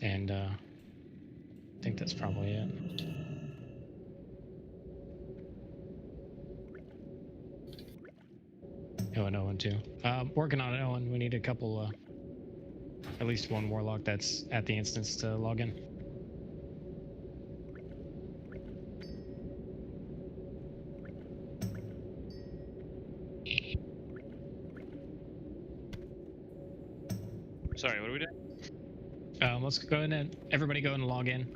And I think that's probably it. Oh, and Owen too. Working on it, Owen. We need a couple, at least one warlock that's at the instance to log in. Sorry, what are we doing? Let's go ahead and everybody go and log in.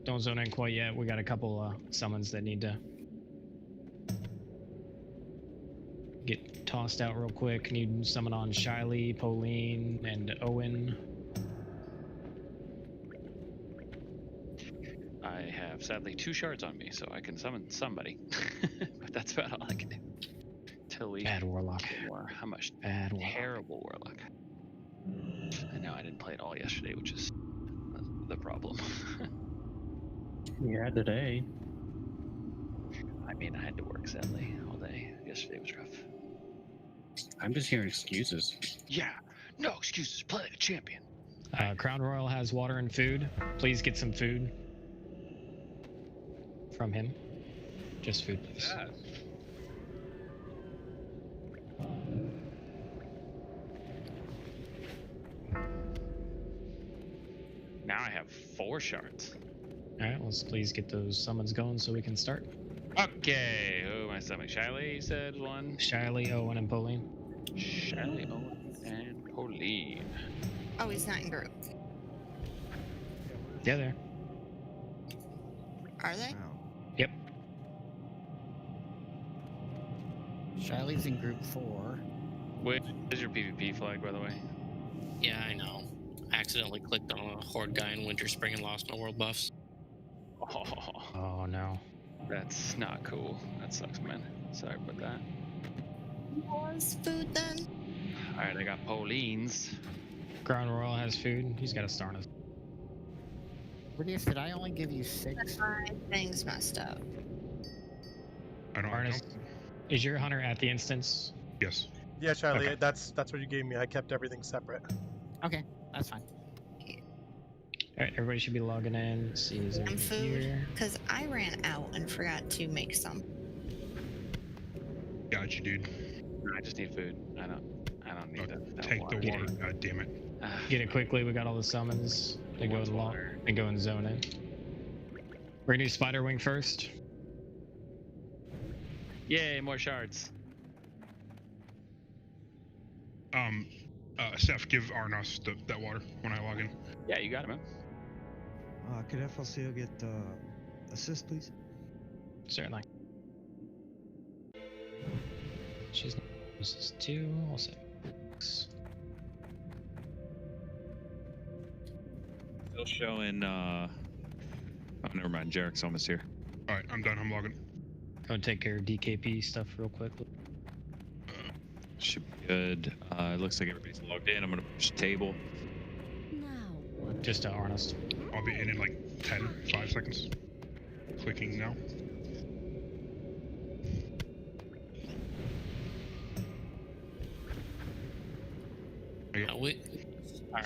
Don't zone in quite yet. We got a couple summons that need to get tossed out real quick. Need summon on Shiley, Pauline, and Owen. I have sadly 2 shards on me, so I can summon somebody. But that's about all I can do. Till we Bad warlock. more. How much Bad warlock. terrible warlock. I know I didn't play it all yesterday, which is the problem. Yeah, today. I mean, I had to work sadly all day. Yesterday was rough. I'm just hearing excuses. Yeah, no excuses. Play like a champion. Crown Royal has water and food. Please get some food from him. Just food, please. Yes. Now I have 4 shards. All right, let's please get those summons going so we can start. Okay, who am I summoning? Shiley, you said one. Shiley, Owen, and Pauline. Shiley, Owen, and Pauline. Oh, he's not in group. Yeah, there. Are they? Yep. Shiley's in group 4. What is your PvP flag, by the way? Yeah, I know. I accidentally clicked on a horde guy in Winter Spring and lost my world buffs. Oh, Oh no. that's not cool. That sucks, man. Sorry about that. Was food then? Alright, I got Pauline's. Crown Royal has food. He's got a star on his. Thaddius, did I only give you 6? My thing's messed up. I don't. Arnis, is your hunter at the instance? Yes. Yeah, Charlie, Okay. that's what you gave me. I kept everything separate. Okay, that's fine. All right, everybody should be logging in. Let's see, is Some everybody food? here? Because I ran out and forgot to make some. Got you, dude. I just need food. I don't need that. Take water. the water. God damn it. Get it quickly. We got all the summons. They go Wants in water. and go in zone in. We're gonna do Spider Wing first. Yay, more shards. Seth, give Arnos that water when I log in. Yeah, you got it, man. Could FLCO get assist, please? Certainly. She's this is 2. I'll say 6. Still showing, oh, never mind. Jarek's almost here. All right, I'm done. I'm logging. Go and take care of DKP stuff real quick. Should be good. It looks like everybody's logged in. I'm gonna push table. Just Arnest. I'll be in like 5 seconds. Clicking now.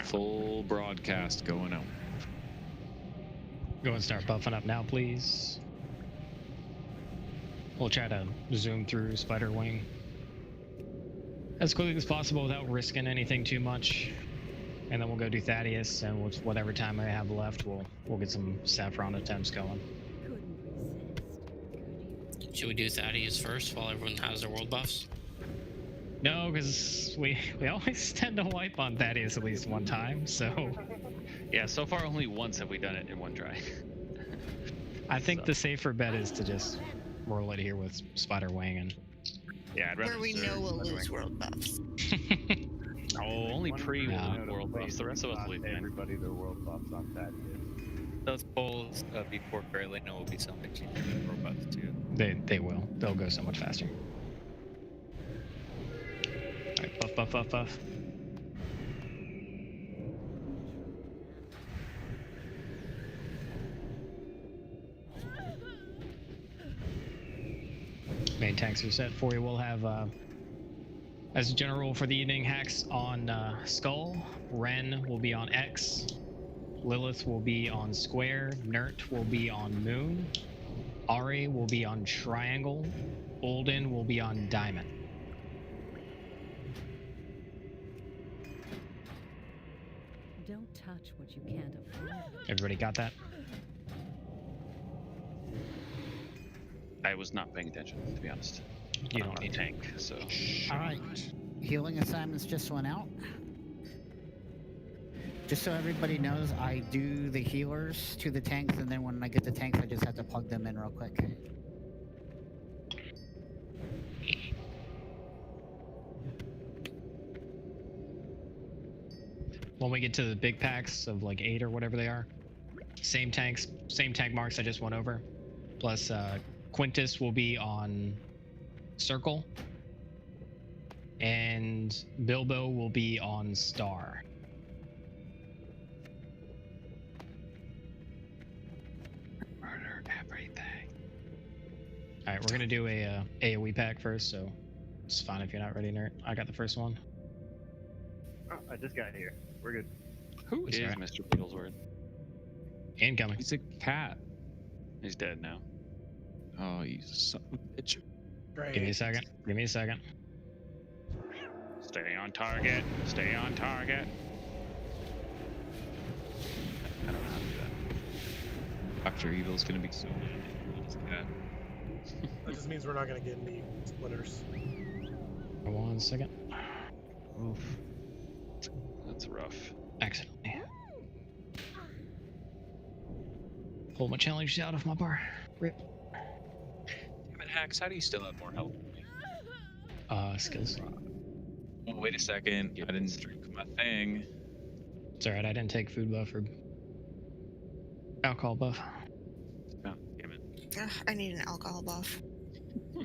Full broadcast going out. Go and start buffing up now, please. We'll try to zoom through Spider Wing as quickly as possible without risking anything too much. And then we'll go do Thaddius, and with whatever time I have left, we'll get some Sapphiron attempts going. Should we do Thaddius first while everyone has their world buffs? No, because we always tend to wipe on Thaddius at least one time, so... Yeah, so far only once have we done it in one try. I think the safer bet is to just roll it here with Spider Wing and... Yeah, I'd rather Where we serve know we'll Spider lose Wing. world buffs. Oh, only pre Yeah. world buffs. The rest of us will leave. Everybody their world buffs on that. Those polls before Faerlina will be so much easier for robots too. They will. They'll go so much faster. Alright, buff, buff, buff, buff. Main tanks are set for you. We'll have As a general rule for the evening, Hacks on Skull, Ren will be on X, Lilith will be on Square, Nert will be on Moon, Ari will be on Triangle, Olden will be on Diamond. Don't touch what you can't afford. Everybody got that? I was not paying attention, to be honest. You I'm don't not a need to. tank, so. Alright. Healing assignments just went out. Just so everybody knows, I do the healers to the tanks, and then when I get the tanks, I just have to plug them in real quick. When we get to the big packs of like 8 or whatever they are, same tanks, same tank marks I just went over. Plus Quintus will be on Circle, and Bilbo will be on Star. Murder everything. All right, we're gonna do a AOE pack first, so it's fine if you're not ready, Nerd. I got the first one. Oh, I just got here. We're good. Who is Sorry. Mr. Beetlesworth? Incoming. He's a cat. He's dead now. Oh, you son of a bitch. Great. Give me a second. Give me a second. Stay on target. Stay on target. I don't know how to do that. Dr. Evil's gonna be so mad at this cat. That just means we're not gonna get any splitters. 1 second. Oof. That's rough. Accidentally. Pull my challenge out of my bar. Rip. Damn it, Hacks, how do you still have more health than me? Skills. Oh, wait a second. I didn't drink my thing. It's alright, I didn't take food buff or alcohol buff. Oh, damn it. Ugh, I need an alcohol buff.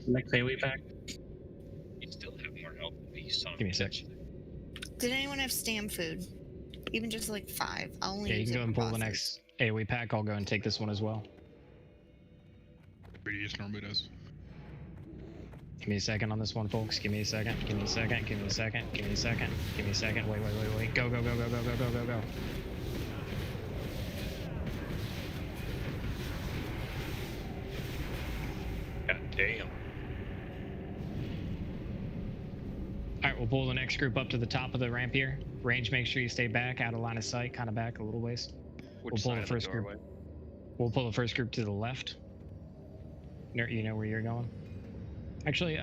Next AoE pack. You still have more health than me, you son of Give me a bitch. sec. Did anyone have stam food? Even just like 5. I'll only Yeah, you use can it go for and pull the bosses. next AoE pack. I'll go and take this one as well. Thaddius Normal does. Give me a second on this one, folks. Give me a second. Give me a second. Give me a second. Give me a second. Give me a second. Wait. Go. God damn. Alright, we'll pull the next group up to the top of the ramp here. Range, make sure you stay back, out of line of sight, kind of back a little ways. Which We'll pull side the of the first group. doorway? We'll pull the first group to the left. You know where you're going? Actually,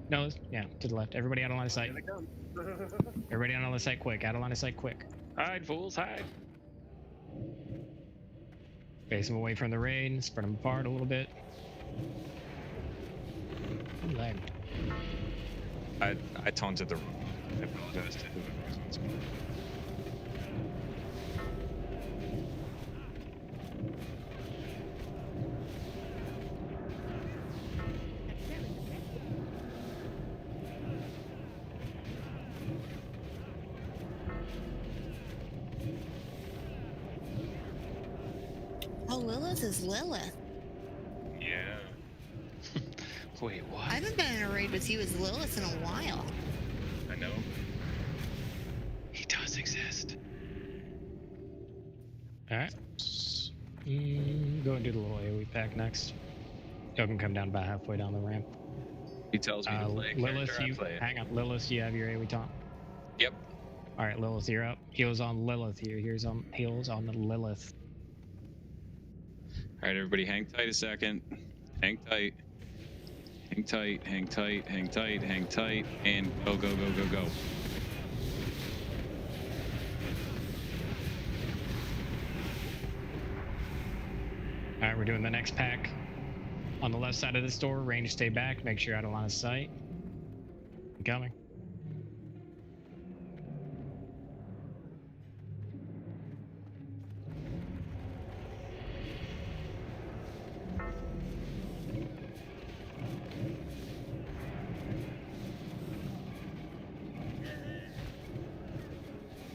no, yeah, to the left. Everybody out of line of sight. Here they come. Everybody out of line of sight quick. Out of line of sight quick. Hide, fools, hide. Face them away from the rain. Spread them apart a little bit. Ooh, lag. I taunted the wrong. I apologize to whoever was responsible. Oh, Lilith is Lilith. Yeah. Wait, what? I haven't been in a raid with you as Lilith in a while. I know. He does exist. Alright. Go and do the little AoE pack next. You can come down about halfway down the ramp. He tells me to play a Lilith, character, I you play it. hang on. Lilith, you have your AoE taunt. Yep. Alright, Lilith, you're up. Heals on Lilith here. Heals on Lilith. Alright, everybody, hang tight a second. Hang tight. Hang tight, hang tight, hang tight, hang tight, and go. Alright, we're doing the next pack. On the left side of this door, range stay back. Make sure you're out of line of sight. Coming.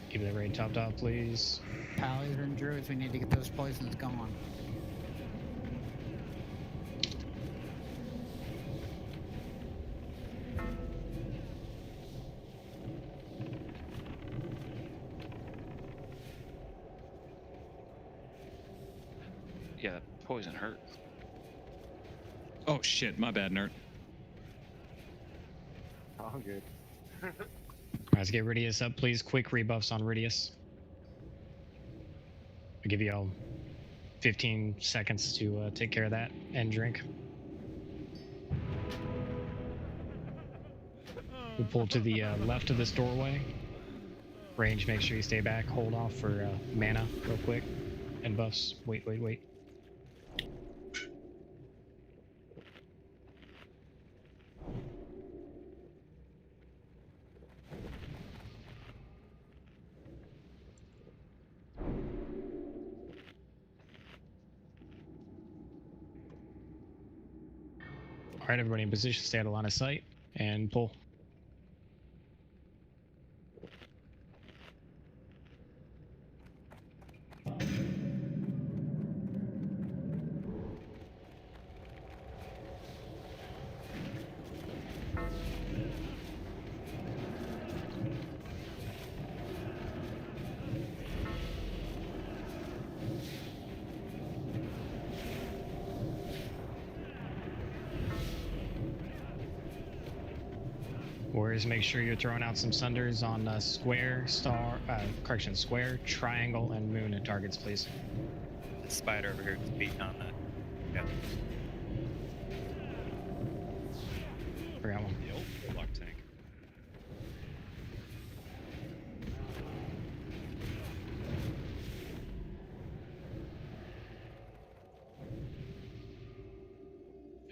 Keep that raid topped off, please. Pallies and druids, we need to get those poisons gone. poison hurt. Oh shit, my bad, nerd. All good. Let's get Ridius up, please. Quick rebuffs on Ridius. I'll give you all 15 seconds to take care of that and drink. We'll pull to the left of this doorway. Range, make sure you stay back. Hold off for mana real quick. And buffs. Wait. All right, everybody in position, stay out of line of sight, and pull. Warriors, make sure you're throwing out some sunders on square, square, triangle, and moon at targets, please. The spider over here is beating on that. Yeah. Forgot one. The old block tank.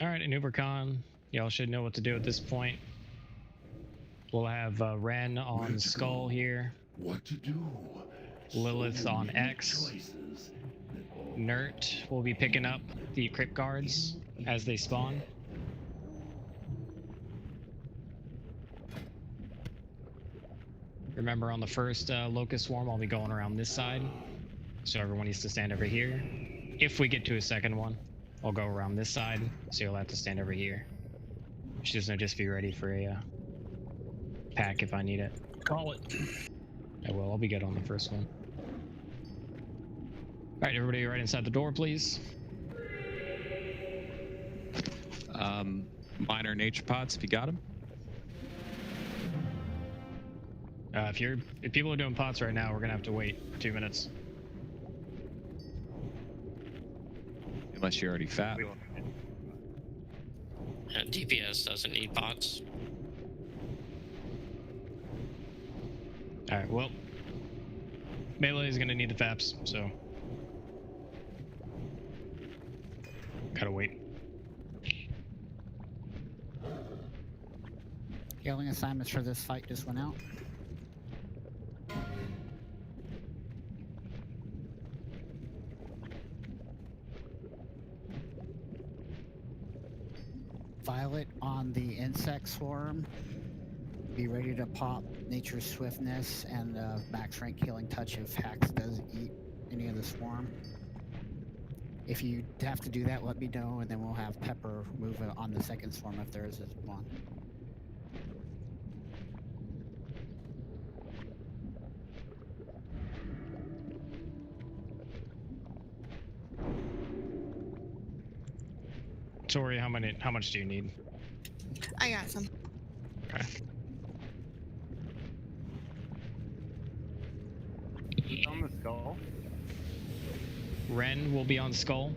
All right, Anub'Rekhan, y'all should know what to do at this point. We'll have Ren on Skull here. What to do? Lilith on X. Nert will be picking up the crypt guards as they spawn. Remember, on the first Locust Swarm, I'll be going around this side, so everyone needs to stand over here. If we get to a second one, I'll go around this side, so you'll have to stand over here. Just be ready for a pack if I need it. Call it. I will. I'll be good on the first one. All right, everybody, right inside the door, please. Minor nature pots, if you got them. If people are doing pots right now, we're gonna have to wait 2 minutes. Unless you're already fat. DPS doesn't need pots. All right, well, melee is gonna need the faps, so gotta wait. Healing assignments for this fight just went out. Violet on the insect swarm. Be ready to pop Nature's Swiftness and max rank healing touch if Hax does eat any of the swarm. If you have to do that, let me know, and then we'll have Pepper move on the second swarm if there is one. Tori, how much do you need? I got some. Okay. On the skull. Ren will be on Skull,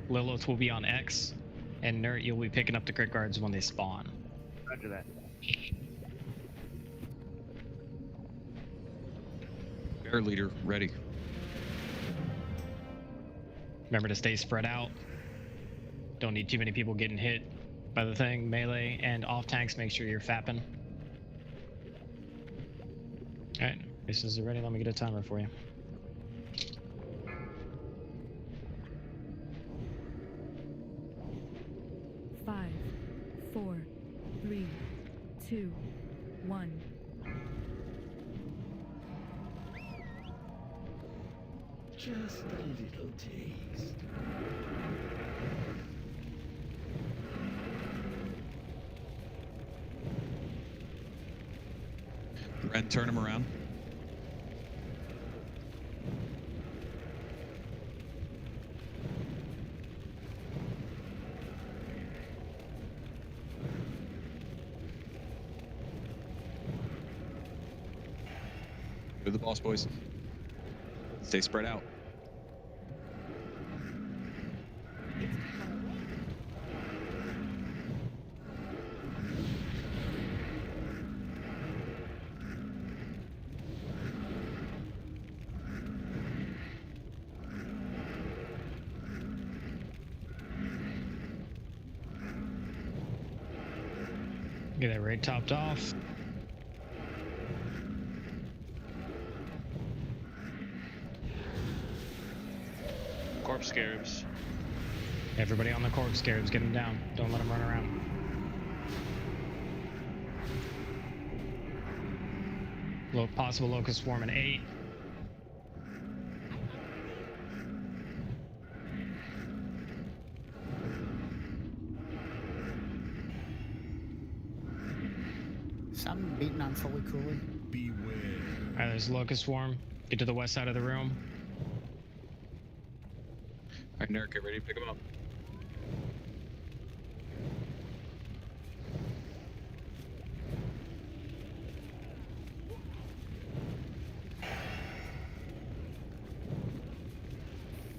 Lilith will be on X, and Nert, you'll be picking up the crit guards when they spawn. Roger that. Bear leader, ready. Remember to stay spread out. Don't need too many people getting hit by the thing. Melee and off tanks, make sure you're fapping. Alright, this is ready. Let me get a timer for you. Five, 4, 3, 2, 1. Just a little taste. Ren, turn him around. Go to the boss, boys. Stay spread out. Get that raid topped off. Corpse scarabs. Everybody on the corpse scarabs, get them down. Don't let them run around. Possible locust swarm in 8. Some beating on fully coolly. Beware. Alright, there's locust swarm. Get to the west side of the room. Alright, Nurk, get ready to pick him up.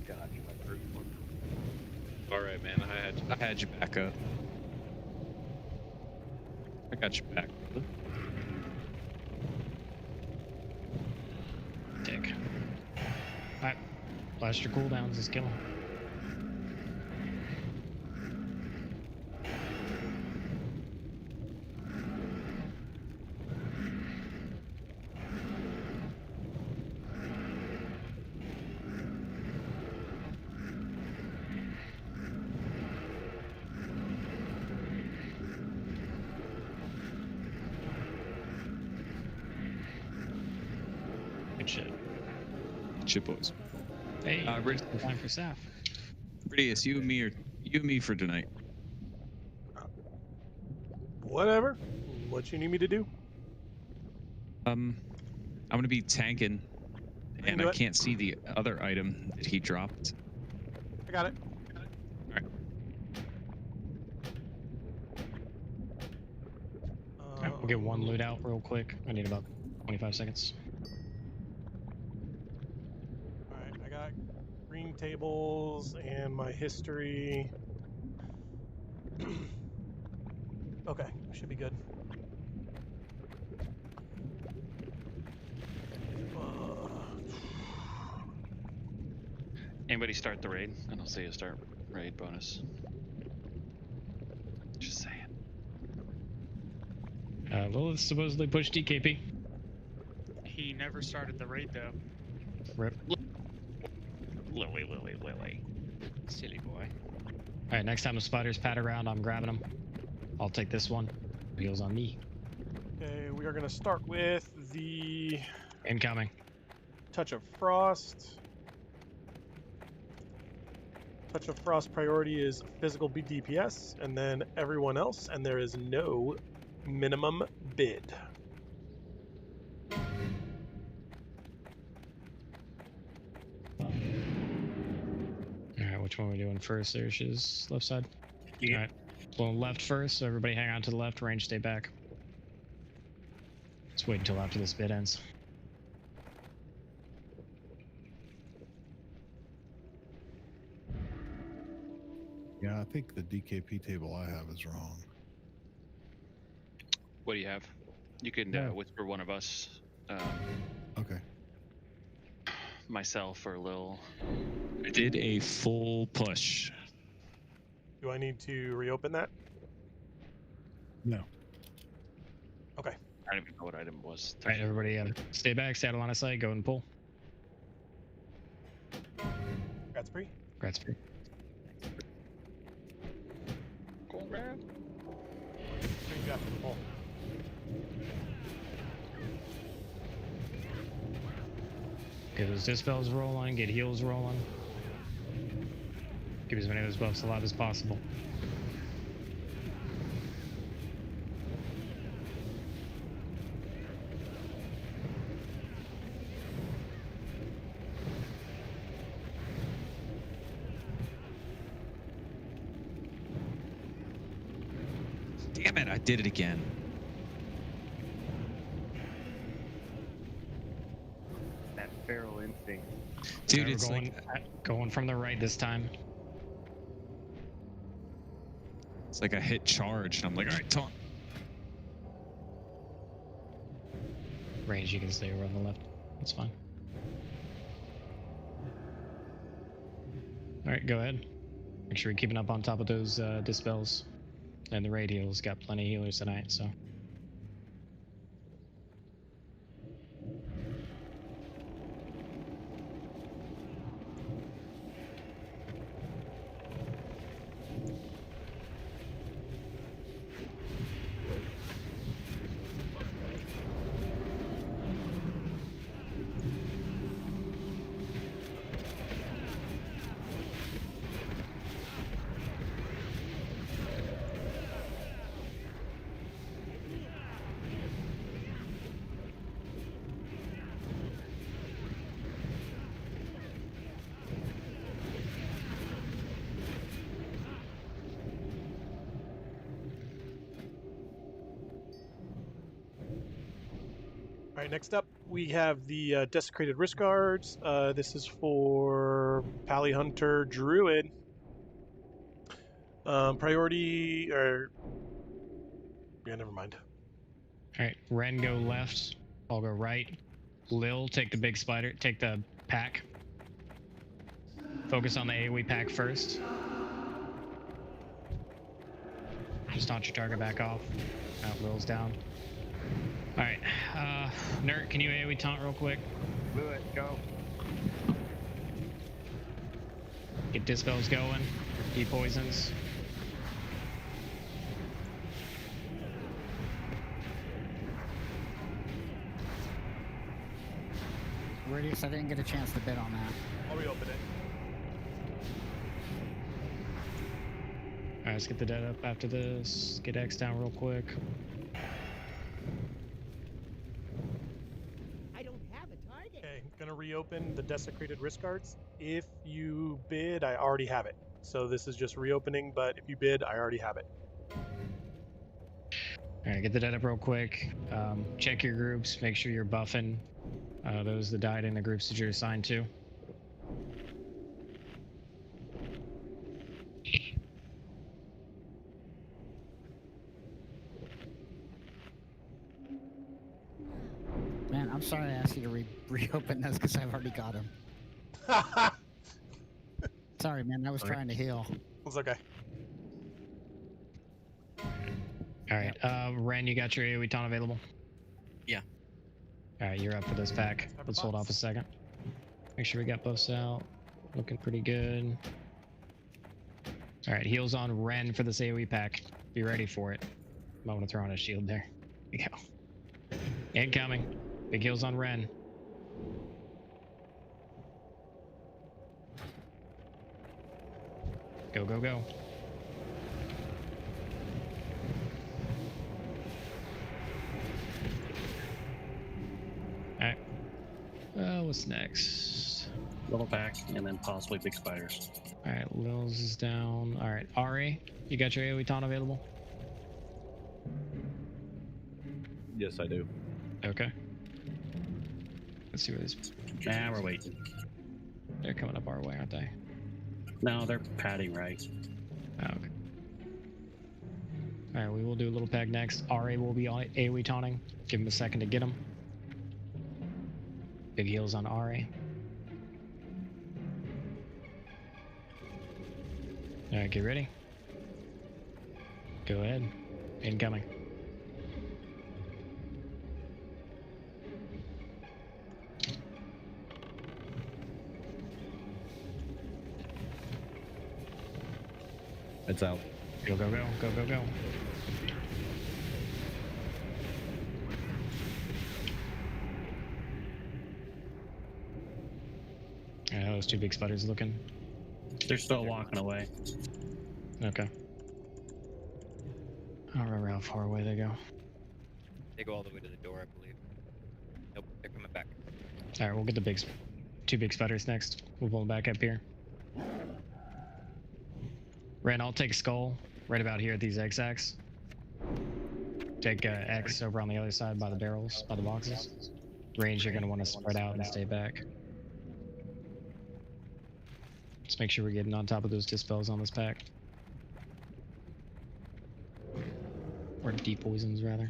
God, my first one. Alright, man, I had you back up. I got you back. Dick. Alright. Blast your cooldowns, just kill him. Good shit. Shit, boys. Hey, Rid- time for Saf. Ridius, you and me for tonight. Whatever. What you need me to do? I'm gonna be tanking, and do I it. can't see the other item that he dropped. I got it. Alright. Alright, we'll get one loot out real quick. I need about 25 seconds. Alright, I got green tables and my history. Okay, should be good. Anybody start the raid? I don't see a start raid bonus. Just saying. Lilith supposedly pushed DKP. He never started the raid though. Rip. Lily. Silly boy. Alright, next time the spiders pat around, I'm grabbing them. I'll take this one. Heals on me. Okay, we are going to start with the Incoming. Touch of Frost. Touch of Frost priority is physical DPS, and then everyone else, and there is no minimum bid. Alright, which one are we doing first? There's his left side. Yeah. Alright, well, left first, so everybody hang on to the left, range stay back. Let's wait until after this bid ends. Yeah, I think the DKP table I have is wrong. What do you have? You can Yeah. whisper one of us. Okay. Myself or Lil. I did a full push. Do I need to reopen that? No. Okay. I don't even know what item it was. Alright, everybody stay back, stay out of line of sight, go and pull. Gatsby? Gratsby. Cool, man. What you got for the pull? Get those dispels rolling, get heals rolling. Keep as many of those buffs alive as possible. Damn it, I did it again. Dude, we're it's going, going from the right this time. it's like I hit charge, and I'm like, all right, taunt. Range, you can stay over on the left. That's fine. All right, go ahead. Make sure you're keeping up on top of those dispels. And the radial's got plenty of healers tonight, so. All right, next up we have the Desecrated Risk Guards. This is for Pally Hunter Druid. Priority, or yeah, never mind. All right, Ren go left. I'll go right. Lil, take the big spider. Take the pack. Focus on the AoE pack first. Just taunt your target back off. Out, Lil's down. All right, Nert, can you AoE taunt real quick? Do it, go. Get dispels going. Depoisons. Radius, I didn't get a chance to bid on that. I'll reopen it. Alright, let's get the dead up after this. Get X down real quick. I don't have a target. Okay, gonna reopen the Desecrated Risk Guards. If you bid, I already have it. So this is just reopening, but if you bid, I already have it. Alright, get the dead up real quick. Check your groups, make sure you're buffing those that died in the groups that you're assigned to. Man, I'm sorry I asked you to reopen this because I've already got him. Sorry, man, I was trying to heal. It's okay. Alright, Ren, you got your AoE taunt available? Yeah. Alright, you're up for this pack. Let's hold off a second. Make sure we got buffs out. Looking pretty good. Alright, heals on Ren for this AoE pack. Be ready for it. Might want to throw on a shield there. There you go. Incoming. Big heals on Ren. Go, go, go. Alright. What's next? Little pack, and then possibly big spiders. Alright, Lil's is down. Alright, Ari, you got your AoE taunt available? Yes, I do. Okay. Let's see where this... Nah, we're waiting. They're coming up our way, aren't they? No, they're padding right. Oh, okay. Alright, we will do a little pack next. Ari will be on AoE taunting. Give him a second to get him. Big heals on Ari. Alright, get ready. Go ahead. Incoming. It's out. Go, go, go, go, go, go. Yeah, those two big spiders looking. They're still walking away. Okay. I don't remember how far away they go. They go all the way to the door, I believe. Nope, they're coming back. Alright, we'll get the two big spiders next. We'll pull them back up here. Ren, I'll take Skull right about here at these X-Acts. Take X over on the other side by the barrels, by the boxes. Range, you're going to want to spread out and stay back. Let's make sure we're getting on top of those dispels on this pack. Or deep poisons, rather.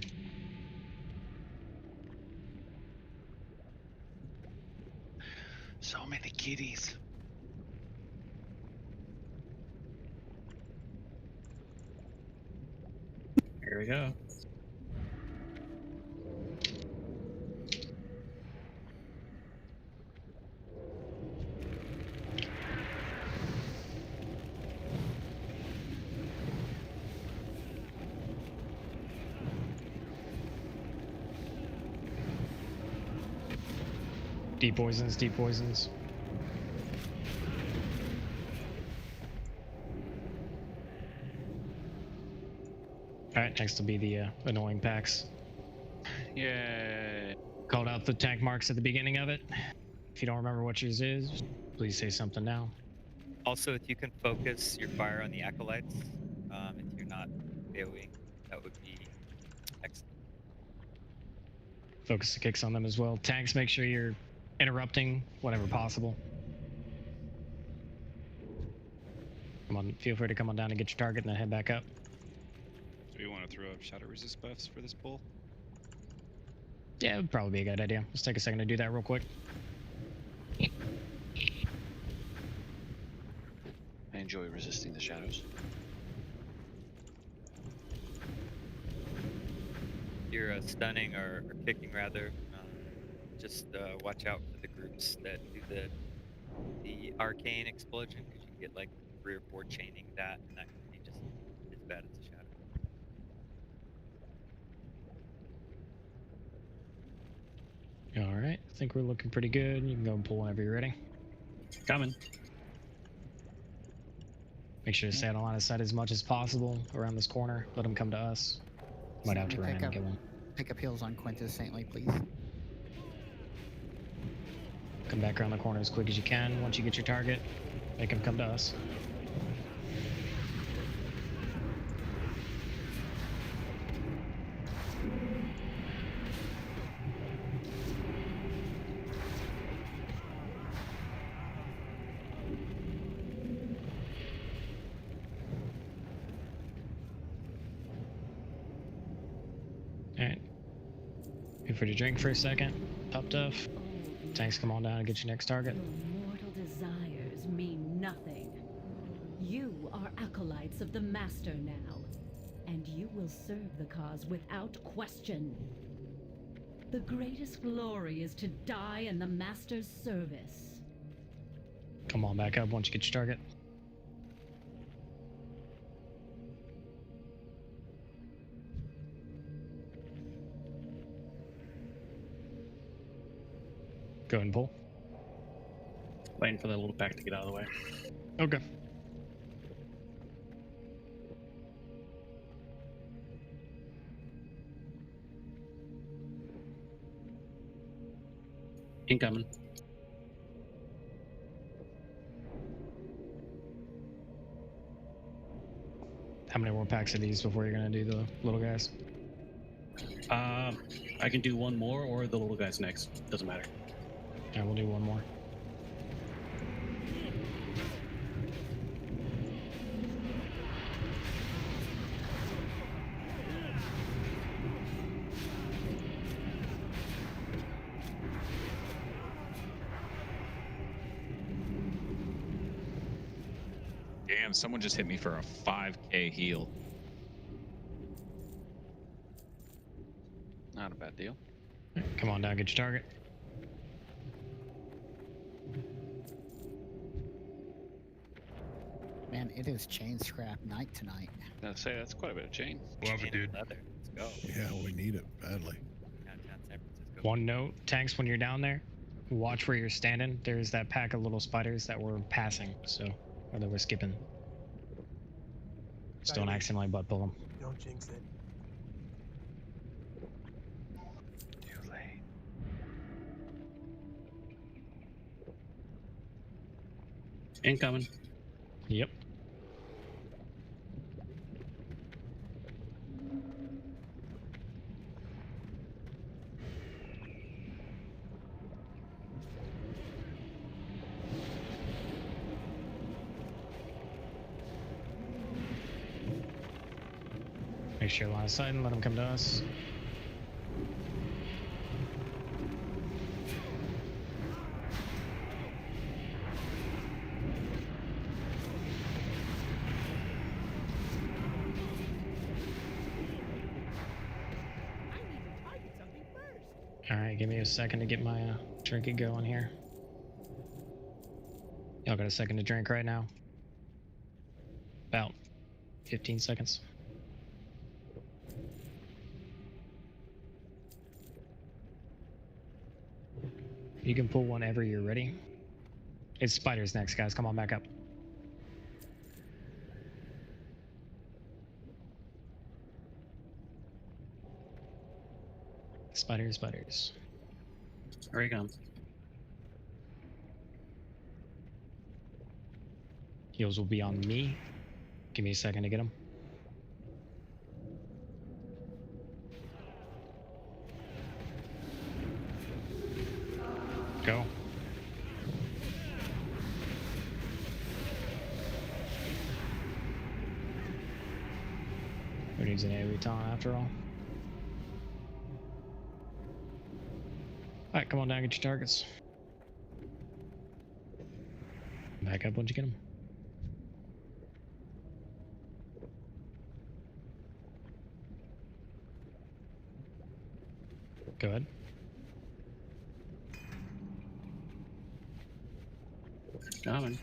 So many kitties. Here we go. Deep poisons, deep poisons. Alright, next will be the annoying packs. Yay. Called out the tank marks at the beginning of it. If you don't remember what yours is, please say something now. Also, if you can focus your fire on the acolytes, if you're not AoEing, that would be excellent. Focus the kicks on them as well. Tanks, make sure you're interrupting whenever possible. Come on, feel free to come on down and get your target and then head back up. Do we want to throw up shadow resist buffs for this pull? Yeah, it would probably be a good idea. Let's take a second to do that real quick. I enjoy resisting the shadows. If you're stunning or kicking rather, just watch out for the groups that do the arcane explosion, because you can get like 3 or 4 chaining that, and that can be just as bad as a shadow. Alright, I think we're looking pretty good. You can go and pull whenever you're ready. Coming. Make sure to stay on the line of sight as much as possible around this corner. Let them come to us. Might have to run in and get one. Pick up heals on Quintus Saintly, please. Come back around the corner as quick as you can. Once you get your target, make them come to us. Alright. Feel free to drink for a second. Top tough. Tanks, come on down and get your next target. Your mortal desires mean nothing. You are acolytes of the Master now, and you will serve the cause without question. The greatest glory is to die in the Master's service. Come on back up once you get your target. Go ahead and pull. Waiting for that little pack to get out of the way. Okay. Incoming. How many more packs of these before you're gonna do the little guys? I can do one more or the little guys next. Doesn't matter. Yeah, we'll do one more. Damn, someone just hit me for a 5k heal. Not a bad deal. Come on down, get your target. Man, it is chain scrap night tonight. I'd say that's quite a bit of chain. Love it, dude. Leather. Let's go. Yeah, we need it badly. Downtown San Francisco. One note, Tanks, when you're down there, watch where you're standing. There's that pack of little spiders that were passing, so, or that we're skipping. Just don't accidentally butt pull them. Don't jinx it. Too late. Incoming. Yep. share line of sight and let them come to us. Alright, give me a second to get my trinket going here. Y'all got a second to drink right now? About 15 seconds. You can pull whenever you're ready. It's spiders next, guys. Come on back up. Spiders, spiders. There he comes. Heals will be on me. Give me a second to get him. Go. Who needs an AoE taunt after all? Alright, come on down, get your targets. Back up once you get them. Go ahead. Coming.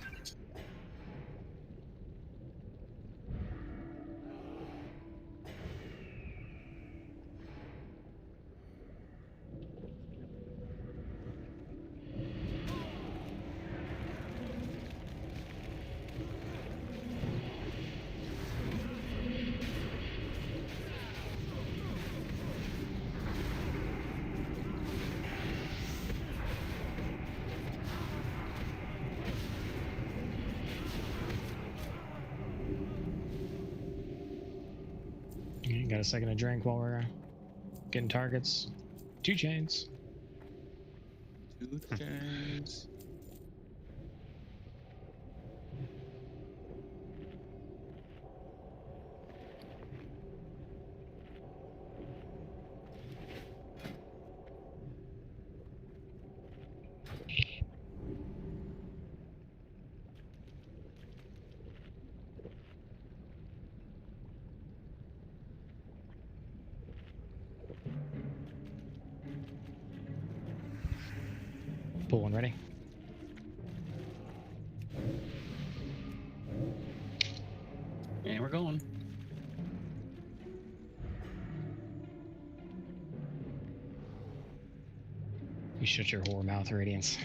Got a second to drink while we're getting targets. 2 chains. 2 chains. Pull one ready. And we're going. You shut your whore mouth, Radiance.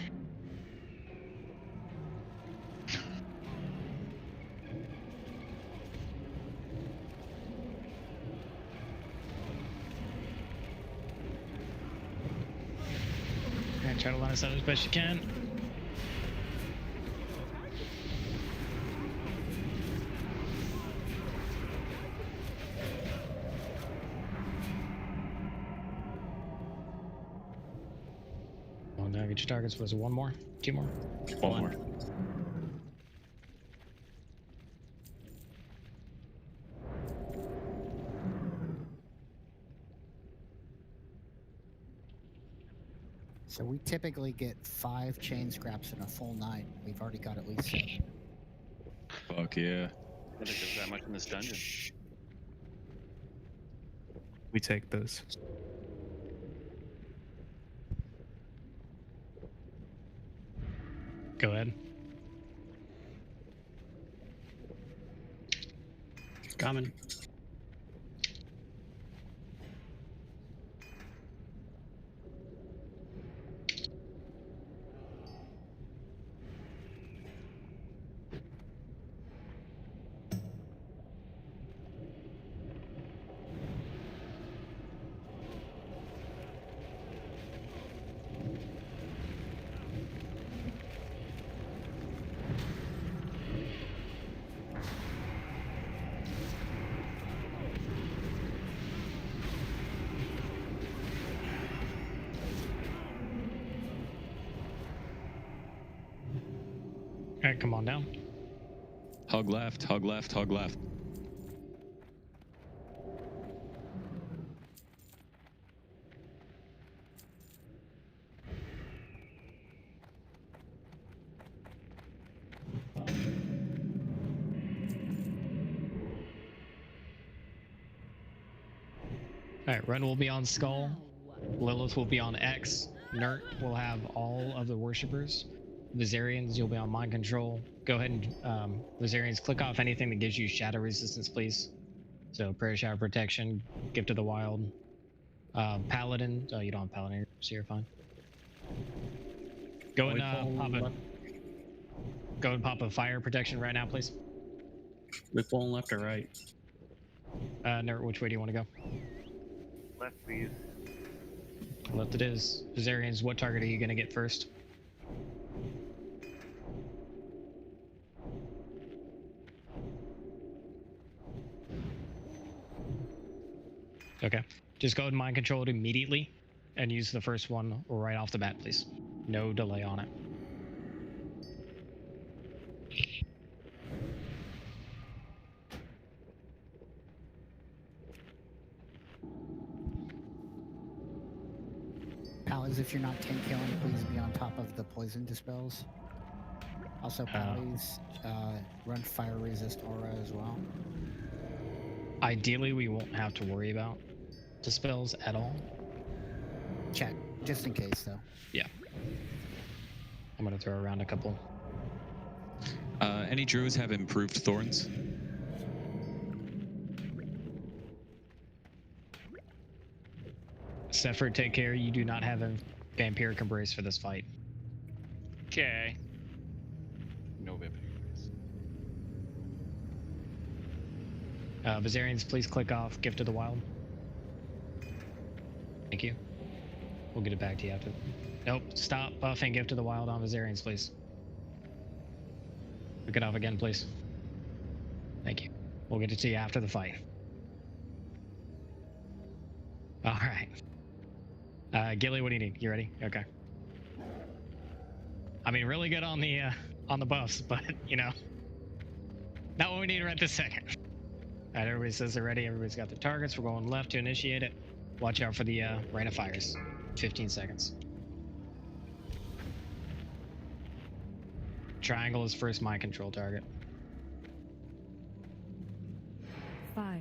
Try to line us up as best you can. Well, now get your targets. Was it 1 more? 2 more? 1 more. So we typically get 5 chain scraps in a full night. We've already got at least 7. Fuck yeah. I don't think there's that much in this dungeon. We take those. Go ahead. Coming. Alright, come on down. Hug left, hug left, hug left. Alright, Ren will be on Skull. Lilith will be on X. Nert will have all of the worshippers. Viserians, you'll be on Mind Control. Go ahead and, Viserians, click off anything that gives you shadow resistance, please. So, Prayer Shower Protection, Gift of the Wild. Paladin, oh, you don't have Paladin, so you're fine. Go and, pop a Fire Protection right now, please. We pulling left or right? Nert, which way do you want to go? Left, please. Left it is. Viserians, what target are you going to get first? Okay. Just go ahead and mind control it immediately and use the first one right off the bat, please. No delay on it. Pallies, if you're not tank killing, please be on top of the poison dispels. Also, Pallies, run fire resist aura as well. Ideally, we won't have to worry about dispels at all. Check, just in case, though. Yeah. I'm gonna throw around a couple. Any druids have improved thorns? Sephir, take care. You do not have a vampiric embrace for this fight. Okay. No vampire. Viserians, please click off Gift of the Wild. Thank you. We'll get it back to you after. Nope, stop buffing Gift of the Wild on Viserians, please. Click it off again, please. Thank you. We'll get it to you after the fight. All right. Gilly, what do you need? You ready? Okay. I mean, really good on the buffs, but you know, not what we need right this second. All right, everybody says they're ready. Everybody's got their targets. We're going left to initiate it. Watch out for the rain of fires. 15 seconds. Triangle is first mind control target. 5,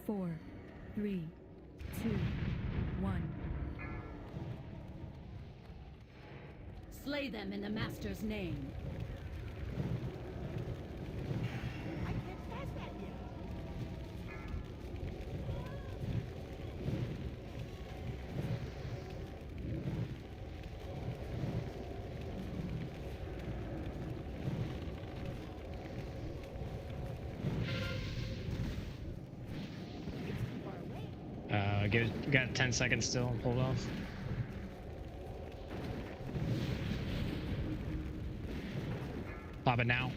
4, 3, 2, 1. Slay them in the Master's name. We got 10 seconds still. Hold off. Pop it now.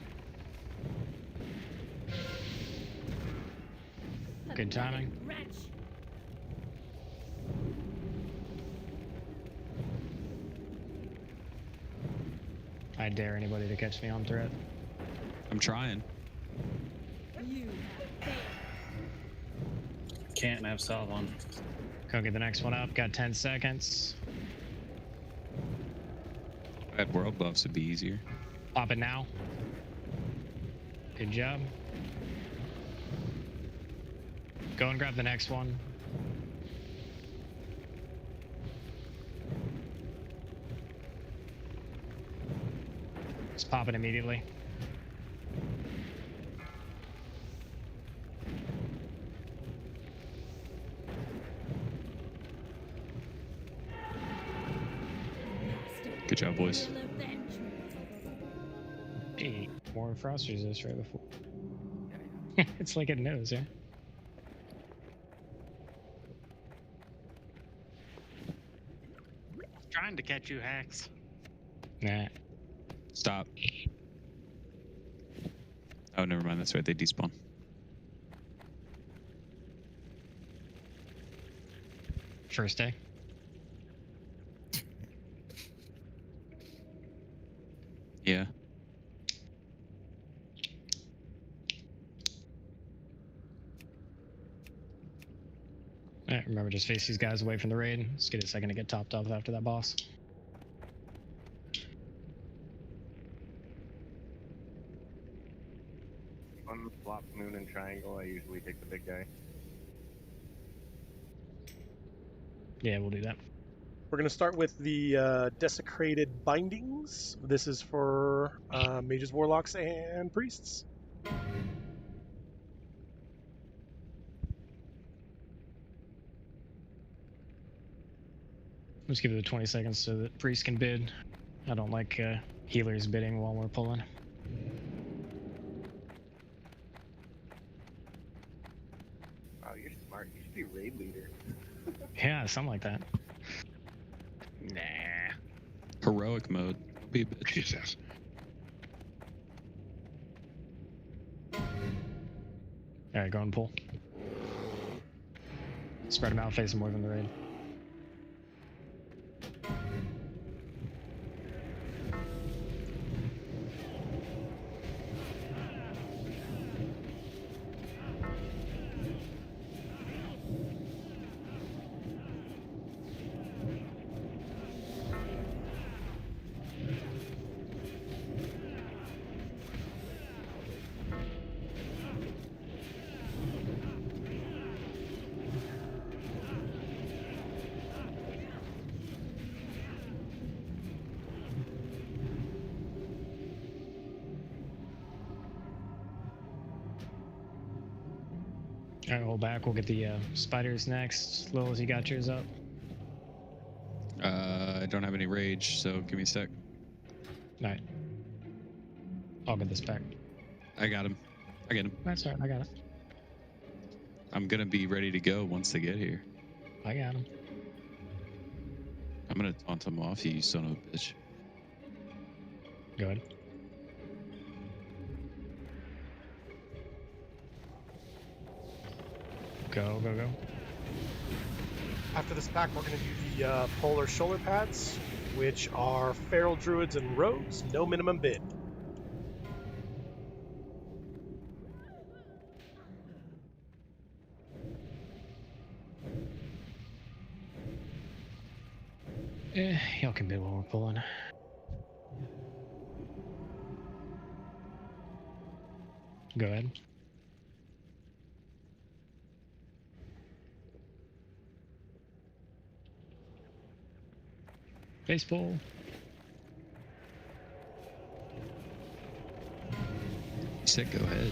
Good timing. I dare anybody to catch me on threat. I'm trying. Can't have salve on. Go get the next one up. Got 10 seconds. If I had world buffs, it'd be easier. Pop it now. Good job. Go and grab the next one. Just pop it immediately. Good job, boys. Hey, more frost resist right before. It's like it knows, yeah. Trying to catch you, Hacks. Nah. Stop. Oh, never mind. That's right. They despawn. First day. Yeah. Alright, remember, just face these guys away from the raid. Let's get a second to get topped off after that boss. On the flop moon and triangle, I usually take the big guy. Yeah, we'll do that. We're going to start with the Desecrated Bindings. This is for mages, warlocks, and priests. Let's give it the 20 seconds so that priests can bid. I don't like healers bidding while we're pulling. Wow, you're smart. You should be raid leader. Yeah, something like that. Nah. Heroic mode. Be a bitch. Jesus. Alright, go and pull. Spread them out, face them more than the raid. Alright, hold back. We'll get the spiders next. Lilith, you got yours up? I don't have any rage, so give me a sec. Alright. I'll get this back. I got him. I get him. That's alright, I got it. I'm gonna be ready to go once they get here. I got him. I'm gonna taunt him off, you son of a bitch. Go ahead. Go, go, go. After this pack, we're going to do the Polar Shoulder Pads, which are Feral Druids and Rogues, no minimum bid. Y'all can bid while we're pulling. Go ahead. Baseball. You said go ahead.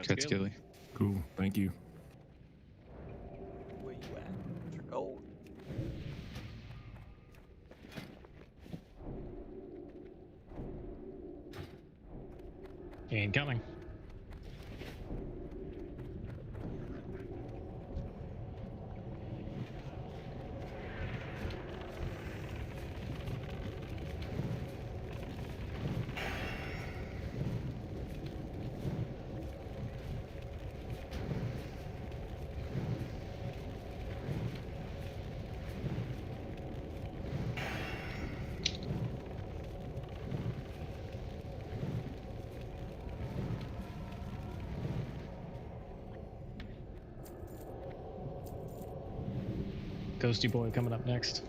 Cat's Gilly. Cool. Thank you. Where you at? What's your goal? Incoming. Ghosty boy coming up next.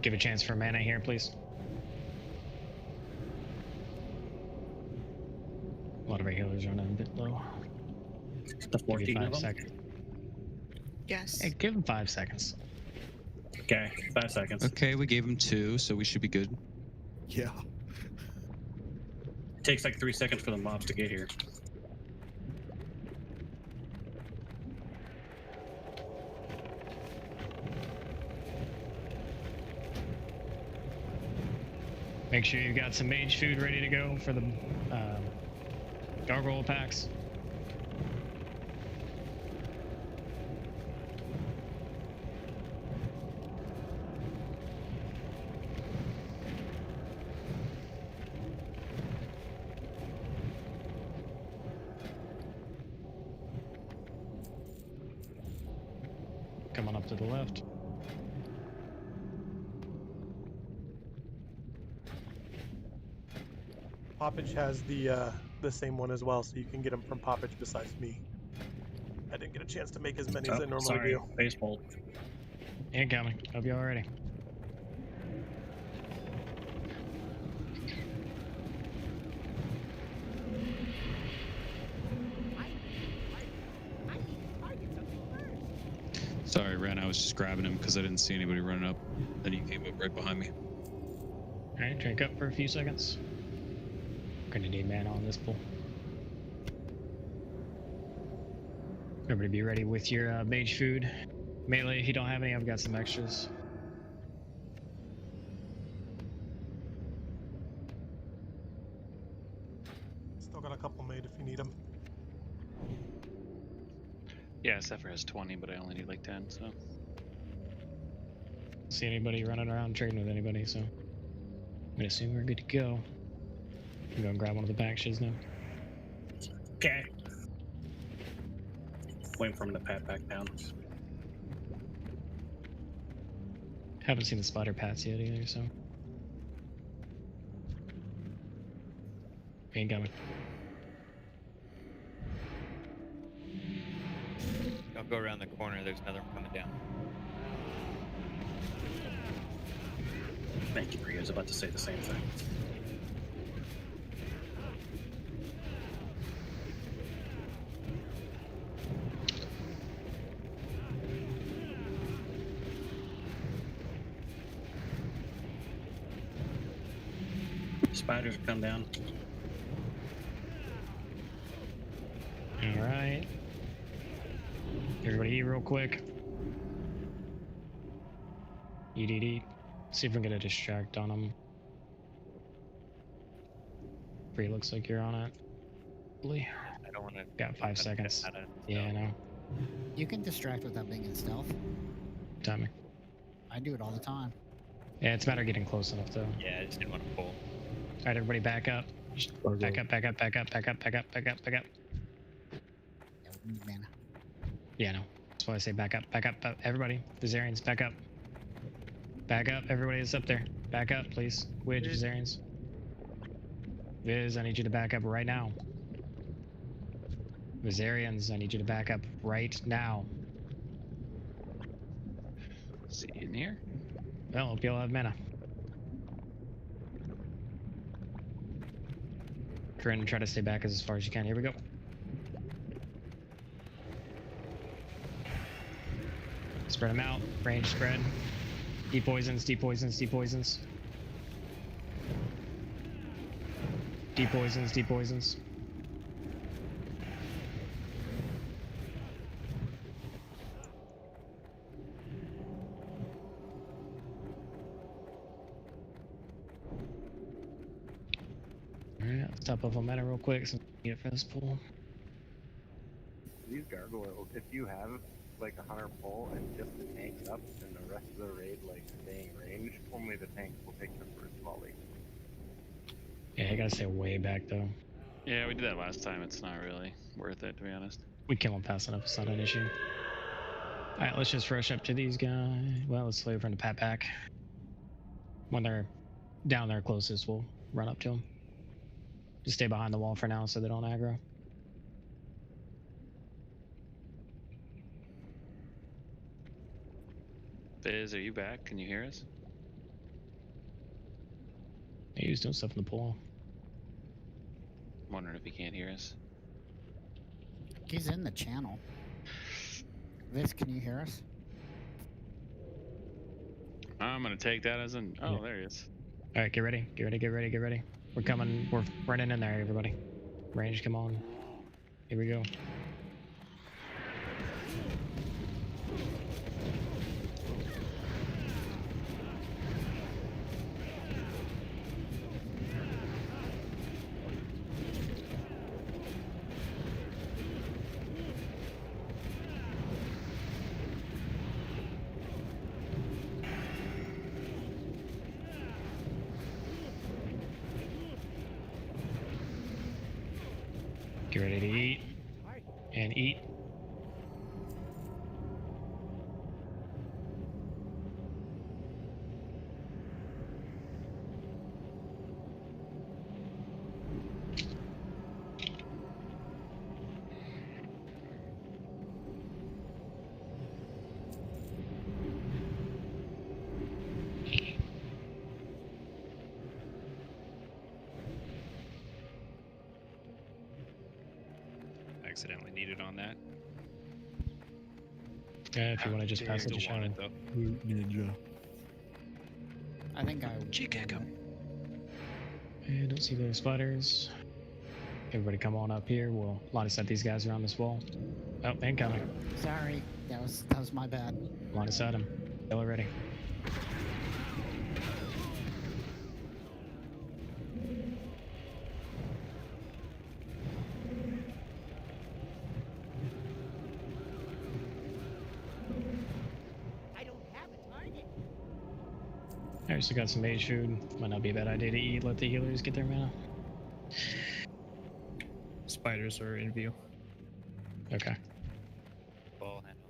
Give a chance for mana here, please. A lot of our healers running a bit low. The 14 of them? Seconds. Yes. Hey, give him 5 seconds. Okay, 5 seconds. Okay, we gave him 2, so we should be good. Yeah. It takes like 3 seconds for the mobs to get here. Make sure you've got some mage food ready to go for the gargoyle packs. Coming up to the left. Poppage has the same one as well, so you can get them from Poppage besides me. I didn't get a chance to make as many as I normally sorry. do. Baseball. Incoming. Hope you all ready. Sorry, Ren, I was just grabbing him because I didn't see anybody running up. Then he came up right behind me. Alright, drink up for a few seconds. Gonna need mana on this pull. Everybody be ready with your mage food. Melee, if you don't have any, I've got some extras. Still got a couple made if you need them. Yeah, Sapphiron has 20, but I only need like 10, so. See anybody running around trading with anybody, so I'm gonna assume we're good to go. I'm gonna grab one of the packages now. Okay. Waiting for him to pat back down. Haven't seen the spider pats yet either, so. Ain't coming. Don't go around the corner, there's another one coming down. Thank you, Priya. I was about to say the same thing. Spiders come down. Alright. Everybody eat real quick. Eat. See if we can get a distract on them. Bree, looks like you're on it. I don't want to. Got 5 seconds. Yeah, I know. You can distract without being in stealth. Timing. I do it all the time. Yeah, it's a matter of getting close enough though. Yeah, I just didn't want to pull. Alright, everybody back up. Back up. Yeah, we need mana. Yeah, no. That's why I say back up. Everybody, Viserians, back up. Back up, everybody that's up there. Back up, please. Widge, Viserians. Viz, I need you to back up right now. Viserians, I need you to back up right now. See you in here. Well, hope you all have mana. Try to stay back as far as you can. Here we go. Spread them out. Range spread. Deep poisons. Deep poisons. Deep poisons. Deep poisons. Deep poisons. Alright, let's top up on mana real quick so we can get for this pool. These gargoyles, if you have like 100 pull and just the tanks up and the rest of the raid like staying range, only the tanks will take the first volley. Yeah, you gotta stay way back though. Yeah, we did that last time. It's not really worth it, to be honest. We kill them fast enough, it's not an issue. Alright, let's just rush up to these guys. Well, let's wait for them to pat back. When they're down there closest, we'll run up to them. Just stay behind the wall for now so they don't aggro. Biz, are you back? Can you hear us? He was doing stuff in the pool. I'm wondering if he can't hear us. He's in the channel. Viz, can you hear us? I'm gonna take that as an. Oh, there he is. Alright, get ready. Get ready. We're coming. We're running in there, everybody. Range, come on. Here we go. Get ready to eat. And eat. accidentally needed on that. Yeah, if you want to just pass it to Still want Shannon. it though. Ninja. I think I. Chicago. I don't see those spiders. Everybody come on up here. We'll line set these guys around this wall. Oh, incoming. Sorry, that was my bad. Line set him. Yellow ready. I also got some mage food. Might not be a bad idea to eat. Let the healers get their mana. Spiders are in view. Okay. Ball handle.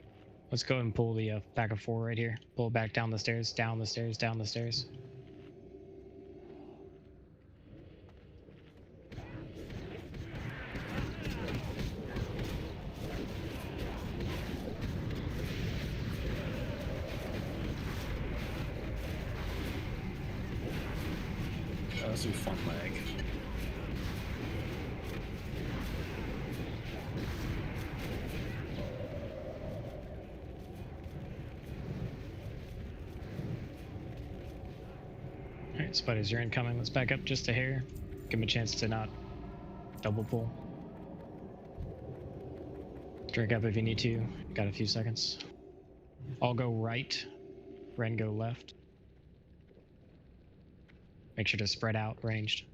Let's go ahead and pull the pack of 4 right here. Pull it back down the stairs, down the stairs, down the stairs. That's a fun lag. Alright, spiders, you're incoming. Let's back up just a hair. Give them a chance to not double pull. Drink up if you need to. Got a few seconds. I'll go right. Ren go left. Make sure to spread out ranged.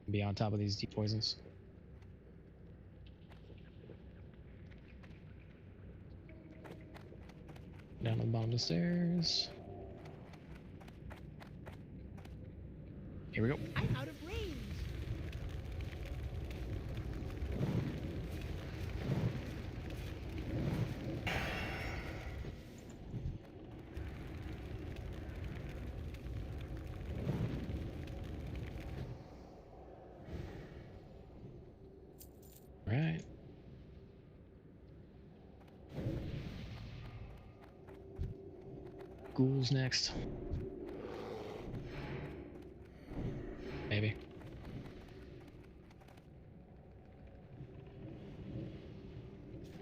Be on top of these deep poisons. Down to the bottom of the stairs. Here we go. I'm out of range. Right. Ghouls next. Maybe.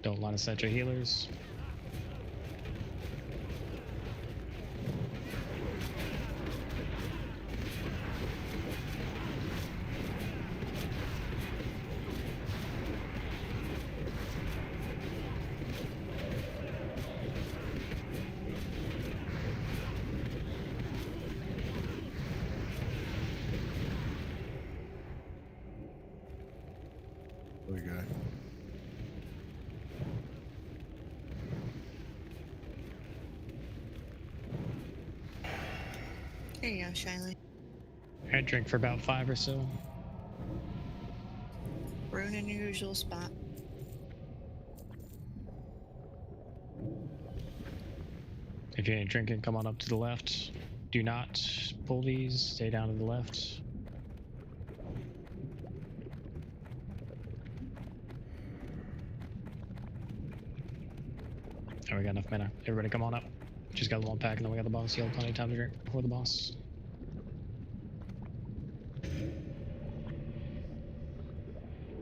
Don't want to set your healers. Other guy. There you go, Shiley. Alright, drink for about 5 or so. Rune in your usual spot. If you ain't drinking, come on up to the left. Do not pull these. Stay down to the left. Oh, we got enough mana. Everybody come on up. Just got the one pack and then we got the boss. You'll have plenty of time to drink before the boss. Go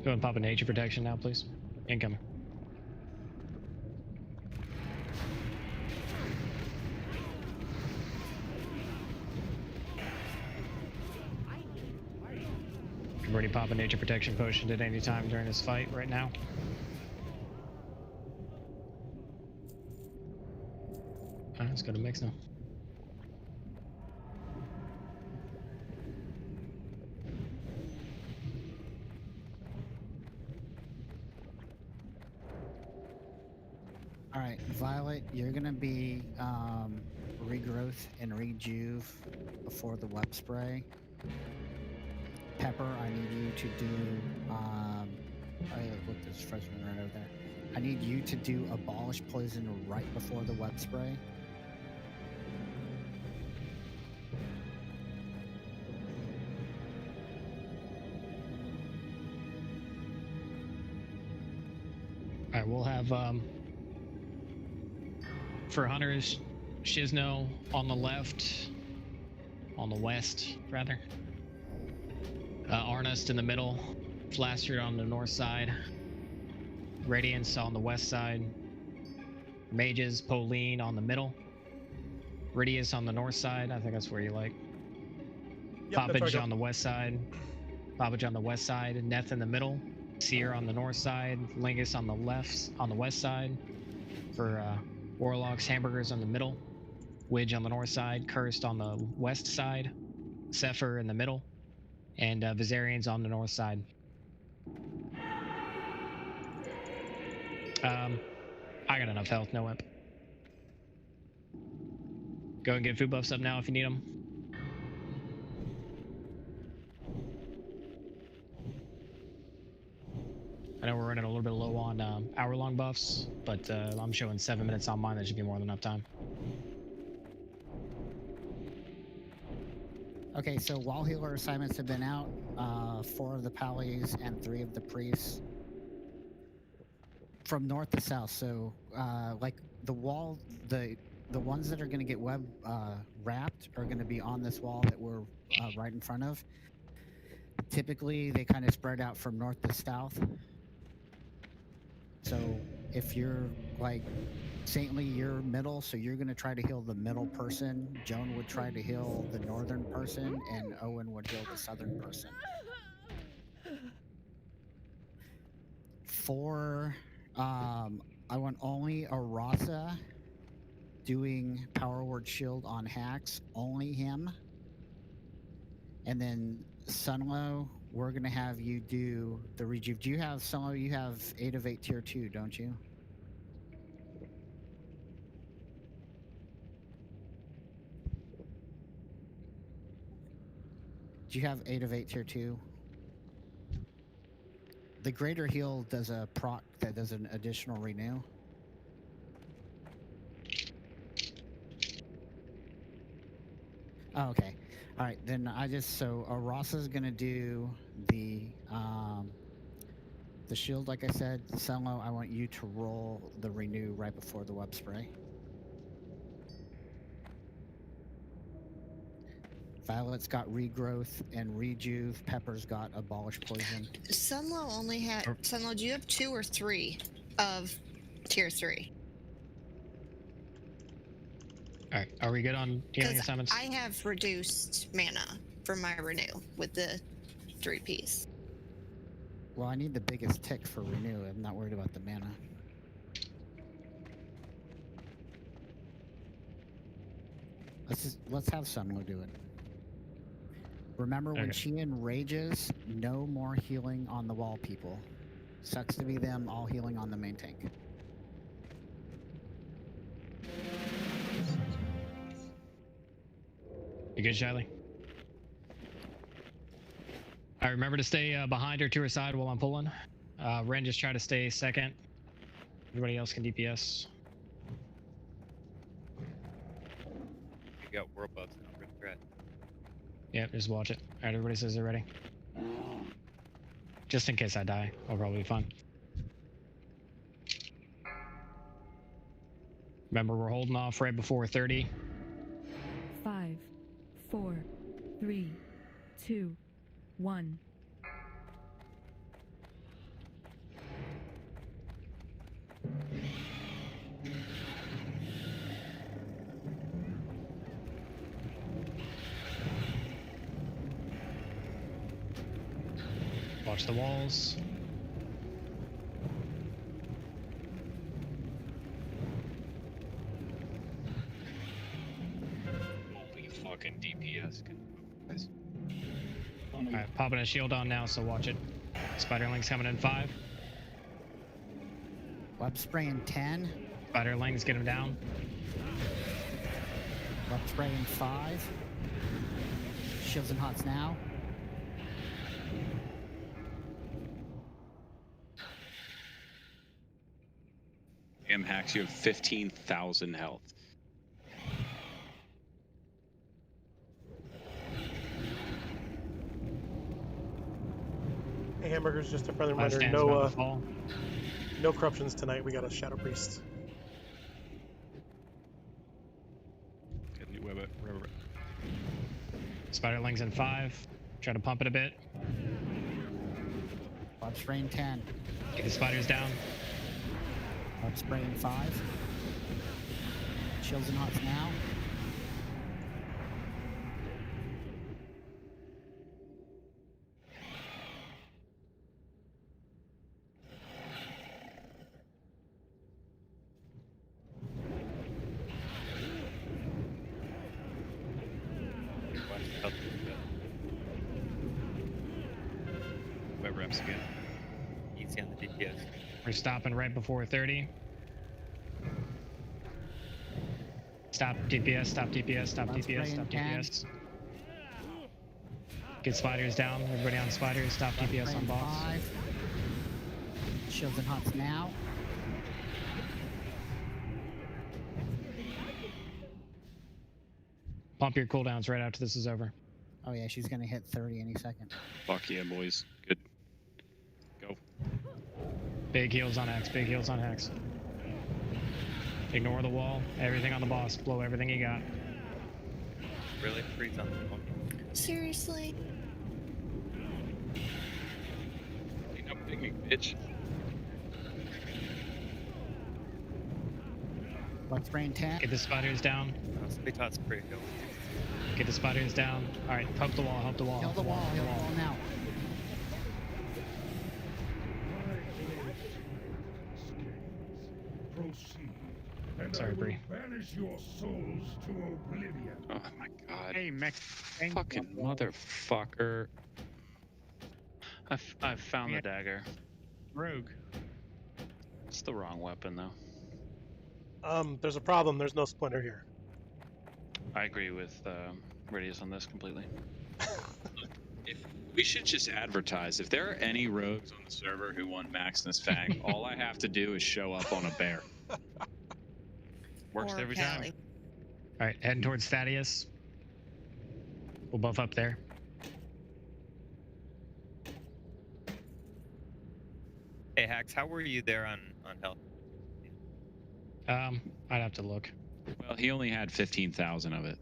ahead and pop a nature protection now, please. Incoming. I'm already pop a nature protection potion at any time during this fight right now. Alright, let's go to Maexxna. Alright, Violet, you're gonna be regrowth and rejuve before the web spray. Pepper, I need you to do look, there's a freshman right over there. I need you to do abolish poison right before the web spray. Alright, we'll have for hunters, Shizno on the left, on the west rather. Arnest in the middle, Flastard on the north side. Radiance on the west side. Mages, Pauline on the middle. Ridius on the north side. I think that's where you like. Yep, that's Poppage right. on the west side. Poppage on the west side. Neth in the middle. Seer on the north side. Lingus on the left, on the west side. For Warlocks, Hamburgers on the middle. Widge on the north side. Cursed on the west side. Zephyr in the middle. And Viserions on the north side. I got enough health, no imp. Go and get food buffs up now if you need them. I know we're running a little bit low on hour-long buffs, but I'm showing 7 minutes on mine. That should be more than enough time. Okay, so wall healer assignments have been out. 4 of the pallies and 3 of the priests. From north to south, so like the wall, the ones that are going to get web wrapped are going to be on this wall that we're right in front of. Typically, they kind of spread out from north to south. So if you're like Saintly, you're middle, so you're going to try to heal the middle person. Joan would try to heal the northern person, and Owen would heal the southern person. I want only Arasa doing Power Word Shield on hacks, only him. And then Sunlow, we're going to have you do the rejuve. Do you have, Sunlow, you have 8 of 8 tier 2, don't you? Do you have 8 of 8 tier 2? The Greater Heal does a proc that does an additional renew. Oh, okay. All right, then so Arasa's gonna do the shield, like I said. Sunlow, I want you to roll the renew right before the web spray. Violet's got regrowth and rejuve. Pepper's got abolish poison. Sunlow only had. Sunlow, do you have 2 or 3 of tier 3? All right, are we good on healing assignments? I have reduced mana for my renew with the 3-piece. Well, I need the biggest tick for renew. I'm not worried about the mana. Let's have Sunlow do it. Remember, when she enrages, no more healing on the wall, people. Sucks to be them, all healing on the main tank. You good, Shiley? All right, remember to stay behind her to her side while I'm pulling. Ren, just try to stay second. Everybody else can DPS. You got world buffs now, good threat. Yep, just watch it. All right, everybody says they're ready. Just in case I die, I'll probably be fine. Remember, we're holding off right before 30. 5, 4, 3, 2, 1. Watch the walls. Holy fucking DPS. Guys. Alright, popping a shield on now, so watch it. Spiderling's coming in 5. Web spray in 10. Spiderlings, get him down. Web spray in 5. Shields and hots now. Damn hacks, you have 15,000 health. Hey, Hamburgers, just a friendly Last reminder, stand's about to fall. no corruptions tonight. We got a Shadow Priest. Spiderlings in 5. Try to pump it a bit. Web spray in 10. Get the spiders down. Arc spray in 5. Chills and hots now. Web reps again. Easy on the DPS. We're stopping right before 30. Stop DPS, stop DPS, stop DPS, stop DPS. Get spiders down. Everybody on spiders. Stop DPS on boss. 5. Chills and hots now. Pump your cooldowns right after this is over. Oh yeah, she's gonna hit 30 any second. Fuck yeah, boys. Good. Go. Big heals on Hex. Big heals on Hex. Ignore the wall. Everything on the boss. Blow everything you got. Really? Freeze on the wall. Seriously? Clean up, big bitch. Blood spray in 10. Get the spiders down. Spitot's pretty good. Get the spiders down. All right, help the wall. Help the wall. Kill the wall. Kill the wall now. Sorry, Bree. Banish your souls to oblivion. Oh my god. Hey, Max. Fucking motherfucker. I've found the dagger. Rogue. It's the wrong weapon though. There's a problem. There's no splinter here. I agree with Radius on this completely. We should just advertise. If there are any rogues on the server who want Maexxna's Fang, all I have to do is show up on a bear. Works Or every Callie. time. All right, heading towards Thaddius. We'll buff up there. Hey, Hax, how were you there on health? I'd have to look. Well, he only had 15,000 of it.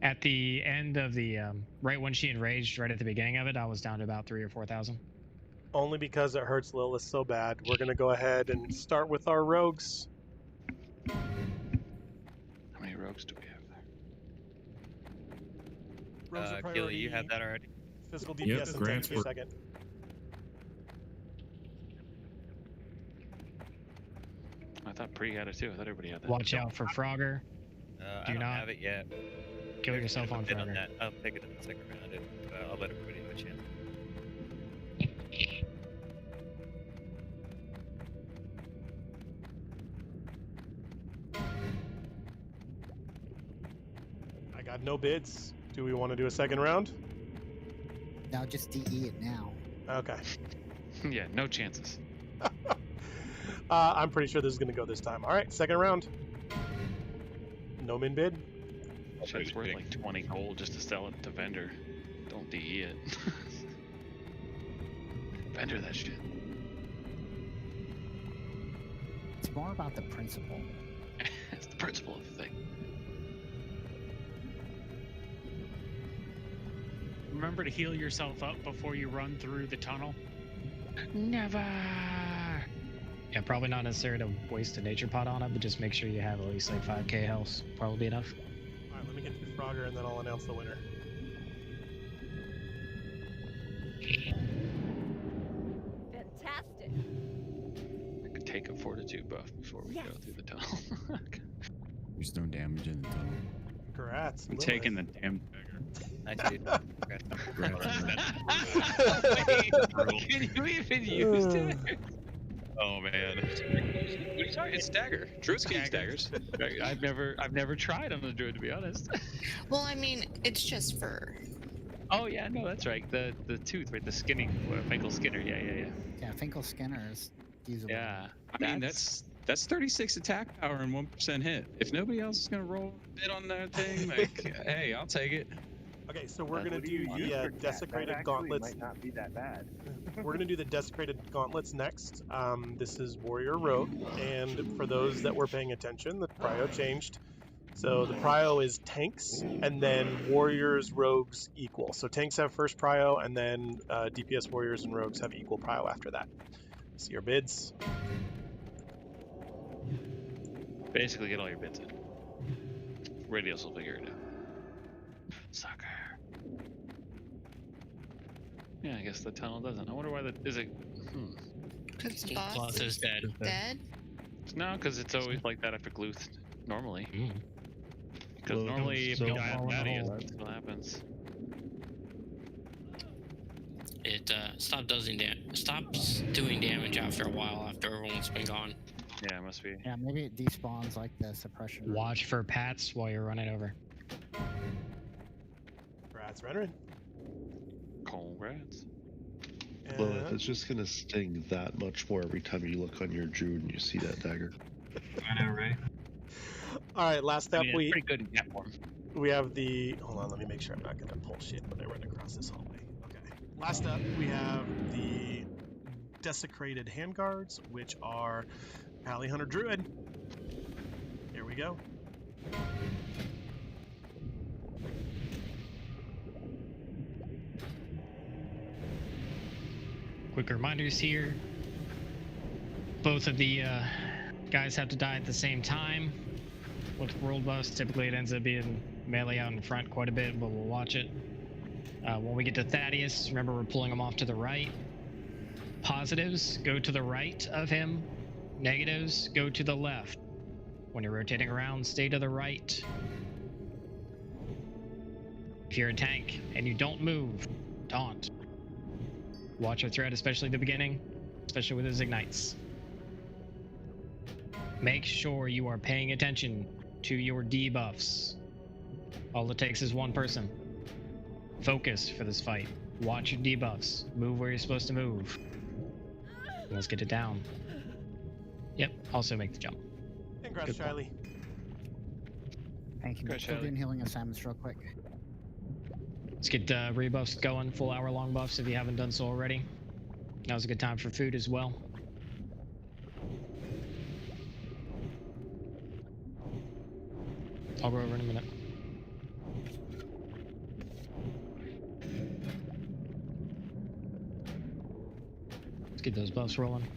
At the end of the right when she enraged, right at the beginning of it, I was down to about 3,000 or 4,000. Only because it hurts Lilith so bad. We're gonna go ahead and start with our rogues. How many rogues do we have there? Rogues are Keely, priority. you have that already? Physical DPS in 10 per second. I thought Pre had it too. I thought everybody had that. Watch out for Frogger. I don't have it yet. Kill There's yourself kind of a on bit Frogger. that. I'll take it in the second round. I'll let everybody have a chance. I got no bids. Do we want to do a second round? Now just DE it now. Okay. Yeah, no chances. I'm pretty sure this is going to go this time. All right, second round. No min bid. Shit's worth like 20 gold just to sell it to vendor. Don't DE it. Vendor that shit. It's more about the principle. It's the principle of the thing. Remember to heal yourself up before you run through the tunnel. Never. Yeah, probably not necessary to waste a nature pot on it, but just make sure you have at least like 5k health. Probably be enough. All right, let me get to the Frogger and then I'll announce the winner. Fantastic. I could take a fortitude buff before we go through the tunnel. There's no damage in the tunnel. Congrats. I'm Lilith. taking the damn Nice, dude. Can you even use it? Oh man. What are you talking? It's dagger. Druids can use daggers. I've never tried on the druid to be honest. Well, I mean, it's just fur. Oh yeah, no, that's right. The tooth, right? The skinning, Finkel Skinner. Yeah. Yeah, Finkel Skinner is usable. Yeah. I mean, that's 36 attack power and 1% hit. If nobody else is gonna roll a bit on that thing, like, hey, I'll take it. Okay, so we're gonna do the desecrated gauntlets. Might not be that bad. We're gonna do the desecrated gauntlets next. This is warrior rogue, and for those that were paying attention, the prio changed. So the prio is tanks, and then warriors, rogues equal. So tanks have first prio, and then DPS warriors and rogues have equal prio after that. See your bids. Basically, get all your bits in. Radios will figure it out. Sucker. Yeah, I guess the tunnel doesn't. I wonder why is it? Because the Boss boss is dead. dead. No, because it's always like that after Gluth, normally. Because Well, normally, if so you die far at in the Thaddius, hole. that's what happens. It stops doing damage after a while after everyone's been gone. Yeah, it must be. Yeah, maybe it despawns like the suppression. room. Watch for pats while you're running over. Brad's rendering. Congrats. Well, if it's just gonna sting that much more every time you look on your druid and you see that dagger. I know, right? All right, last up Yeah, we pretty good in cat form. we have the. Hold on, let me make sure I'm not gonna pull shit when I run across this hallway. Okay. Last up we have the desecrated handguards, which are Pally Hunter Druid. Here we go. Quick reminders here. Both of the guys have to die at the same time. With world buffs, typically it ends up being melee out in front quite a bit, but we'll watch it. When we get to Thaddius, remember we're pulling him off to the right. Positives, go to the right of him. Negatives, go to the left. When you're rotating around, stay to the right. If you're a tank and you don't move, taunt. Watch your threat, especially at the beginning, especially with his ignites. Make sure you are paying attention to your debuffs. All it takes is one person. Focus for this fight. Watch your debuffs. Move where you're supposed to move. Let's get it down. Yep, also make the jump. Congrats, Good point. Charlie. Thank you. Congrats, Still Charlie. doing healing assignments real quick. Let's get rebuffs going, full hour-long buffs if you haven't done so already. Now's a good time for food as well. I'll go over in a minute. Let's get those buffs rolling.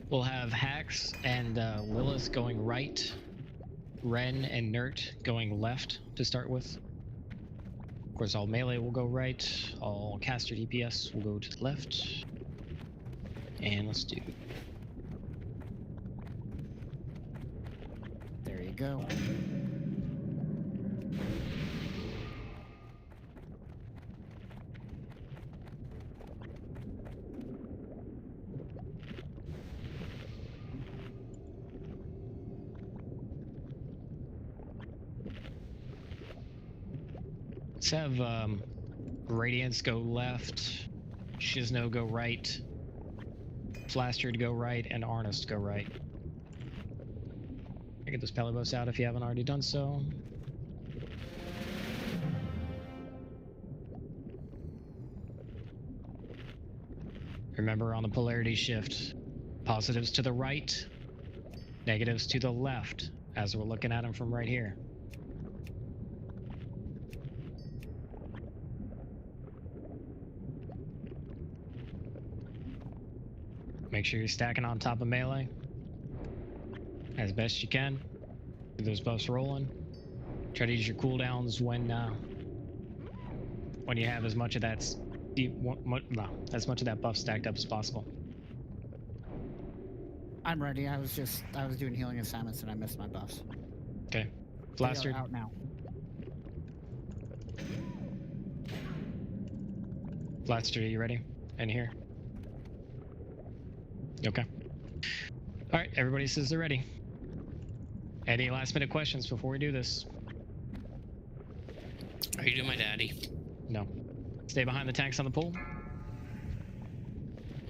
We'll have Hax and Lilith going right, Ren and Nert going left to start with. Of course, all melee will go right, all caster DPS will go to the left. And let's do. There you go. Let's have Radiance go left, Shizno go right, Flastard go right, and Arnest go right. Get those Pelibos out if you haven't already done so. Remember on the polarity shift, positives to the right, negatives to the left, as we're looking at them from right here. Make sure you're stacking on top of melee as best you can. Get those buffs rolling. Try to use your cooldowns when you have as much of that as much of that buff stacked up as possible. I'm ready. I was doing healing assignments and I missed my buffs. Okay, They are Flastard. out now. Flastard, are you ready? In here. Okay. All right, everybody says they're ready. Any last minute questions before we do this? Are you doing my daddy? No. Stay behind the tanks on the pool.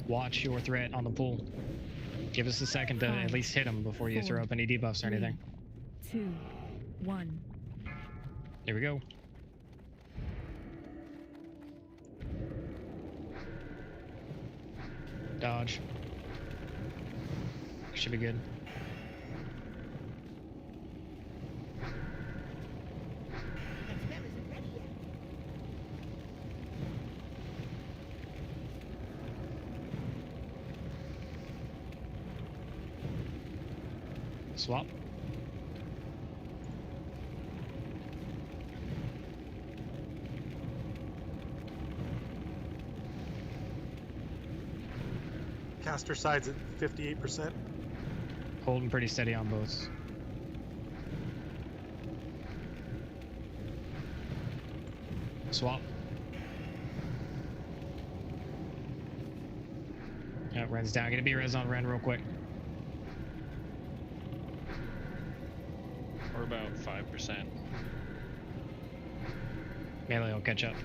Watch your threat on the pool. Give us a second to at least hit them before you throw up any debuffs or anything. 2, 1. Here we go. Dodge. Should be good. Swap. Caster side's at 58%. Holding pretty steady on both. Swap. Yeah, Ren's down. Get a B-res on Ren real quick. We're about 5%. Melee will catch up.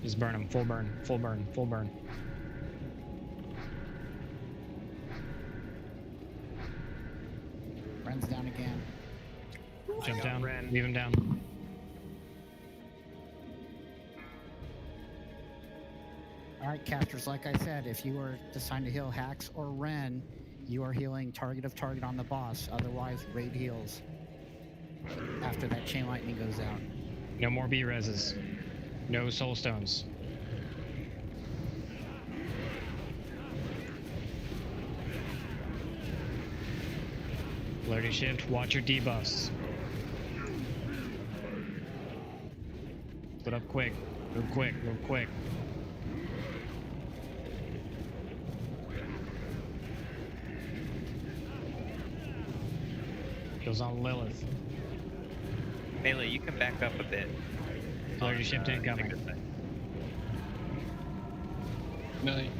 Just burn him. Full burn. Full burn. Full burn. Ren's down again. Jump down. Ren. Leave him down. Alright, casters, like I said, if you are assigned to heal Hacks or Ren, you are healing target of target on the boss. Otherwise, raid heals. After that chain lightning goes out. No more B-reses. No soul stones. Flirty shift. Watch your debuffs. Split up quick. Move quick. Move quick. Goes on Lilith. Melee, you can back up a bit. Flirty shift incoming. Melee.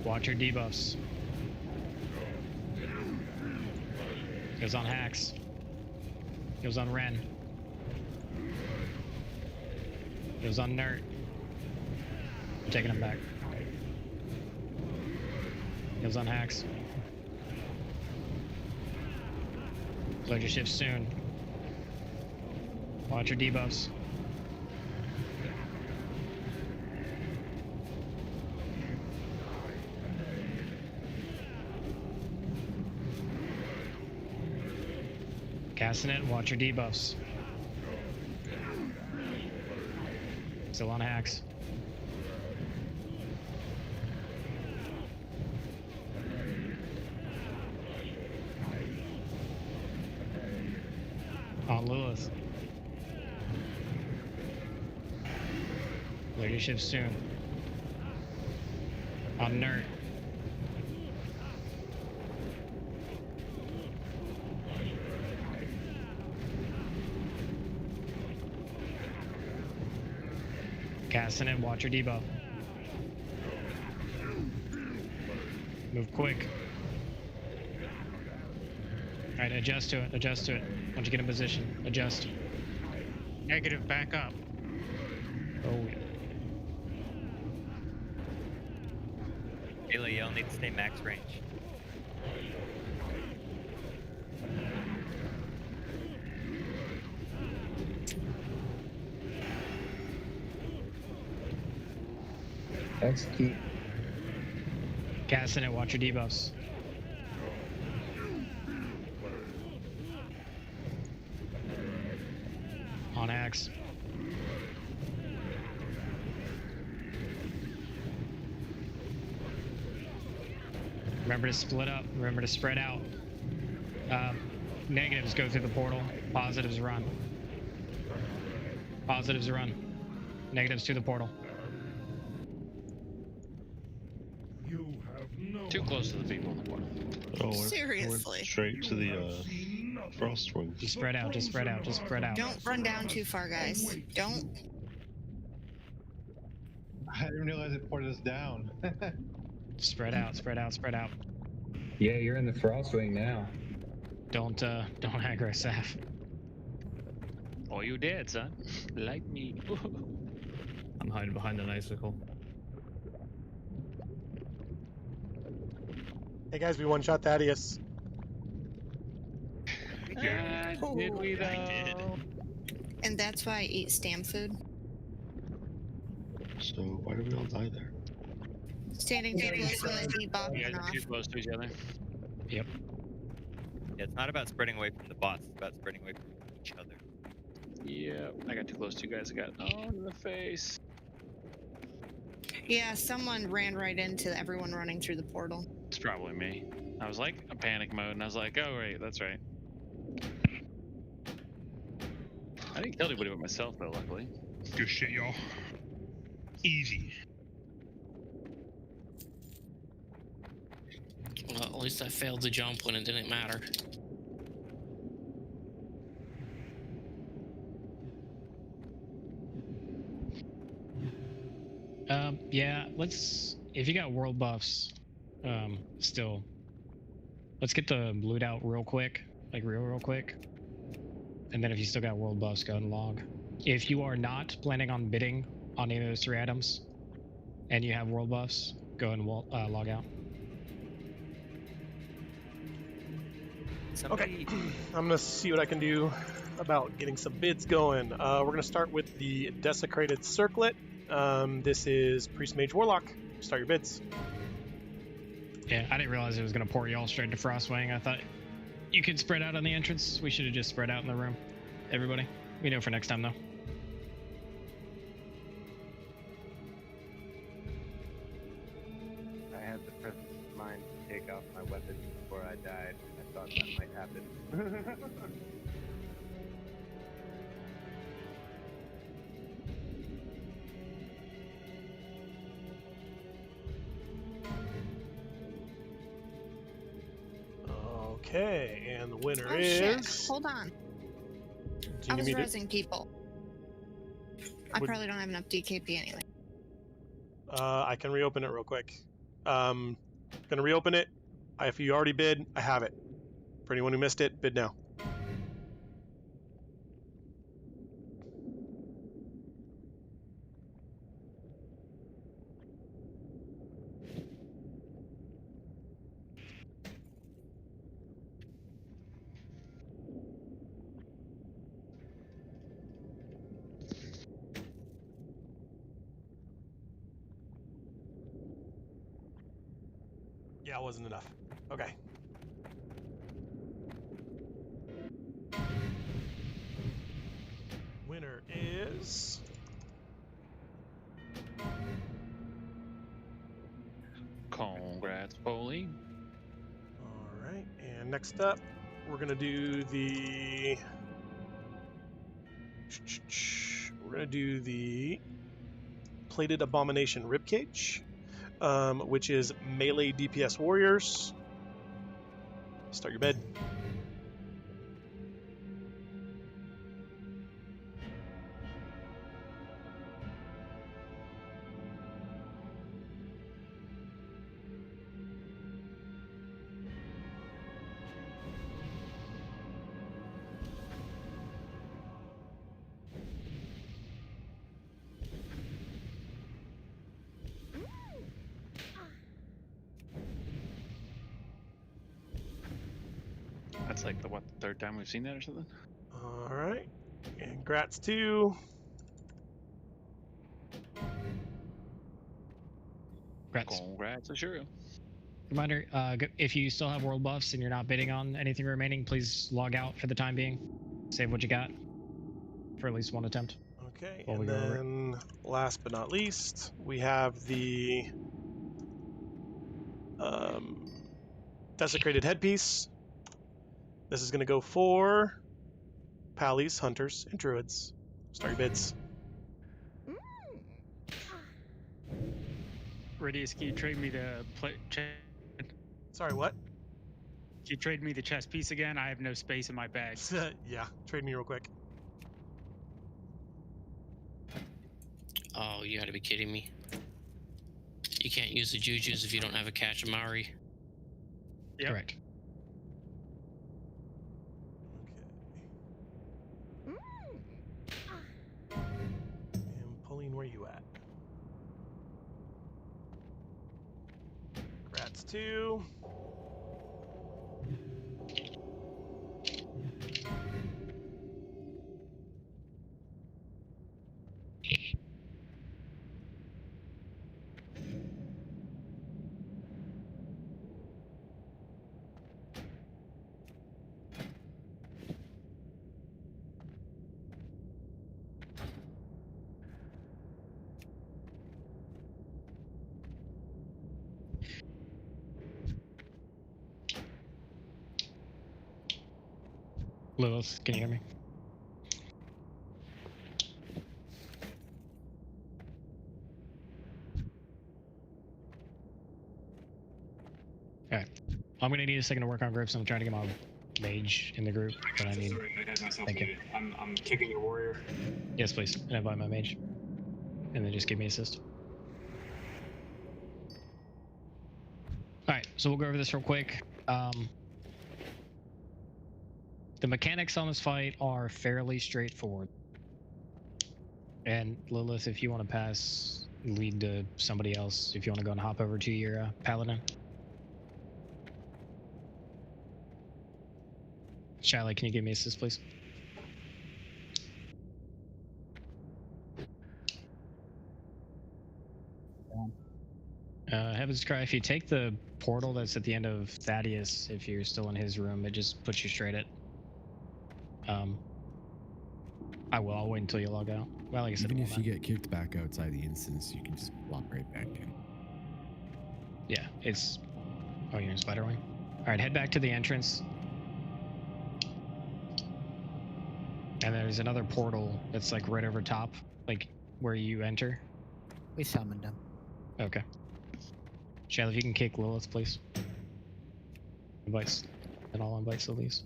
Watch your debuffs. Goes on Hacks. Goes on Ren. Goes on Nert. I'm taking him back. Goes on Hacks. Load your shift soon. Watch your debuffs. Casting it, watch your debuffs. Still on Hacks. On Lilith. Load your shift soon. On Nert. Casting it, watch your debuff. Move quick. Alright, adjust to it, adjust to it. Once you get in position, adjust. Negative, back up. Oh yeah. Melee, you'll need to stay max range. Execute. Casting it, watch your debuffs. On Axe. Remember to split up. Remember to spread out. Negatives go through the portal. Positives run. Positives run. Negatives to the portal. Too close to the people in the portal. Oh, I Seriously. went straight to the frost wing. Just spread out, just spread out, just spread out. Don't run down too far, guys. Don't. I didn't realize it poured us down. Spread out, spread out, spread out. Yeah, you're in the frostwing now. Don't aggro Saf. Oh, you did, son. Like me. I'm hiding behind an icicle. Hey guys, we one-shot Thaddius. Did we though? I did. And that's why I eat stam food. So why did we all die there? Standing too close to the debuff You and guys are off. too close to each other. Yep. Yeah, it's not about spreading away from the boss, it's about spreading away from each other. Yeah, I got too close to you guys. I got in the face. Yeah, someone ran right into everyone running through the portal. It's probably me. I was like a panic mode, and I was like, oh wait, that's right. I didn't kill anybody but myself though, luckily. Good shit, y'all. Easy. Well, at least I failed to jump when it didn't matter. Yeah, let's, if you got world buffs, still, let's get the loot out real quick, like real quick. And then if you still got world buffs, go and log. If you are not planning on bidding on any of those 3 items and you have world buffs, go and log out. Okay, I'm gonna see what I can do about getting some bids going. We're gonna start with the Desecrated Circlet. This is Priest, Mage, Warlock. Start your bids. Yeah, I didn't realize it was going to port y'all straight to Frostwing. I thought you could spread out on the entrance. We should have just spread out in the room. Everybody. We know for next time, though. I had the presence of mind to take off my weapon before I died. I thought that might happen. Okay, and the winner Oh, is... shit. Hold on. Do I you was need me to... resing people. I Would- probably don't have enough DKP anyway. I can reopen it real quick. Gonna reopen it. If you already bid, I have it. For anyone who missed it, bid now. Yeah, it wasn't enough. Okay. Winner is... Congrats, Polly. Alright, and next up, we're gonna do the... We're gonna do the Plated Abomination Ribcage, which is melee DPS warriors. Start your bid. That's like the what, third time we've seen that or something? Alright, and grats to... Congrats, sure. Reminder, if you still have world buffs and you're not bidding on anything remaining, please log out for the time being. Save what you got for at least one attempt. Okay, while and we go over it. then last but not least, we have the Desecrated Headpiece. This is going to go for Pallies, Hunters, and Druids. Start your bids. Radius, can you trade me the Sorry, what? Can you trade me the chess piece again? I have no space in my bag. Yeah, trade me real quick. Oh, you gotta be kidding me. You can't use the Jujus if you don't have a catch of Maori. Yep. Correct. And Pauline, where you at? Grats 2. Lilith, can you hear me? Alright. I'm gonna need a second to work on groups. I'm trying to get my mage in the group, but I need. Thank you. I'm kicking your warrior. Yes, please. And invite my mage. And then just give me assist. Alright, so we'll go over this real quick. The mechanics on this fight are fairly straightforward. And Lilith, if you want to pass lead to somebody else, if you want to go and hop over to your paladin. Charlie, can you give me assist, please? Heaven's Cry, if you take the portal that's at the end of Thaddius, if you're still in his room, it just puts you straight at... I'll wait until you log out. Well, like I said, even if you get kicked back outside the instance, you can just walk right back in. Yeah, it's... Oh, you're in Spider Wing? Alright, head back to the entrance. And there's another portal that's like right over top, like where you enter. We summoned him. Okay. Shad, if you can kick Lilith, please. Invites, and I'll invite Sylvies.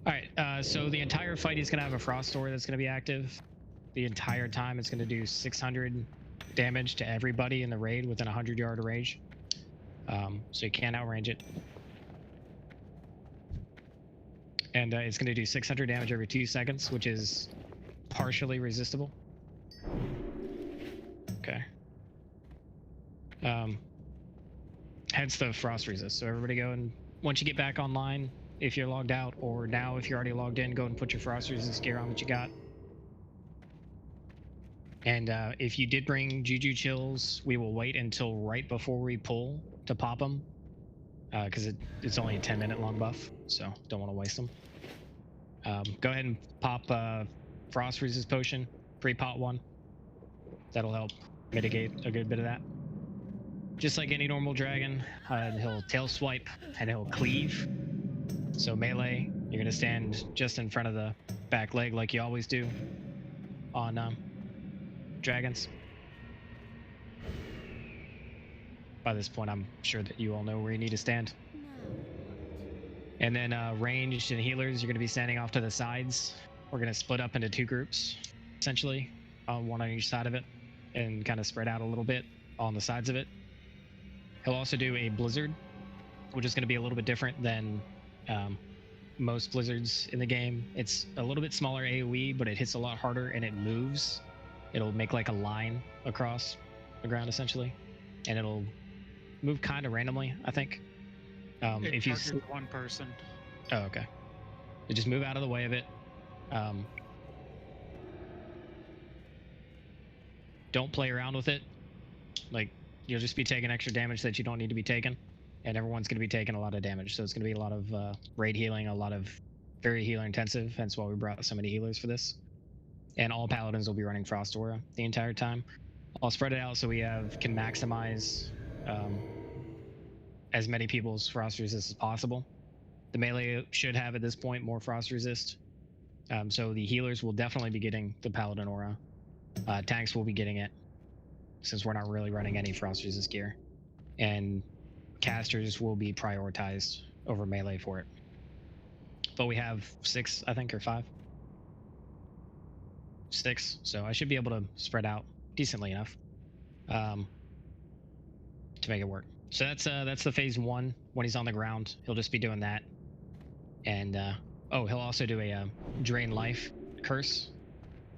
Alright, so the entire fight is going to have a frost door that's going to be active. The entire time it's going to do 600 damage to everybody in the raid within a 100-yard range. So you can't outrange it. And it's going to do 600 damage every 2 seconds, which is partially resistible. Okay. Hence the frost resist. So everybody go and once you get back online, if you're logged out, or now if you're already logged in, go and put your frost resist gear on that you got. And if you did bring Juju chills, we will wait until right before we pull to pop them, because it's only a 10-minute long buff, so don't want to waste them. Go ahead and pop frost resist potion, pre-pot one. That'll help mitigate a good bit of that. Just like any normal dragon, he'll tail swipe and he'll cleave. So melee, you're gonna stand just in front of the back leg like you always do on dragons. By this point, I'm sure that you all know where you need to stand. And then ranged and healers, you're gonna be standing off to the sides. We're gonna split up into 2 groups, essentially, one on each side of it, and kind of spread out a little bit on the sides of it. He'll also do a blizzard, which is gonna be a little bit different than most blizzards in the game. It's a little bit smaller AoE, but it hits a lot harder and it moves. It'll make like a line across the ground essentially, and it'll move kind of randomly, I think. If you targets one person. Oh, okay. You just move out of the way of it. Don't play around with it. Like, you'll just be taking extra damage that you don't need to be taking, and everyone's going to be taking a lot of damage. So it's going to be a lot of raid healing, a lot of very healer intensive. Hence why we brought so many healers for this. And all paladins will be running Frost Aura the entire time. I'll spread it out so we can maximize as many people's frost resist as possible. The melee should have at this point more frost resist. So the healers will definitely be getting the paladin aura. Tanks will be getting it, since we're not really running any frost resist gear. And casters will be prioritized over melee for it. But we have 6, I think, or 5. 6, so I should be able to spread out decently enough to make it work. So that's the phase 1. When he's on the ground, he'll just be doing that. And he'll also do a drain life curse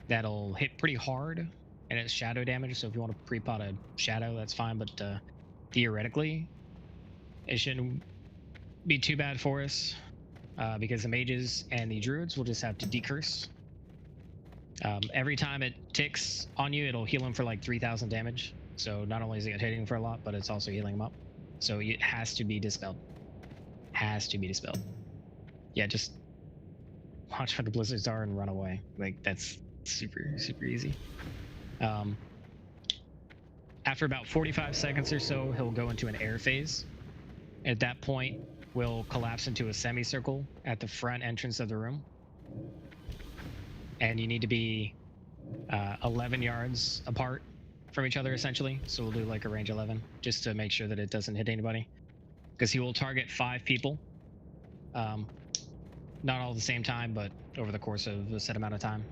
that'll hit pretty hard, and it's shadow damage. So if you want to pre-pot a shadow, that's fine. But theoretically, it shouldn't be too bad for us because the mages and the druids will just have to decurse. Every time it ticks on you, it'll heal him for like 3,000 damage. So not only is it hitting him for a lot, but it's also healing him up. So it has to be dispelled. Has to be dispelled. Yeah, just watch where the blizzards are and run away. Like, that's super, super easy. After about 45 seconds or so, he'll go into an air phase. At that point, we'll collapse into a semicircle at the front entrance of the room. And you need to be 11 yards apart from each other, essentially. So we'll do like a range 11, just to make sure that it doesn't hit anybody. because he will target 5 people. Not all at the same time, but over the course of a set amount of time.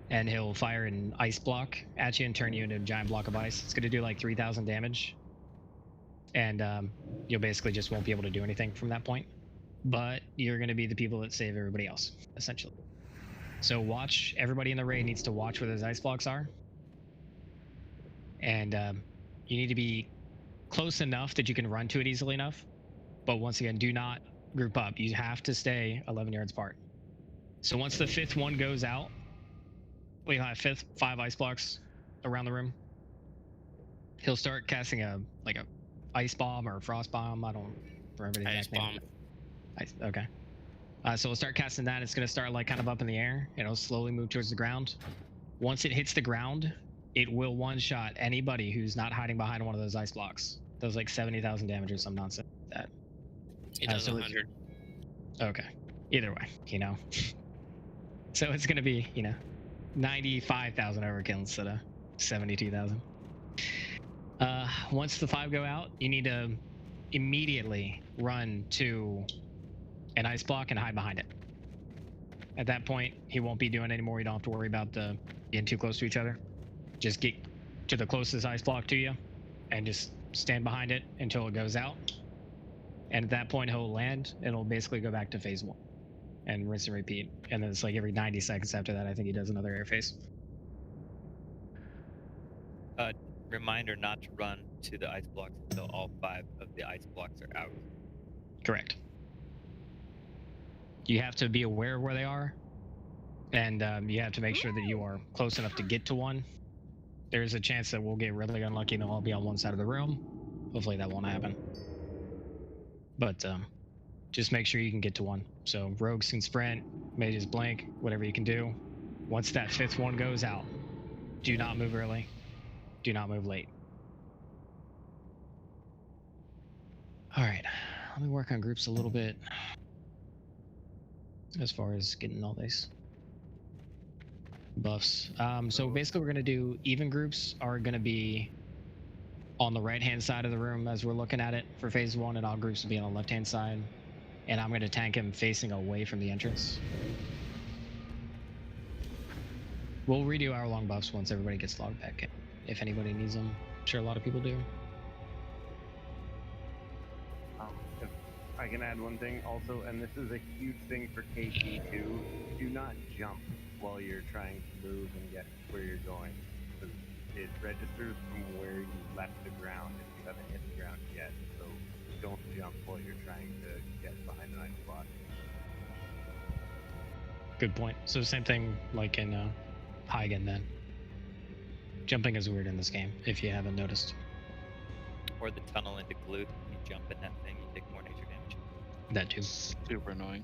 And he'll fire an ice block at you and turn you into a giant block of ice. It's going to do like 3,000 damage. And you'll basically just won't be able to do anything from that point. But you're going to be the people that save everybody else, essentially. So watch, everybody in the raid needs to watch where those ice blocks are. And you need to be close enough that you can run to it easily enough. But once again, do not group up. You have to stay 11 yards apart. So once the 5th one goes out, we have 5 ice blocks around the room. He'll start casting a ice bomb or a frost bomb. I don't remember the exact name. Ice bomb. Okay. So we'll start casting that. It's going to start like kind of up in the air. It'll slowly move towards the ground. Once it hits the ground, it will one-shot anybody who's not hiding behind one of those ice blocks. Does like 70,000 damage or some nonsense like that. It does 100. Okay. Either way, you know. So it's going to be, 95,000 overkill instead of 72,000. Once the 5 go out, you need to immediately run to an ice block and hide behind it. At that point, he won't be doing anymore. You don't have to worry about being too close to each other. Just get to the closest ice block to you and just stand behind it until it goes out. And at that point, he'll land and it'll basically go back to phase 1 and rinse and repeat. And then it's like every 90 seconds after that, I think he does another air phase. Reminder not to run to the ice blocks until all 5 of the ice blocks are out. Correct. You have to be aware of where they are, and you have to make sure that you are close enough to get to one. There's a chance that we'll get really unlucky and they'll all be on one side of the room. Hopefully that won't happen. But just make sure you can get to one. So rogues can sprint, mages blink, whatever you can do. Once that 5th one goes out, do not move early. Do not move late. All right, let me work on groups a little bit. As far as getting all these buffs. So basically we're going to do even groups are going to be on the right-hand side of the room as we're looking at it for phase 1, and all groups will be on the left-hand side. And I'm going to tank him facing away from the entrance. We'll redo hour-long buffs once everybody gets logged back in, if anybody needs them. I'm sure a lot of people do. If I can add one thing also, and this is a huge thing for KT too, do not jump while you're trying to move and get where you're going. Because it registers from where you left the ground if you haven't hit the ground yet. So don't jump while you're trying to get behind an ice block. Good point. So same thing like in Hagen then. Jumping is weird in this game, if you haven't noticed. Or the tunnel into glue. You jump in that thing, you take more nature damage. That too. Super annoying.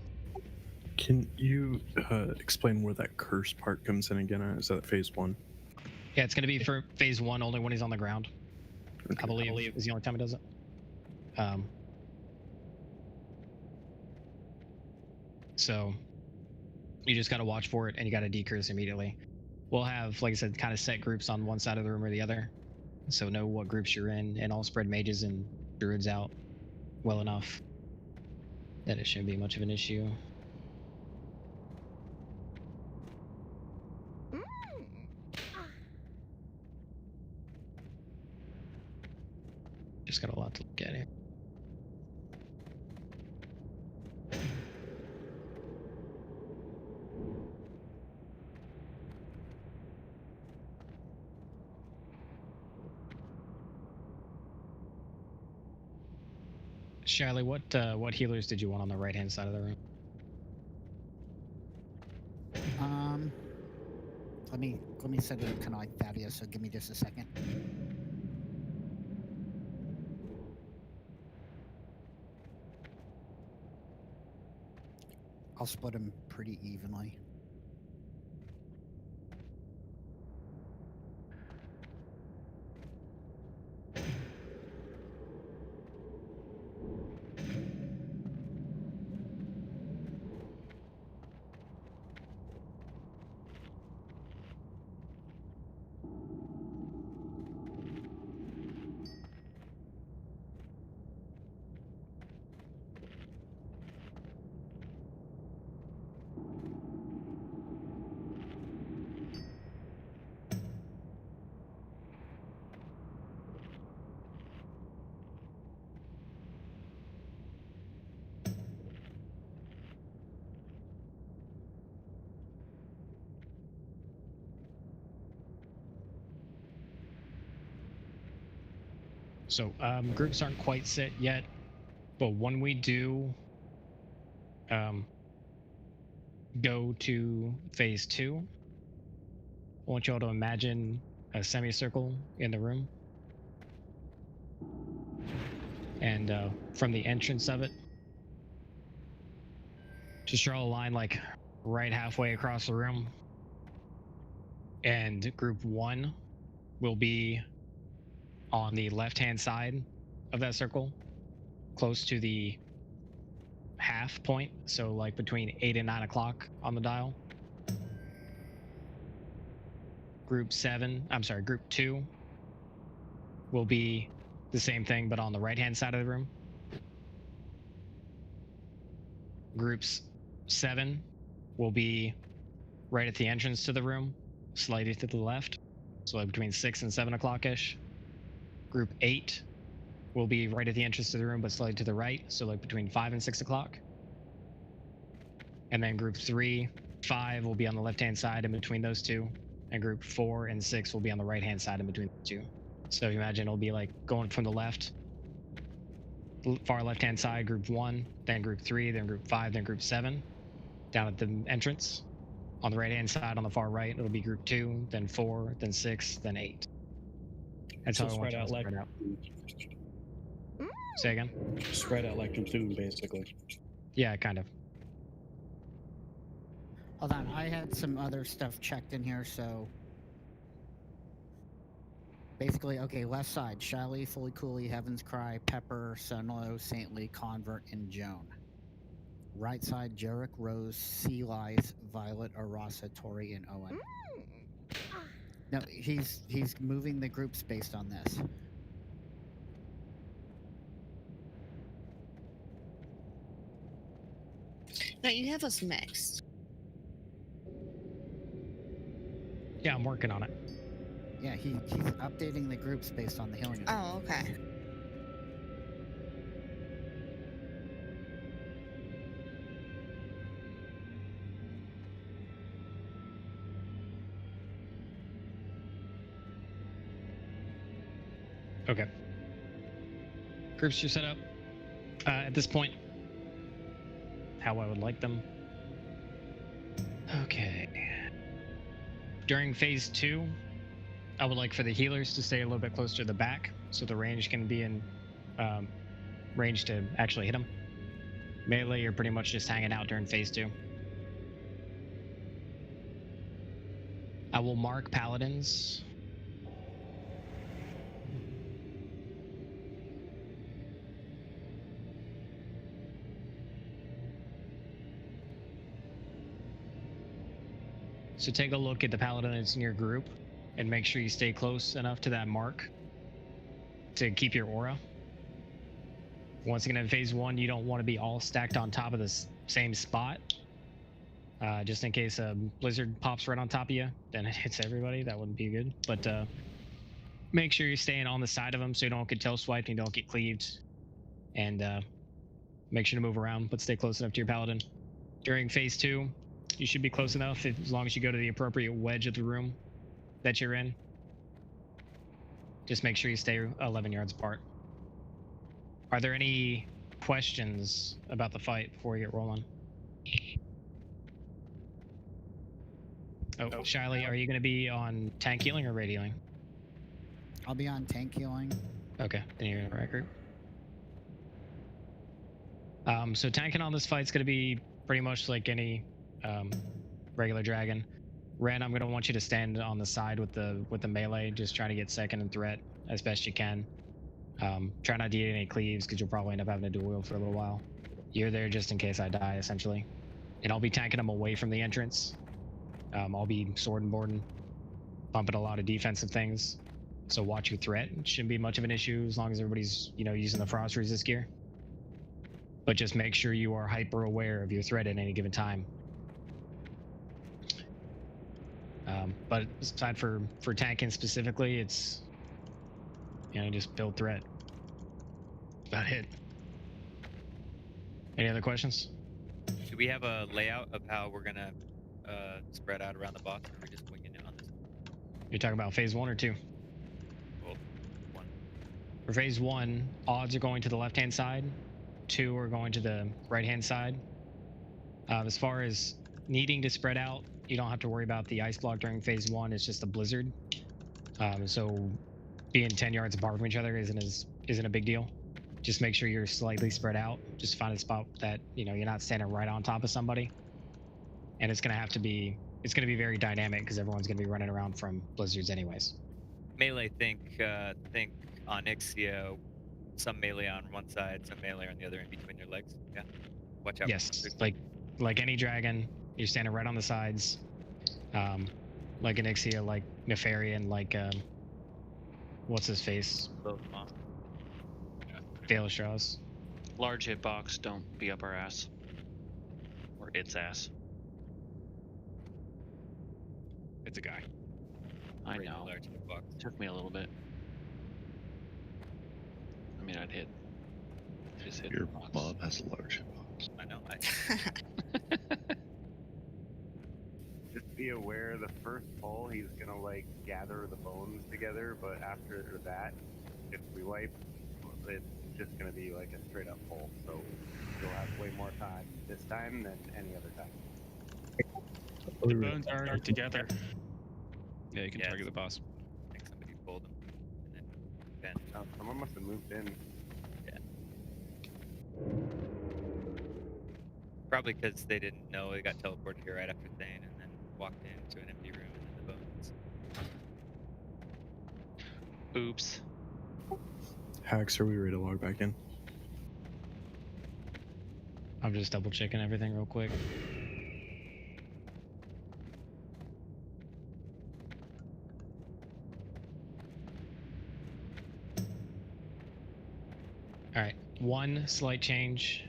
Can you explain where that curse part comes in again? Is that phase 1? Yeah, it's going to be for phase 1 only when he's on the ground. Okay. I believe is the only time he does it. So you just got to watch for it and you got to decurse immediately. We'll have, like I said, kind of set groups on one side of the room or the other. So know what groups you're in, and I'll spread mages and druids out well enough that it shouldn't be much of an issue. Just got a lot to look at here. Shiley, what healers did you want on the right hand side of the room? Let me set it up kind of like Thaddius, so give me just a second. I'll split them pretty evenly. So groups aren't quite set yet, but when we do go to phase 2, I want you all to imagine a semicircle in the room. And from the entrance of it, just draw a line like right halfway across the room. And group 1 will be on the left-hand side of that circle, close to the half point, so like between 8 and 9 o'clock on the dial. Group 2 will be the same thing, but on the right-hand side of the room. Groups 7 will be right at the entrance to the room, slightly to the left, so like between 6 and 7 o'clock-ish. Group 8 will be right at the entrance to the room, but slightly to the right, so like between 5 and 6 o'clock. And then group 3, 5 will be on the left-hand side in between those two, and group 4 and 6 will be on the right-hand side in between the two. So if you imagine, it'll be like going from the left, far left-hand side, group 1, then group 3, then group 5, then group 7, down at the entrance. On the right-hand side, on the far right, it'll be group 2, then 4, then 6, then 8. That's So how I want spread you to out like spread out. Say again? spread out like Platoon, basically. Yeah, kind of. Hold on, I had some other stuff checked in here, so basically, okay, left side, Shyly, Fully Cooley, Heaven's Cry, Pepper, Sunlow, Saintly, Convert, and Joan. Right side, Jarek, Rose, Sea Lice, Violet, Arasa, Tori, and Owen. No, he's moving the groups based on this. No, you have us mixed. Yeah, I'm working on it. Yeah, he's updating the groups based on the healing. Oh, okay. Okay. Groups are set up at this point. How I would like them. Okay. During phase 2, I would like for the healers to stay a little bit closer to the back, so the range can be in range to actually hit them. Melee, you're pretty much just hanging out during phase 2. I will mark paladins. So take a look at the paladin that's in your group and make sure you stay close enough to that mark to keep your aura. Once again, in phase 1, you don't want to be all stacked on top of the same spot. Just in case a blizzard pops right on top of you, then it hits everybody. That wouldn't be good. But make sure you're staying on the side of them so you don't get tail swiped and you don't get cleaved. And make sure to move around, but stay close enough to your paladin. During phase 2, you should be close enough as long as you go to the appropriate wedge of the room that you're in. Just make sure you stay 11 yards apart. Are there any questions about the fight before we get rolling? Oh, Shyly, are you going to be on tank healing or raid healing? I'll be on tank healing. Okay, then you're in the right group. So tanking on this fight's going to be pretty much like any regular dragon. Ren, I'm going to want you to stand on the side with the melee, just try to get second in threat as best you can. Try not to get any cleaves because you'll probably end up having to dual wield for a little while. You're there just in case I die, essentially. And I'll be tanking them away from the entrance. I'll be sword and boarding, bumping a lot of defensive things. So watch your threat. It shouldn't be much of an issue as long as everybody's, using the frost resist gear. But just make sure you are hyper aware of your threat at any given time. But aside for tanking specifically, it's just build threat. About it. Any other questions? Do we have a layout of how we're gonna spread out around the boss, or are we just winging it on this? You're talking about phase 1 or 2? Well, 1. For phase 1, odds are going to the left-hand side. 2 are going to the right-hand side. As far as needing to spread out, you don't have to worry about the ice block during phase 1. It's just a blizzard. So being 10 yards apart from each other isn't a big deal. Just make sure you're slightly spread out. Just find a spot that you're not standing right on top of somebody. And it's gonna be very dynamic because everyone's gonna be running around from blizzards anyways. Melee, think Onyxia, some melee on one side, some melee on the other, in between your legs. Yeah. Watch out. Yes, like any dragon, you're standing right on the sides. Like Onyxia, like Nefarian, like what's his face? Baelstrauss. Large hitbox, don't be up our ass. Or its ass. It's a guy. I know. Took me a little bit. I mean, I'd hit. Just hit Your once. mom has a large hitbox. I know. Just be aware the first pull, he's gonna like gather the bones together, but after that, if we wipe, it's just gonna be like a straight up pull. So you'll have way more time this time than any other time. The bones are already together. Yeah, you can target the boss. I think somebody pulled them. And then Someone must have moved in. Yeah. Probably because they didn't know they got teleported here right after Thane, and then walked into an empty room and then the bones. Oops. Hacks, are we ready to log back in? I'm just double checking everything real quick. All right, one slight change.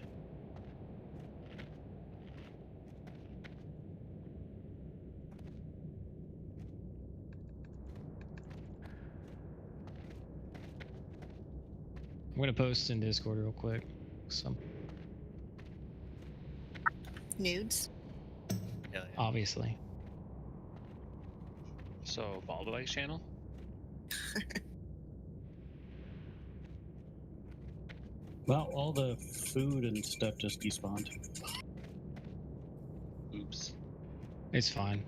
I'm gonna post in Discord real quick. Nudes. Yeah. Obviously. So, Baldwin's channel? Well, all the food and stuff just despawned. Oops. It's fine.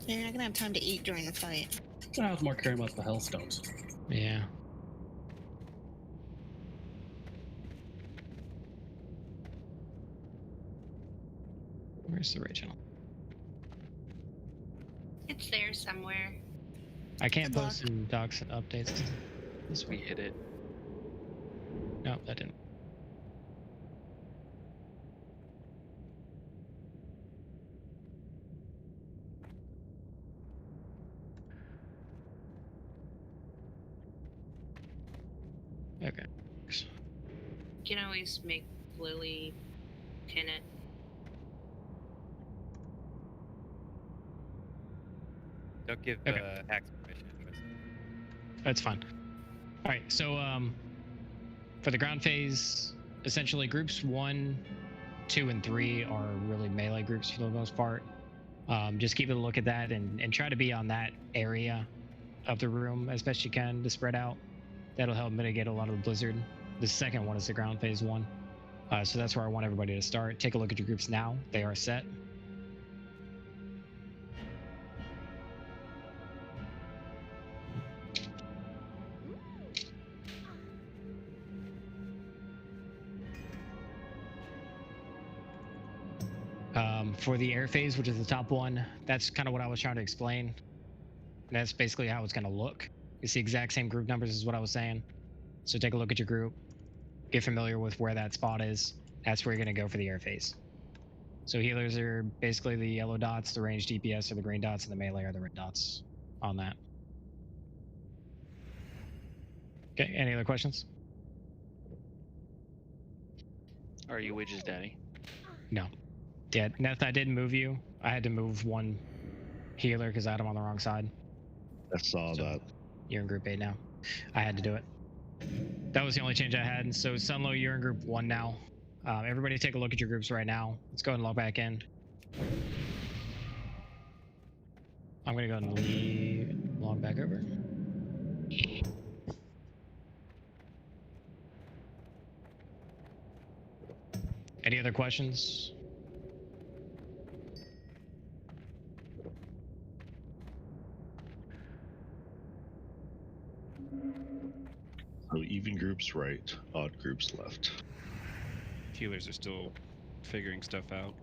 You're not gonna have time to eat during the fight. I was more caring about the health stones. Yeah. Where's the original? It's there somewhere. I can't post in docs and updates. This We week. hit it. No, that didn't. Okay. You can always make Lily pin it. Don't give Okay. hacks permission. That's fine. All right, so for the ground phase, essentially groups 1, 2, and 3 are really melee groups for the most part. Just keep a look at that and try to be on that area of the room as best you can to spread out. That'll help mitigate a lot of the blizzard. The second one is the ground phase 1. So that's where I want everybody to start. Take a look at your groups now. They are set. For the air phase, which is the top one, that's kind of what I was trying to explain. And that's basically how it's going to look. It's the exact same group numbers as what I was saying. So take a look at your group. Get familiar with where that spot is. That's where you're going to go for the air phase. So healers are basically the yellow dots, the ranged DPS are the green dots, and the melee are the red dots on that. Okay, any other questions? Are you Widge's daddy? No. Yeah, Neth, I did move you. I had to move one healer because I had him on the wrong side. I saw that. You're in group 8 now. I had to do it. That was the only change I had. And so Sunlow, you're in group 1 now. Everybody take a look at your groups right now. Let's go ahead and log back in. I'm going to go ahead and log back over. Any other questions? So even groups right, odd groups left. Healers are still figuring stuff out.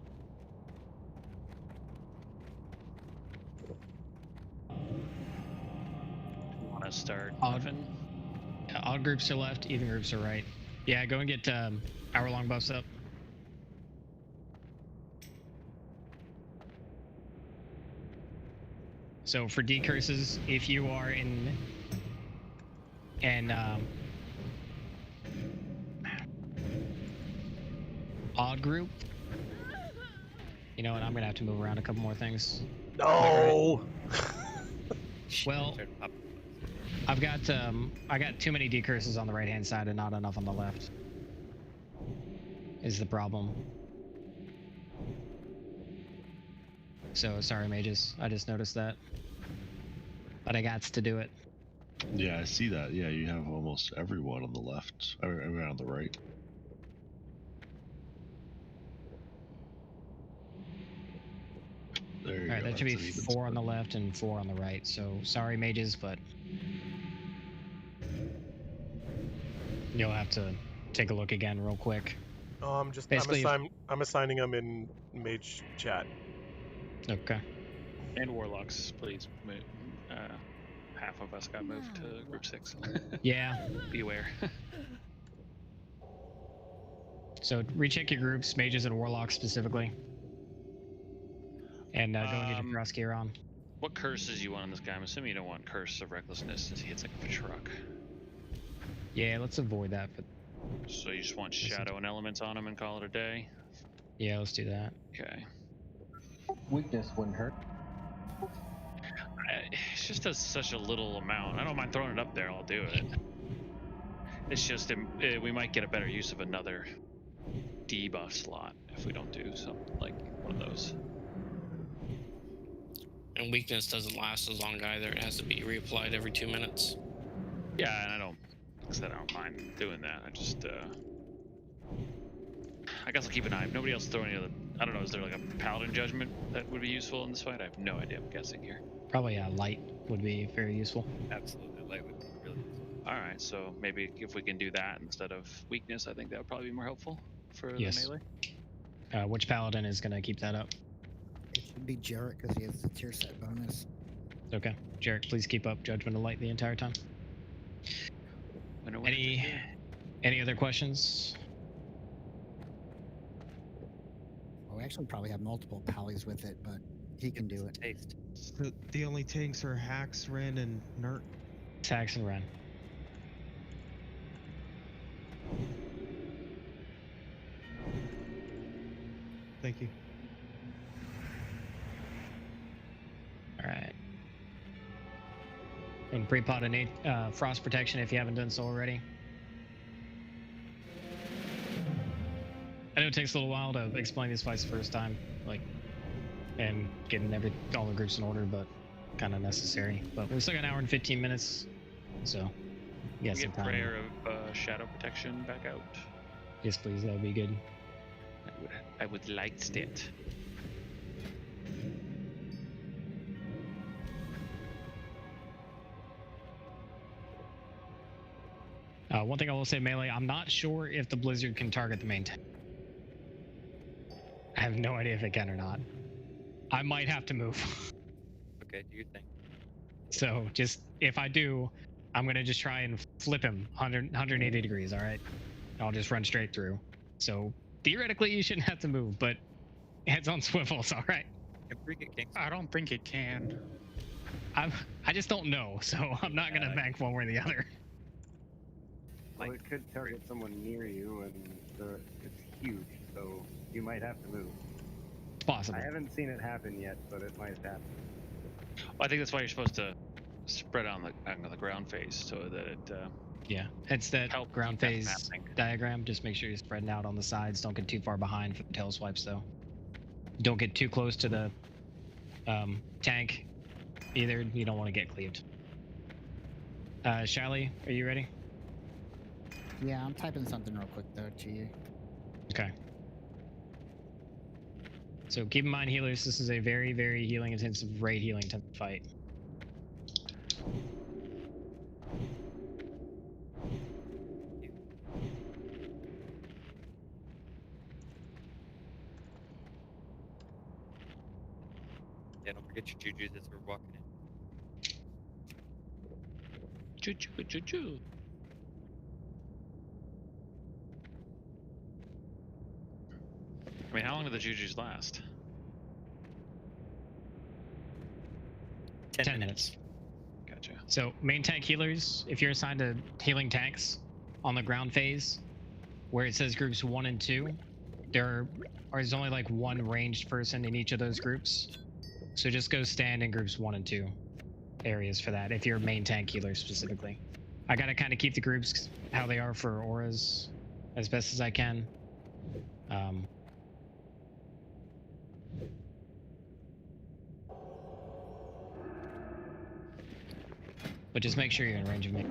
Want to start? Odd groups are left, even groups are right. Yeah, go and get hour-long buffs up. So for decurses, if you are in an odd group, you know what? I'm gonna have to move around a couple more things. No. Well, I got too many decurses on the right hand side and not enough on the left. Is the problem. So sorry, mages. I just noticed that. But I got to do it. Yeah, I see that. Yeah, you have almost everyone on the left, or on the right. There you Alright, go. that should be That's an even 4 on the left and 4 on the right. So sorry, mages, but you'll have to take a look again real quick. Oh, I'm assigning them in mage chat. Okay. And warlocks, please. Half of us got moved to group 6. Yeah. Beware. So recheck your groups, mages and warlocks specifically. And go and get your cross gear on. What curses you want on this guy? I'm assuming you don't want Curse of Recklessness since he hits like a truck. Yeah, let's avoid that. But So you just want Shadow and Elements on him and call it a day? yeah, let's do that. Okay. Weakness wouldn't hurt. It just does such a little amount. I don't mind throwing it up there. I'll do it. It's just we might get a better use of another debuff slot if we don't do something like one of those. And weakness doesn't last as long either. It has to be reapplied every 2 minutes. Yeah, and I don't mind doing that. I just I guess I'll keep an eye. If nobody else throw any other. I don't know. Is there like a Paladin Judgment that would be useful in this fight? I have no idea. I'm guessing here. Probably light would be very useful. Absolutely, light would be really useful. All right, so maybe if we can do that instead of weakness, I think that would probably be more helpful for the melee. Which paladin is going to keep that up? It should be Jarrett because he has the tier set bonus. Okay. Jarrett, please keep up Judgment of Light the entire time. Any other questions? Well, we actually probably have multiple pallies with it, but he can do it. Taste. The only tanks are Hax, Ren, and Nert. Hax and Ren. Thank you. Alright. And pre-pot a frost protection if you haven't done so already. I know it takes a little while to explain these fights the first time, and getting all the groups in order, but kind of necessary. But we still got an hour and 15 minutes, so Can some we get time. Prayer of Shadow Protection back out? Yes, please. That would be good. I would like it. One thing I will say, melee, I'm not sure if the blizzard can target the main tank. I have no idea if it can or not. I might have to move. Okay, do your thing. So just, if I do, I'm going to just try and flip him 180 degrees, all right? I'll just run straight through. So theoretically, you shouldn't have to move, but heads on swivels, all right? I don't think it can. I just don't know, so I'm not going to bank one way or the other. Well, it could target someone near you, and it's huge, so you might have to move. It's possible. I haven't seen it happen yet, but it might happen. Well, I think that's why you're supposed to spread on the ground face so that it. Yeah, it's that ground keep that phase mapping. diagram. Just make sure you're spreading out on the sides. Don't get too far behind for the tail swipes, though. Don't get too close to the tank either. You don't want to get cleaved. Shally, are you ready? Yeah, I'm typing something real quick though to you. Okay. So keep in mind, healers, this is a very, very healing intensive, raid healing intensive fight. Yeah, don't forget your jujus as we're walking in. Choo-choo. I mean, how long do the jujus last? 10 minutes. Gotcha. So main tank healers, if you're assigned to healing tanks on the ground phase, where it says groups 1 and 2, there's only like one ranged person in each of those groups. So just go stand in groups 1 and 2 areas for that, if you're main tank healer specifically. I gotta kind of keep the groups how they are for auras as best as I can. But just make sure you're in range of me.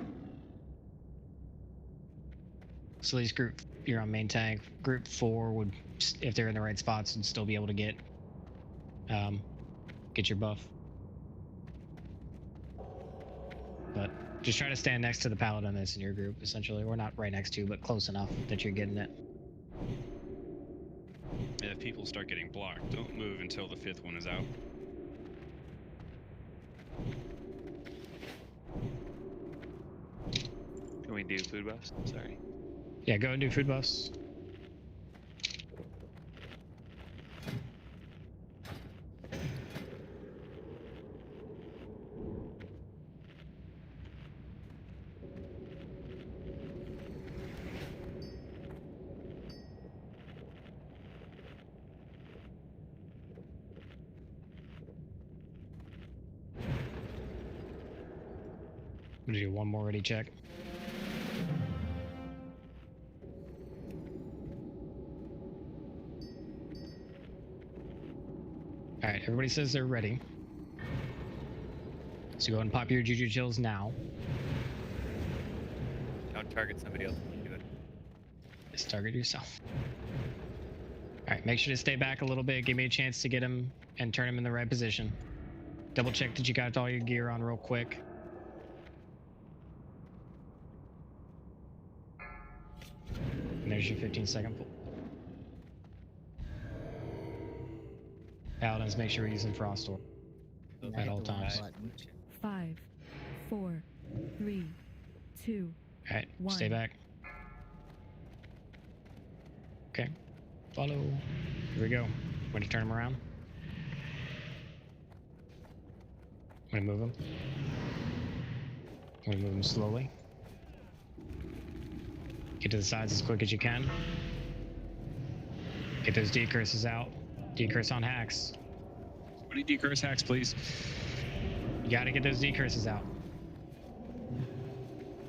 So at least you're on main tank. Group 4 would, if they're in the right spots, would still be able to get your buff. But just try to stand next to the paladin that's in your group, essentially. We're not right next to, but close enough that you're getting it. And if people start getting blocked, don't move until the 5th one is out. Can we do food buffs? Sorry. Yeah, go and do food buffs. I'm gonna do one more ready check. Alright, everybody says they're ready. So go ahead and pop your Juju chills now. Don't target somebody else when you do it. Just target yourself. Alright, make sure to stay back a little bit. Give me a chance to get him and turn him in the right position. Double check that you got all your gear on real quick. And there's your 15-second pull. Paladins, make sure we're using Frost Orb at all times. 5, 4, 3, 2, Alright, 1. stay back. Okay, follow. Here we go. When you turn him around, I'm gonna move him. I'm gonna move him slowly. Get to the sides as quick as you can. Get those decurses out. Decurse on hacks. Somebody decurse hacks, please. You gotta get those decurses out.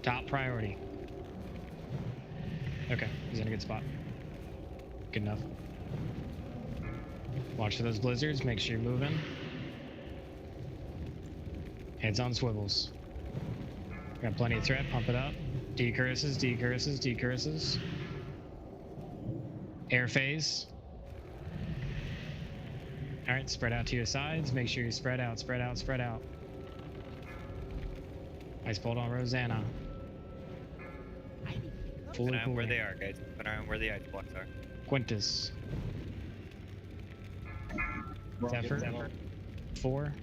Top priority. Okay, he's in a good spot. Good enough. Watch for those blizzards, make sure you're moving. Heads on swivels. Got plenty of threat, pump it up. Decurses, decurses, decurses. Air phase. Alright, spread out to your sides. Make sure you spread out, spread out, spread out. Ice bolt on Rosanna. Keep an eye on where they are, guys. Keep an eye on where the ice blocks are. Quintus. Zephyr. 4.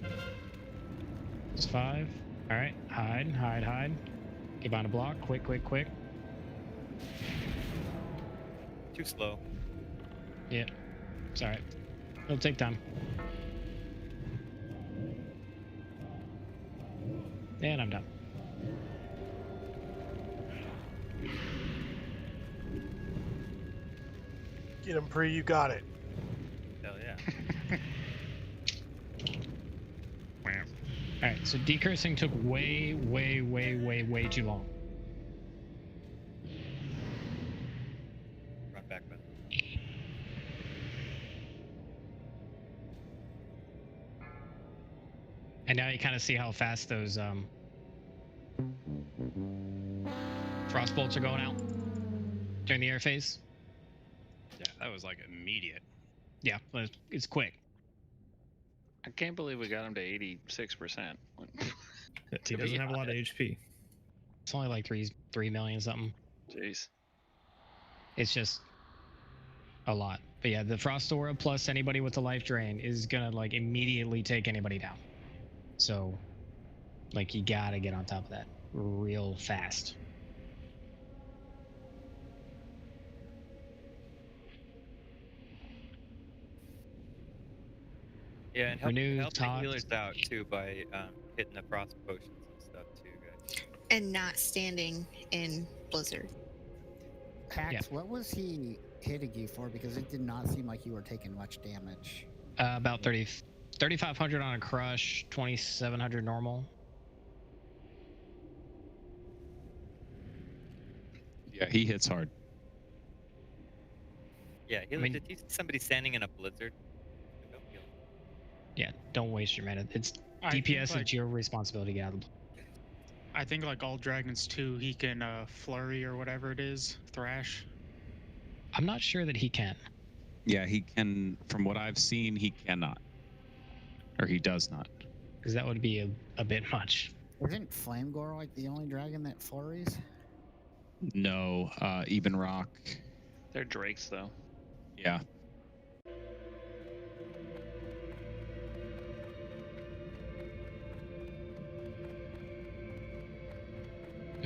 It's 5. Alright, hide, hide, hide. Get behind a block. Quick, quick, quick. Too slow. Yeah, it's alright. It'll take time. And I'm done. Get him, Pre, you got it. Hell yeah. Alright, so decursing took way too long. Run back, man. And now you kind of see how fast those frost bolts are going out during the air phase. Yeah, that was like immediate. Yeah, but it's quick. I can't believe we got him to 86%. He doesn't have a lot of HP. It's only like 3 million something. Jeez. It's just a lot. But yeah, the Frost Aura plus anybody with a life drain is gonna like immediately take anybody down. So like you gotta get on top of that real fast. Yeah, and Renew, help the tox. healers out too by hitting the frost potions and stuff too, guys. And not standing in blizzard. Pax, what was he hitting you for? Because it did not seem like you were taking much damage. About 3,500 on a crush, 2,700 normal. Yeah, he hits hard. Yeah, healers, if you see somebody standing in a blizzard, don't heal. Yeah, don't waste your mana. It's I think, DPS. like- It's your responsibility to get out of the I think like all dragons too, he can flurry or whatever it is, thrash. I'm not sure that he can. Yeah, he can. From what I've seen, he cannot, or he does not. Because that would be a bit much. Isn't Flamegore like the only dragon that flurries? No, even rock. They're drakes though. Yeah.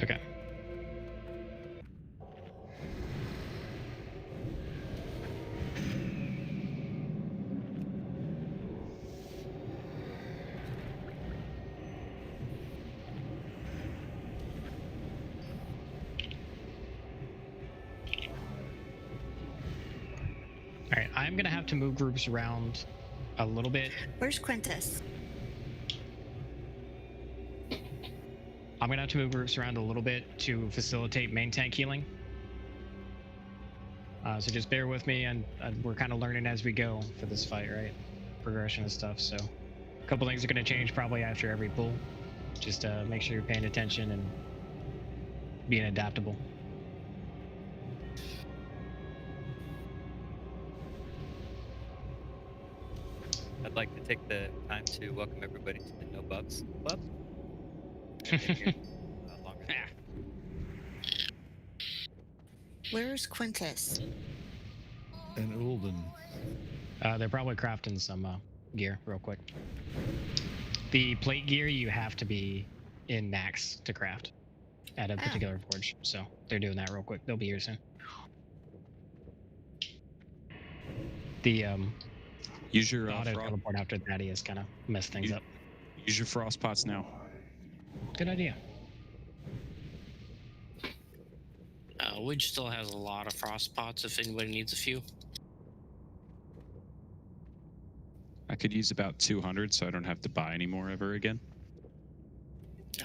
Okay. All right, I'm gonna have to move groups around a little bit. Where's Quintus? I'm gonna have to move groups around a little bit to facilitate main tank healing. So just bear with me, and we're kind of learning as we go for this fight, right? Progression and stuff. So a couple things are gonna change probably after every pull. Just make sure you're paying attention and being adaptable. I'd like to take the time to welcome everybody to the No Buffs Club. They've been here, longer than Where's Quintus? And Ulden. They're probably crafting some gear real quick. The plate gear you have to be in Naxx to craft at a particular forge. So they're doing that real quick. They'll be here soon. The use your auto teleport after Thaddius kind of messed things up. Use your frost pots now. Good idea. Widge still has a lot of frost pots if anybody needs a few. I could use about 200, so I don't have to buy any more ever again.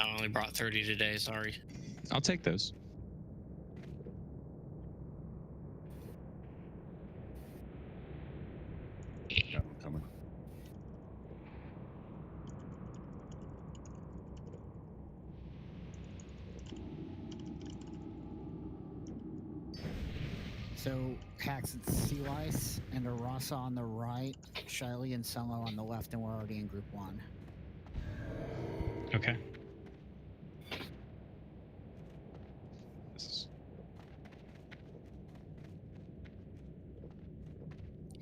I only brought 30 today, sorry. I'll take those. Got one coming. So Hax and Sea Lice and Arasa on the right, Shiley and Sumo on the left, and we're already in group 1. Okay.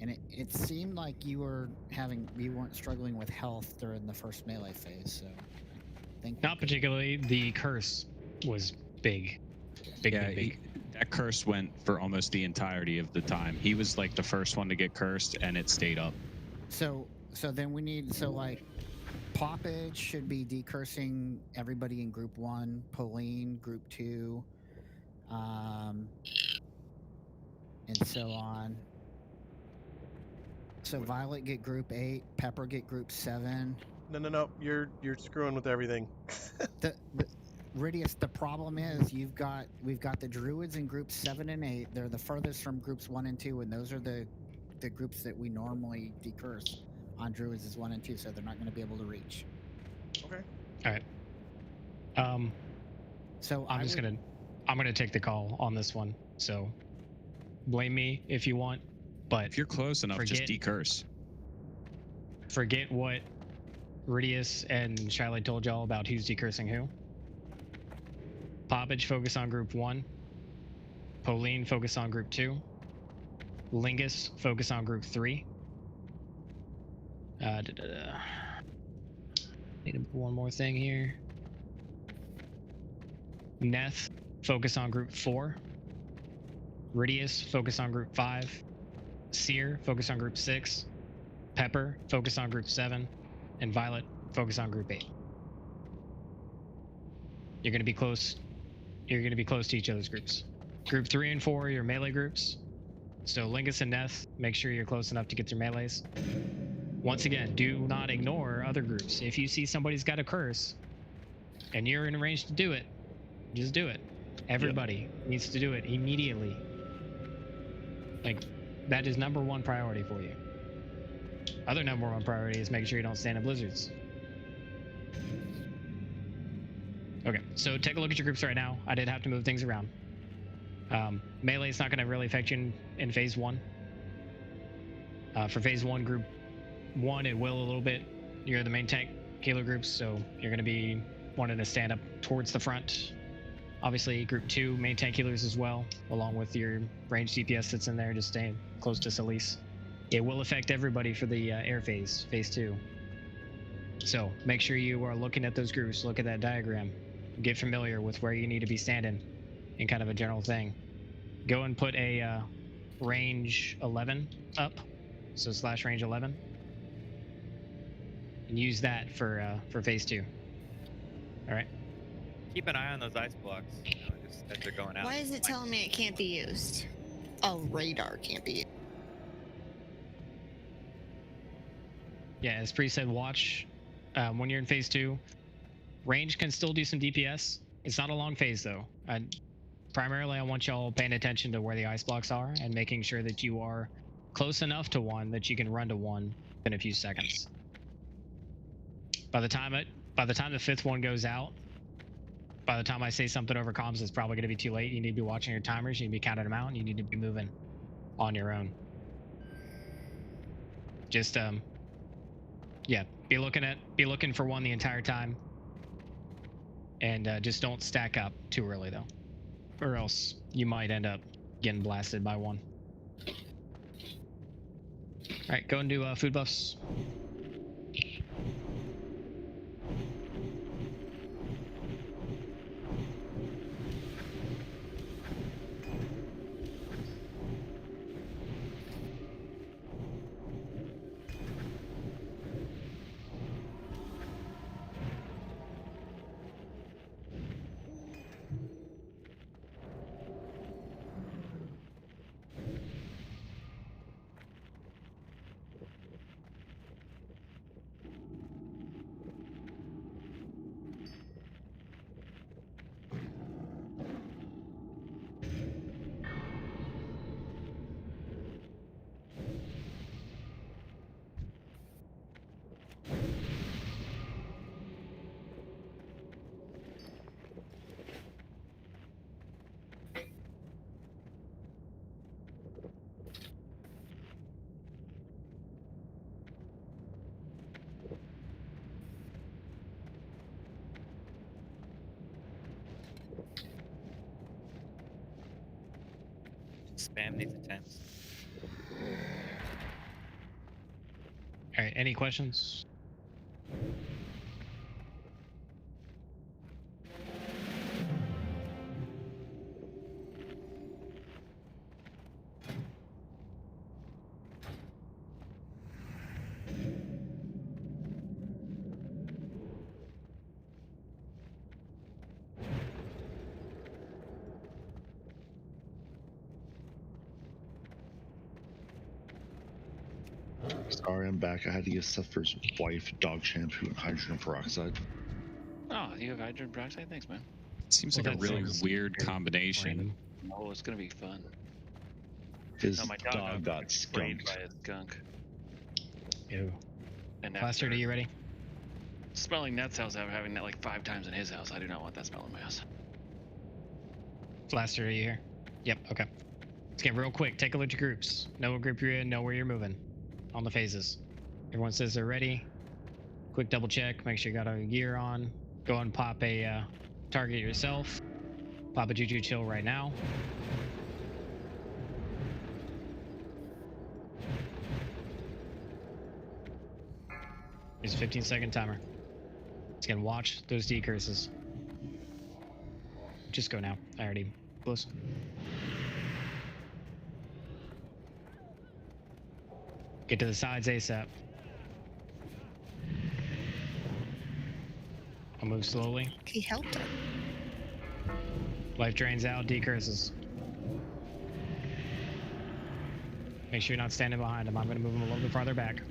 And it seemed like you weren't struggling with health during the first melee phase, so I think Not particularly. The curse was big. Big. That curse went for almost the entirety of the time. He was like the first one to get cursed, and it stayed up. So then we need Poppage should be decursing everybody in group 1, Pauline group 2, and so on. So Violet get group 8, Pepper get group 7. No. You're screwing with everything. Ridius, the problem is we've got the Druids in groups 7 and 8. They're the furthest from groups 1 and 2, and those are the groups that we normally decurse on Druids is 1 and 2, so they're not going to be able to reach. Okay. All right. So I'm gonna take the call on this one. So blame me if you want. But if you're close enough, just decurse. Forget what Ridius and Shiley told y'all about who's decursing who. Poppage, focus on group 1. Pauline, focus on group 2. Lingus, focus on group 3. Need one more thing here. Neth, focus on group 4. Ridius, focus on group 5. Seer, focus on group 6. Pepper, focus on group 7. And Violet, focus on group 8. You're gonna be close. You're gonna be close to each other's groups. Group 3 and 4 are your melee groups. So Lingus and Neth, make sure you're close enough to get their melees. Once again, do not ignore other groups. If you see somebody's got a curse and you're in range to do it, just do it. Everybody needs to do it immediately. Like, that is #1 priority for you. Other #1 priority is making sure you don't stand in blizzards. Okay, so take a look at your groups right now. I did have to move things around. Melee is not going to really affect you in phase 1. For phase 1, group 1, it will a little bit. You're the main tank healer groups, so you're going to be wanting to stand up towards the front. Obviously, group 2, main tank healers as well, along with your ranged DPS that's in there, just staying close to Celise. It will affect everybody for the air phase, phase 2. So make sure you are looking at those groups, look at that diagram, get familiar with where you need to be standing in kind of a general thing. Go and put a range 11 up, so / range 11, and use that for phase 2. All right. Keep an eye on those ice blocks, just as they're going out. Why is it telling me it can't be used? Oh, radar can't be used. Yeah, as Pre said, watch when you're in phase 2. Range can still do some DPS. It's not a long phase though. Primarily, I want y'all paying attention to where the ice blocks are and making sure that you are close enough to one that you can run to one in a few seconds. By the time the 5th one goes out, by the time I say something over comms, it's probably going to be too late. You need to be watching your timers. You need to be counting them out, and you need to be moving on your own. Just yeah, be looking for one the entire time, and just don't stack up too early though, or else you might end up getting blasted by one. All right, go and do food buffs. Spam these attempts. All right, any questions? Sorry, I'm back. I had to get stuff for his wife, dog shampoo, and hydrogen peroxide. Oh, you have hydrogen peroxide? Thanks, man. Seems like a really weird combination. Oh, it's gonna be fun. His my dog got sprayed skunked. by a skunk. Ew. And Blaster, are you ready? Smelling Net's house after having that like 5 times in his house. I do not want that smell in my house. Blaster, are you here? Yep, okay. Let's get real quick. Take a look at your groups. Know what group you're in. Know where you're moving on the phases. Everyone says they're ready. Quick double check. Make sure you got all your gear on. Go and pop a target yourself. Pop a Juju Chill right now. There's a 15-second timer. It's gonna watch those decurses. Just go now. I already close. Get to the sides ASAP. I'll move slowly. He helped him. Life drains out, decurses. Make sure you're not standing behind him. I'm gonna move him a little bit farther back.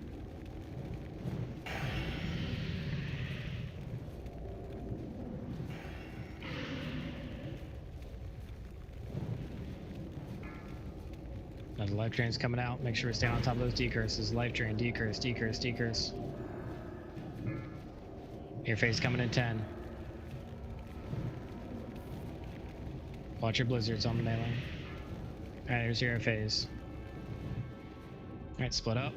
Now the life drain's coming out. Make sure we stay on top of those decurses. Life drain, decurse, decurse, decurse. Your phase coming in 10. Watch your blizzards on the mailing. Alright, here's your phase. Alright, split up.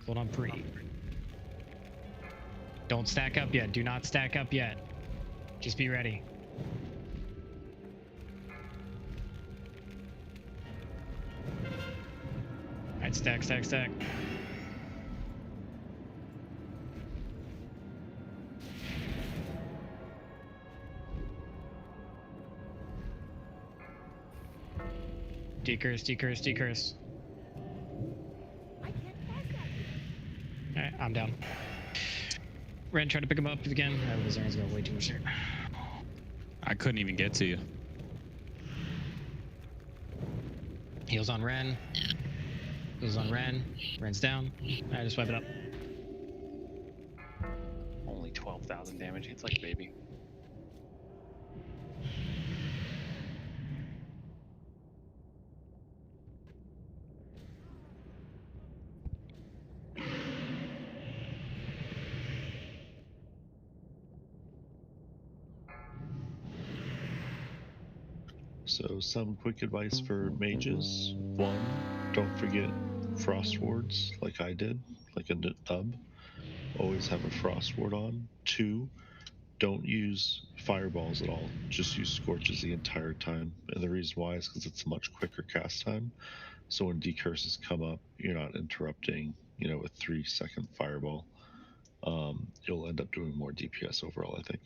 Hold on pre. Don't stack up yet. Do not stack up yet. Just be ready. Alright, stack, stack, stack. Decurse, decurse, decurse. Alright, I'm down. Ren, try to pick him up again. Oh, his iron's got way too much here. I couldn't even get to you. Heals on Ren. Heals on Ren. Ren's down. Alright, just wipe it up. Only 12,000 damage. It's like a baby. So some quick advice for mages. 1, don't forget frost wards like I did, like a nub. Always have a frost ward on. 2, don't use fireballs at all. Just use scorches the entire time. And the reason why is because it's a much quicker cast time. So when decurses come up, you're not interrupting, a 3-second fireball. You'll end up doing more DPS overall, I think.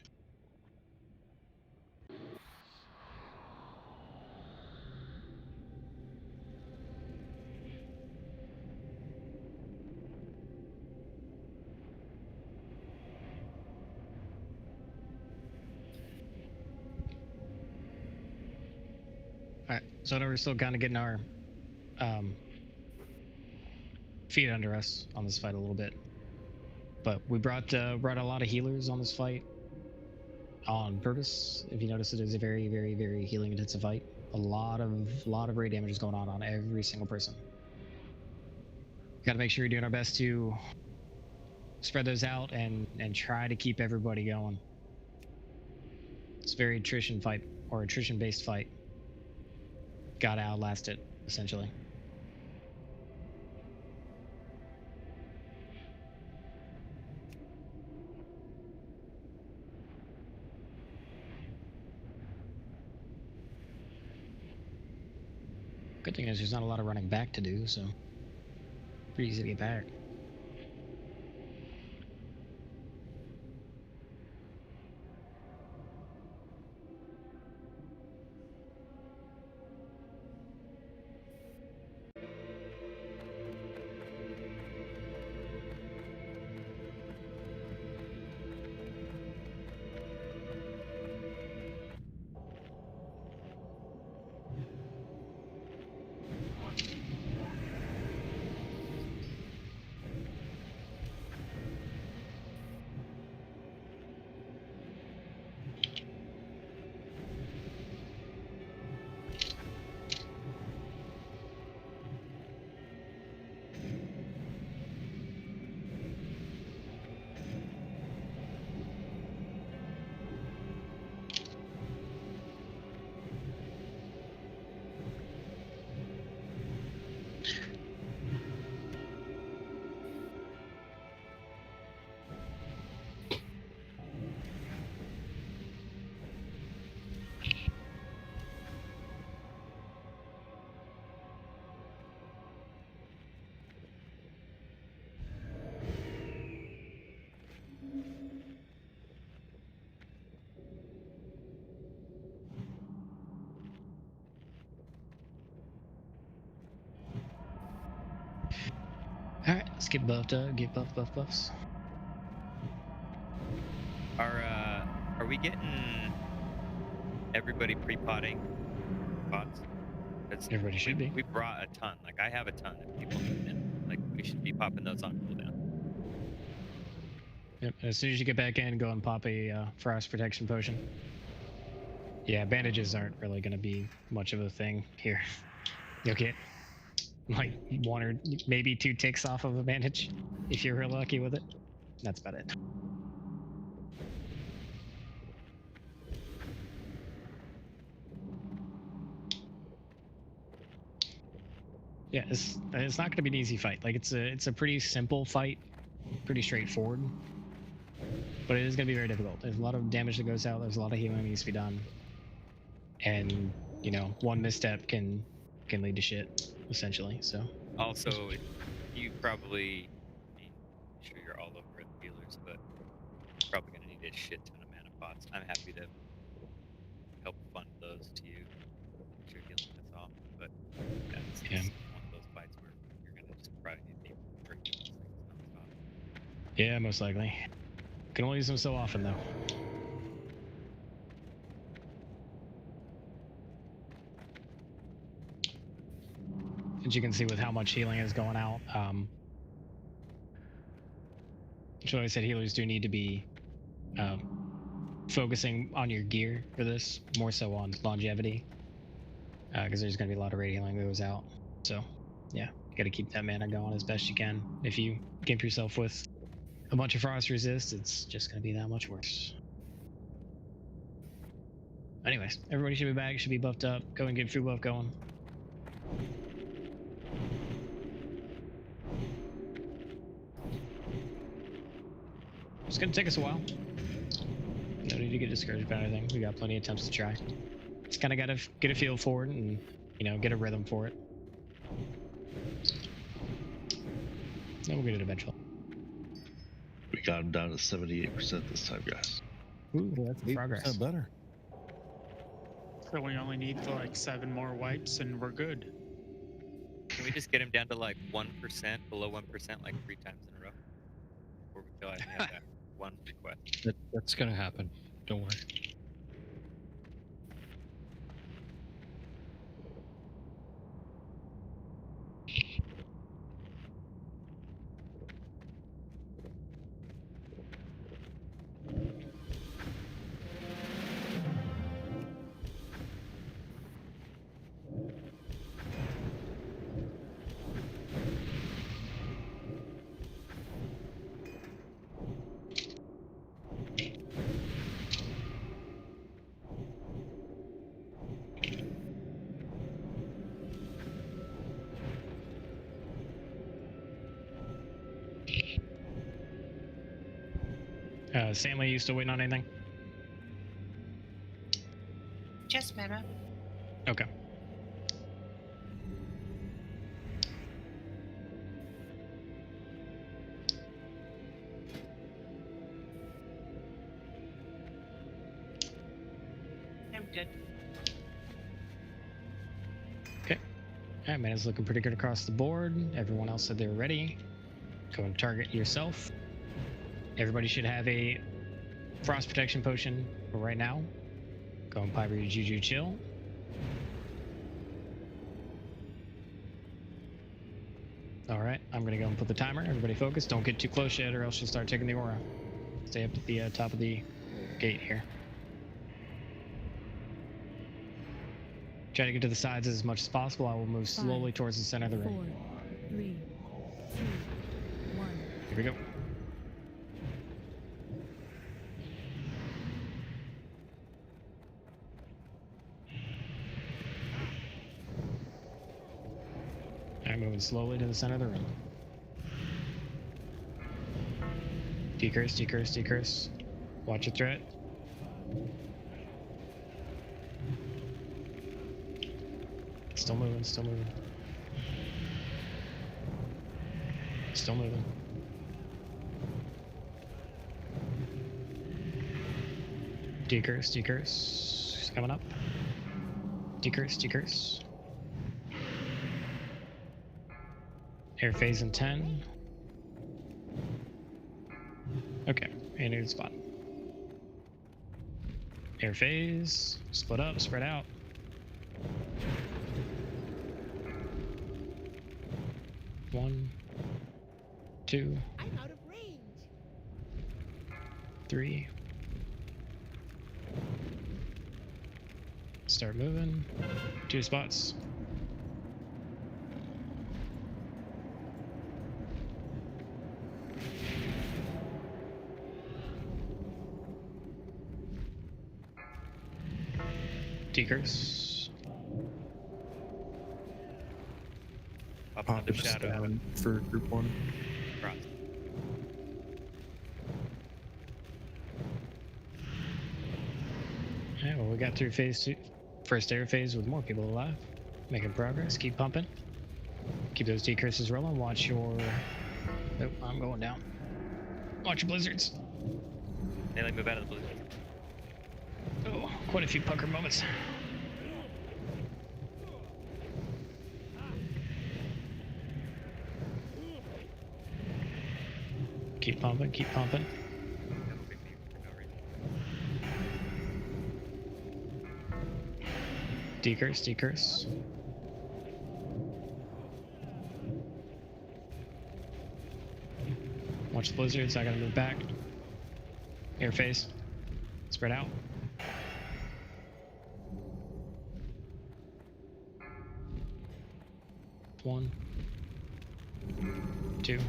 Alright, so we're still kind of getting our feet under us on this fight a little bit. But we brought a lot of healers on this fight on purpose. If you notice, it is a very, very, very healing intensive fight. A lot of raid damage is going on every single person. Got to make sure you're doing our best to spread those out and try to keep everybody going. It's a very attrition fight, or attrition based fight. Gotta outlast it, essentially. Good thing is there's not a lot of running back to do, so pretty easy to get back. Alright, let's get buffed up, get buffs. Are we getting everybody pre-potting pots? Everybody should be. We brought a ton. Like I have a ton of people in. Like we should be popping those on cooldown. Yep. As soon as you get back in, go and pop a frost protection potion. Yeah, bandages aren't really going to be much of a thing here. You'll get like 1 or maybe 2 ticks off of a bandage if you're real lucky with it. That's about it. Yeah, it's not going to be an easy fight. Like it's a pretty simple fight, pretty straightforward, but it is going to be very difficult. There's a lot of damage that goes out. There's a lot of healing that needs to be done, and you know, one misstep can lead to shit essentially. So also, you probably, I mean, I'm sure you're all over the healers, but you're probably going to need a shit ton of mana pots. I'm happy to help fund those to you. You're healing us off, but that's yeah. one of those fights where you're going to just probably need to be drinking those things nonstop. Yeah, most likely. Can only use them so often though. As you can see with how much healing is going out, so I said healers do need to be focusing on your gear for this, more so on longevity, because there's going to be a lot of rate healing that goes out. So yeah, you got to keep that mana going as best you can. If you gimp yourself with a bunch of frost resist, it's just going to be that much worse. Anyways, everybody should be back, should be buffed up. Go and get food buff going. It's gonna take us a while. No need to get discouraged about anything. We got plenty of attempts to try. Just kind of gotta get a feel for it and, you know, get a rhythm for it. Then we'll get it eventually. We got him down to 78% this time, guys. Ooh, that's progress. Better. So we only need like 7 more wipes and we're good. Can we just get him down to like 1%, below 1%, like 3 times in a row? Before we feel like we have that one request. That's gonna happen. Don't worry. Stanley, you still waiting on anything? Just mana. Okay. I'm good. Okay. Alright, man, it's looking pretty good across the board. Everyone else said they were ready. Go and target yourself. Everybody should have a frost protection potion for right now. Go and pipe your Juju chill. Alright, I'm gonna go and put the timer. Everybody focus. Don't get too close yet or else you'll start taking the aura. Stay up at the top of the gate here. Try to get to the sides as much as possible. I will move slowly towards the center of the ring. 4, 3, 2, 1. Here we go. I'm moving slowly to the center of the ring. Decurse, decurse, decurse. Watch a threat. Still moving, still moving. Still moving. Decurse, decurse. He's coming up. Decurse, decurse. Air phase in 10, in a good spot. Air phase, split up, spread out. One, two, I'm out of range. 3. Start moving. 2 spots. Deekers. Up Pop under is shadow. down for group 1. Cross. Yeah, well, we got through phase 2, first air phase with more people alive. Making progress. Keep pumping. Keep those decurses rolling. Watch your. Oh, I'm going down. Watch your blizzards. Melee, move out of the blizzard. Oh, quite a few punker moments. Keep pumping, keep pumping. Decurse, decurse. Watch the blizzards, I gotta move back. Air phase. Spread out. One. 2.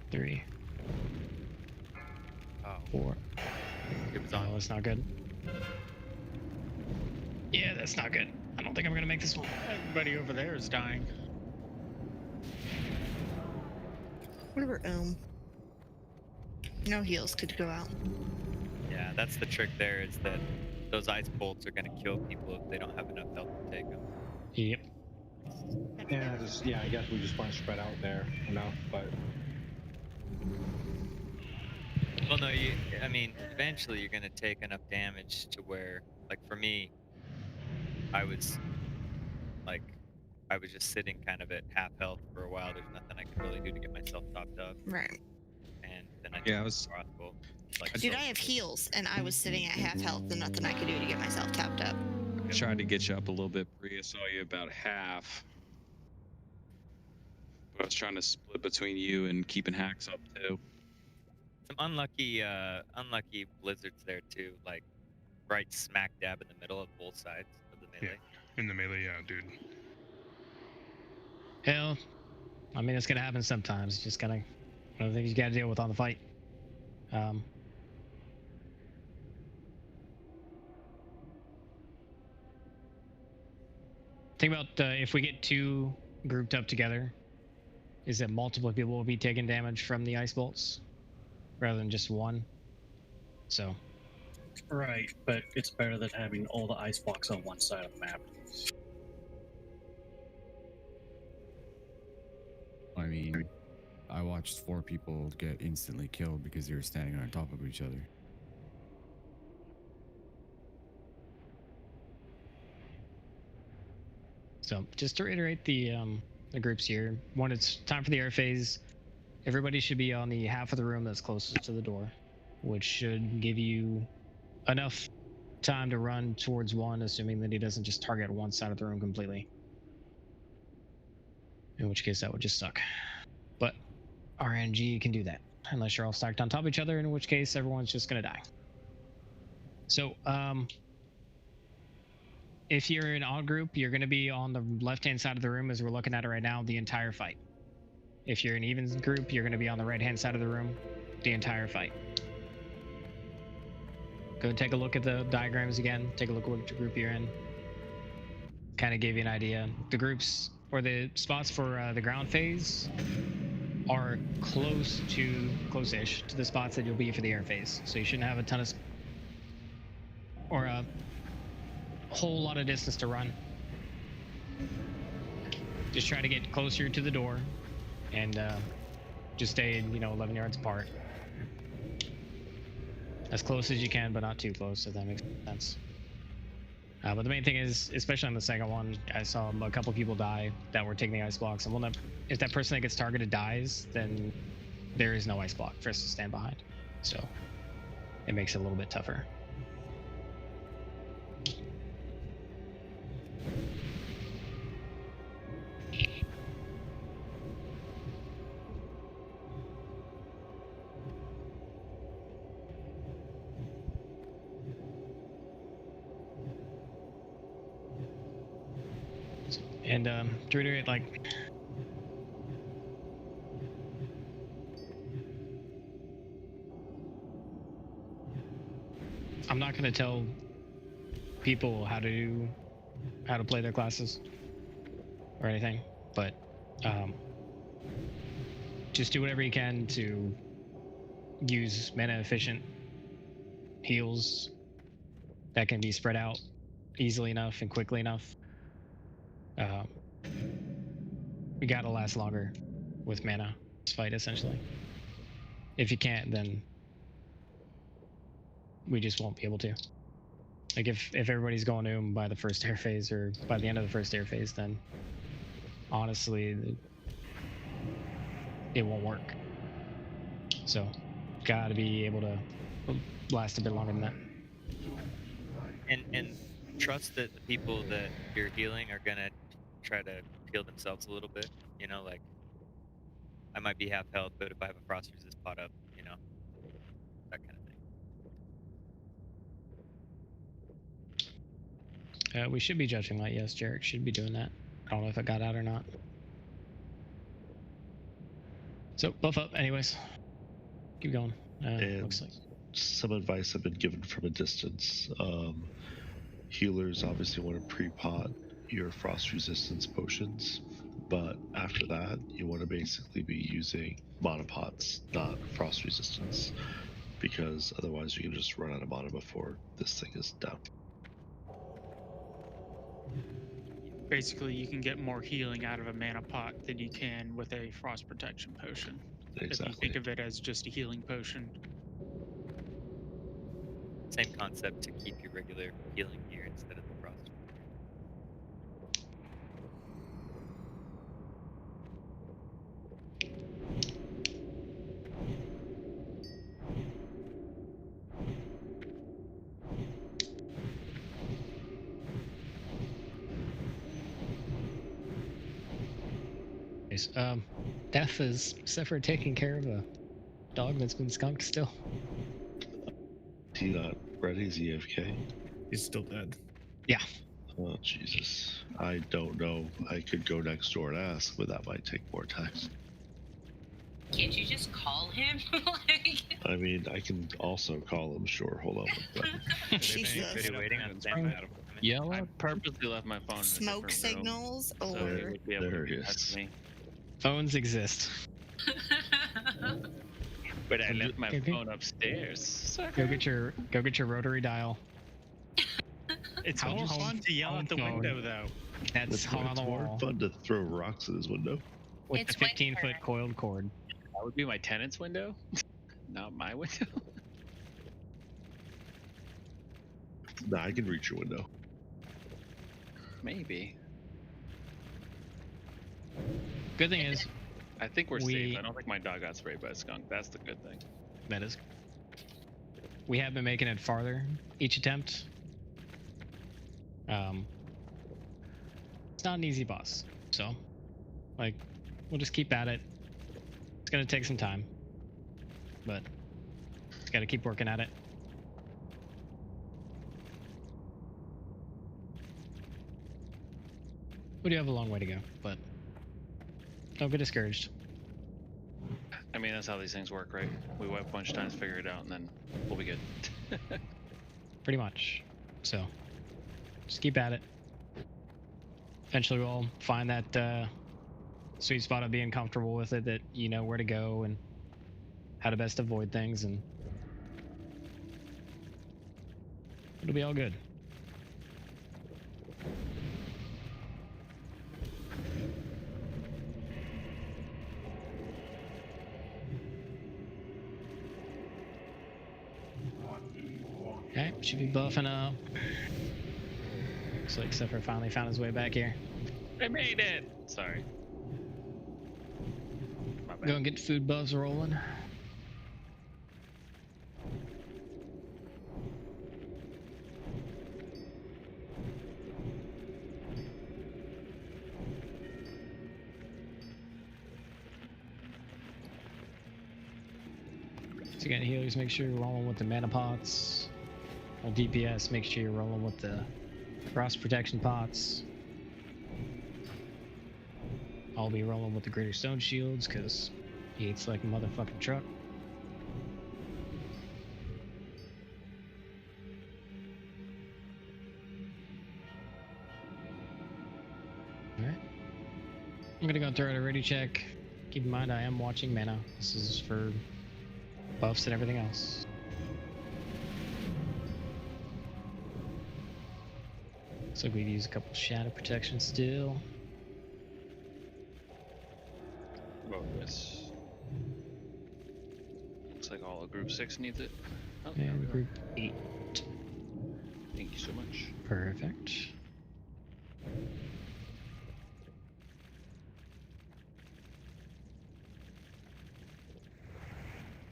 3. Oh. 4. It was on. Oh, that's not good. Yeah, that's not good. I don't think I'm gonna make this one. Everybody over there is dying. What about no heals could go out. Yeah, that's the trick there, is that those ice bolts are going to kill people if they don't have enough health to take them. Yep. Yeah, I guess we just want to spread out there enough, but Well, no, I mean, eventually you're going to take enough damage to where, like for me, I was just sitting kind of at half health for a while. There's nothing I could really do to get myself topped up. Right. And then I Yeah, I was. crossbow. Dude, I have heals, and I was sitting at half health, and nothing I could do to get myself topped up. I tried to get you up a little bit, Bree. I saw you about half. But I was trying to split between you and keeping hacks up too. Some unlucky blizzards there too, like right smack dab in the middle of both sides of the melee. In the melee, yeah, dude. Hell, I mean, it's gonna happen sometimes. Just gotta, one of the things you gotta deal with on the fight. Think about if we get 2 grouped up together, is that multiple people will be taking damage from the ice bolts rather than just one. So. Right, but it's better than having all the ice blocks on one side of the map. I mean, I watched 4 people get instantly killed because they were standing on top of each other. So just to reiterate the groups here, when it's time for the air phase, everybody should be on the half of the room that's closest to the door, which should give you enough time to run towards one, assuming that he doesn't just target one side of the room completely. In which case that would just suck. But RNG can do that, unless you're all stacked on top of each other, in which case everyone's just gonna die. So if you're in odd group, you're gonna be on the left-hand side of the room as we're looking at it right now the entire fight. If you're in even group, you're gonna be on the right-hand side of the room the entire fight. Go take a look at the diagrams again, take a look at which group you're in. Kind of give you an idea. The groups or the spots for the ground phase are close-ish to the spots that you'll be for the air phase. So you shouldn't have a ton of or a whole lot of distance to run. Just try to get closer to the door and just stay 11 yards apart. As close as you can, but not too close, if that makes sense. But the main thing is, especially on the second one, I saw a couple people die that were taking the ice blocks. And if that person that gets targeted dies, then there is no ice block for us to stand behind, so it makes it a little bit tougher. And to reiterate, like, I'm not going to tell people how to play their classes or anything, but just do whatever you can to use mana efficient heals that can be spread out easily enough and quickly enough. We gotta last longer with mana this fight, essentially. If you can't, then we just won't be able to. Like, if everybody's going to him by the first air phase or by the end of the first air phase, then honestly it won't work. So gotta be able to last a bit longer than that. And trust that the people that you're healing are gonna try to heal themselves a little bit. You know, like, I might be half health, but if I have a frost resist pot up, you know, that kind of thing. We should be judging light. Yes, Jarek should be doing that. I don't know if it got out or not. So buff up, anyways. Keep going. And Looks like some advice I've been given from a distance. Healers obviously want to pre-pot your frost resistance potions, but after that, you want to basically be using mana pots, not frost resistance, because otherwise you can just run out of mana before this thing is done. Basically, you can get more healing out of a mana pot than you can with a frost protection potion. Exactly. If you think of it as just a healing potion. Same concept to keep your regular healing gear instead of the frost. Death is Sapphiron taking care of a dog that's been skunked still. Is he not ready? Is he AFK? He's still dead. Yeah. Oh, Jesus. I don't know. I could go next door and ask, but that might take more time. Can't you just call him? Like... I mean, I can also call him, sure. Hold on one second. Waiting on standby. Yeah, I purposely left my phone in a Smoke different room, signals so or they would be able There to it get touch is. me. Phones exist. But I left my Okay. phone upstairs. Go get your rotary dial. It's How more home- fun to yell home at the phone. window, though. That's hung on the more wall fun to throw rocks at his window. with It's the 15-foot winter. coiled cord. That would be my tenant's window, not my window. Nah, I can reach your window. Maybe. Good thing is, I think we're We- safe. I don't think my dog got sprayed by a skunk. That's the good thing. that is, we have been making it farther each attempt. It's not an easy boss, so like we'll just keep at it. It's gonna take some time, but gotta keep working at it. We do have a long way to go, but don't get discouraged. I mean, that's how these things work, right? We wipe a bunch of times, figure it out, and then we'll be good. Pretty much. So just keep at it. Eventually we'll find that sweet spot of being comfortable with it, that you know where to go and how to best avoid things, and it'll be all good. Okay, should be buffing up. Looks like Sapphiron finally found his way back here. I made it! Sorry. My Go and get food buffs rolling. So you got healers, make sure you're rolling with the mana pots. On DPS, make sure you're rolling with the frost protection pots. I'll be rolling with the greater stone shields because he eats like a motherfucking truck. Alright. I'm gonna go throw out a ready check. Keep in mind I am watching mana. This is for buffs and everything else. Looks like we've used a couple shadow protection still. Oh, yes. Looks like all of Group 6 needs it. Oh, And group 8. Thank you so much. Perfect.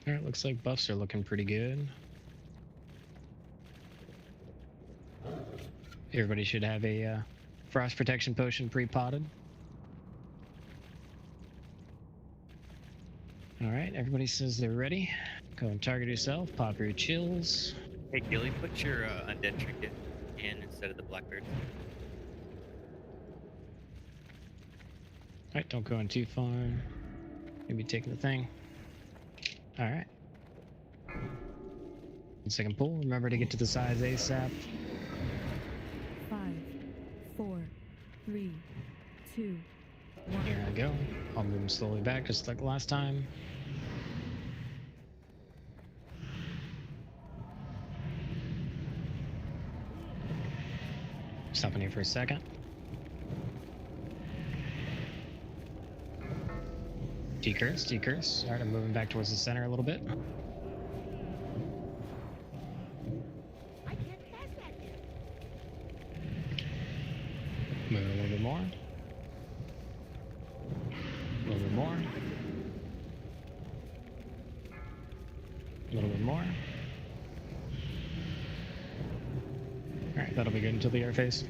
Alright, looks like buffs are looking pretty good. Everybody should have a frost protection potion pre-potted. Alright, everybody says they're ready. Go and target yourself, pop your chills. Hey, Gilly, put your undead trinket in instead of the blackbird. Alright, don't go in too far. Maybe taking the thing. Alright. Second pull, remember to get to the sides ASAP. 5, 4, 3, 2, 1. Here I go. I'll move him slowly back just like last time. Stopping here for a second. Decurse, decurse. Alright, I'm moving back towards the center a little bit. Moving a little bit more. A little bit more. A little bit more. Alright, that'll be good until the air phase.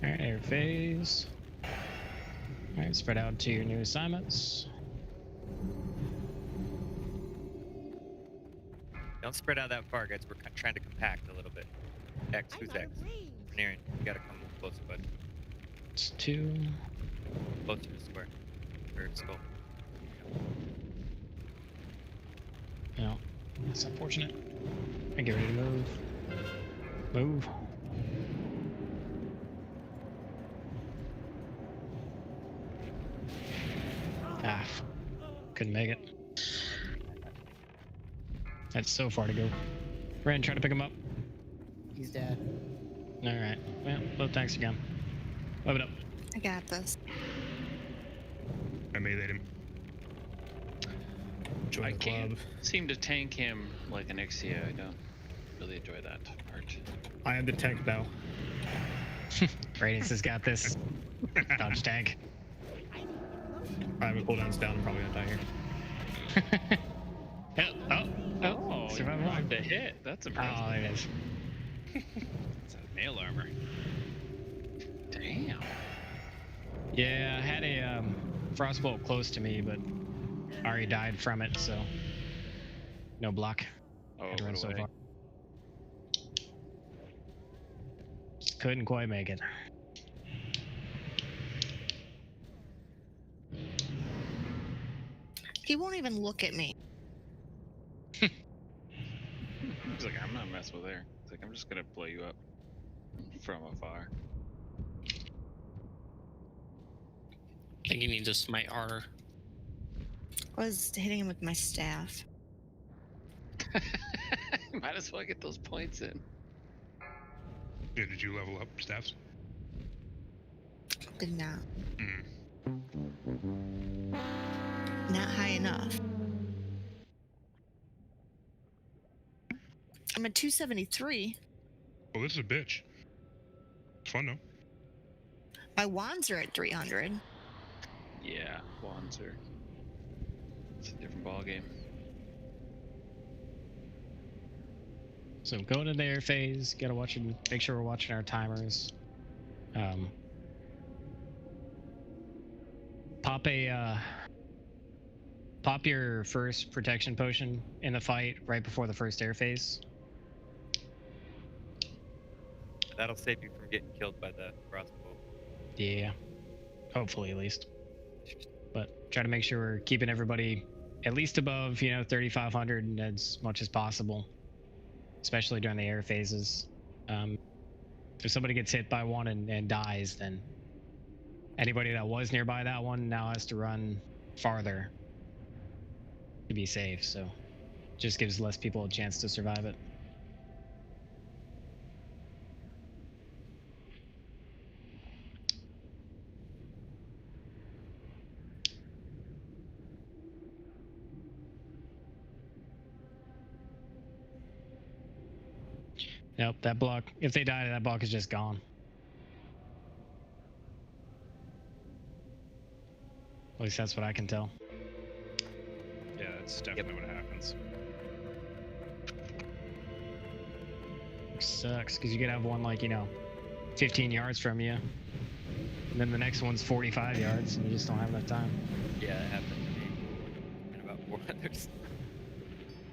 Alright, air phase. Alright, spread out to your new assignments. Don't spread out that far, guys. We're trying to compact a little bit. X, who's X? Nearing. You gotta come closer, bud. It's 2. Closer to the square. Or skull. No, that's unfortunate. I get ready to move. Move. Ah, couldn't make it. That's so far to go. Ren, try to pick him up. He's dead. Alright, well, low thanks again. Move it up. I got this. I meleeed him. Join I the can't club. seem to tank him like an Ixia. I don't really enjoy that part. I am the tank now. Radiance has got this. Dodge tank. Alright, my cooldown's down. I'm probably gonna die here. Oh, survival. survived the hit. That's impressive. Oh, there it is. It's a mail armor. Damn. Yeah, I had a frostbolt close to me, but Ari died from it, so no block. Oh, Had to run so away. far. Couldn't quite make it. He won't even look at me. He's like, I'm not messing with her. He's like, I'm just gonna blow you up from afar. I think you need to smite R. I was hitting him with my staff. Might as well get those points in. Yeah, did you level up staffs? Did not. Mm. Not high enough. I'm at 273. Well, this is a bitch. It's fun though. My wands are at 300. Yeah, wands are. It's a different ball game. So going into the air phase, gotta make sure we're watching our timers. Pop your first protection potion in the fight right before the first air phase. That'll save you from getting killed by the crossbow. Yeah, hopefully at least. But try to make sure we're keeping everybody at least above, 3,500 as much as possible, especially during the air phases. If somebody gets hit by one and dies, then anybody that was nearby that one now has to run farther to be safe. So just gives less people a chance to survive it. Nope, that block, if they die, that block is just gone. At least that's what I can tell. Yeah, that's definitely what happens. Sucks, because you could have one 15 yards from you, and then the next one's 45 yards, and you just don't have enough time. Yeah, it happened to me. And about 4 others.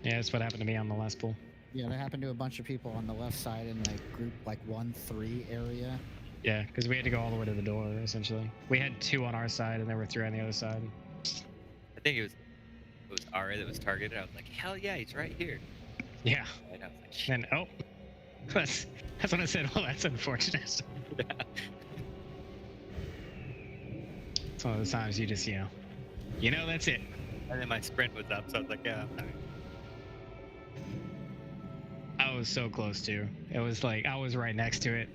Yeah, that's what happened to me on the last pool. Yeah, that happened to a bunch of people on the left side in group 1-3 area. Yeah, because we had to go all the way to the door, essentially. We had 2 on our side, and there were 3 on the other side. I think it was Ara that was targeted. I was like, hell yeah, he's right here. Yeah. And I was like, shit. And that's when I said, well, that's unfortunate. It's one of those times you just, that's it. And then my sprint was up, so I was like, yeah, I'm fine. I was so close to. It was I was right next to it.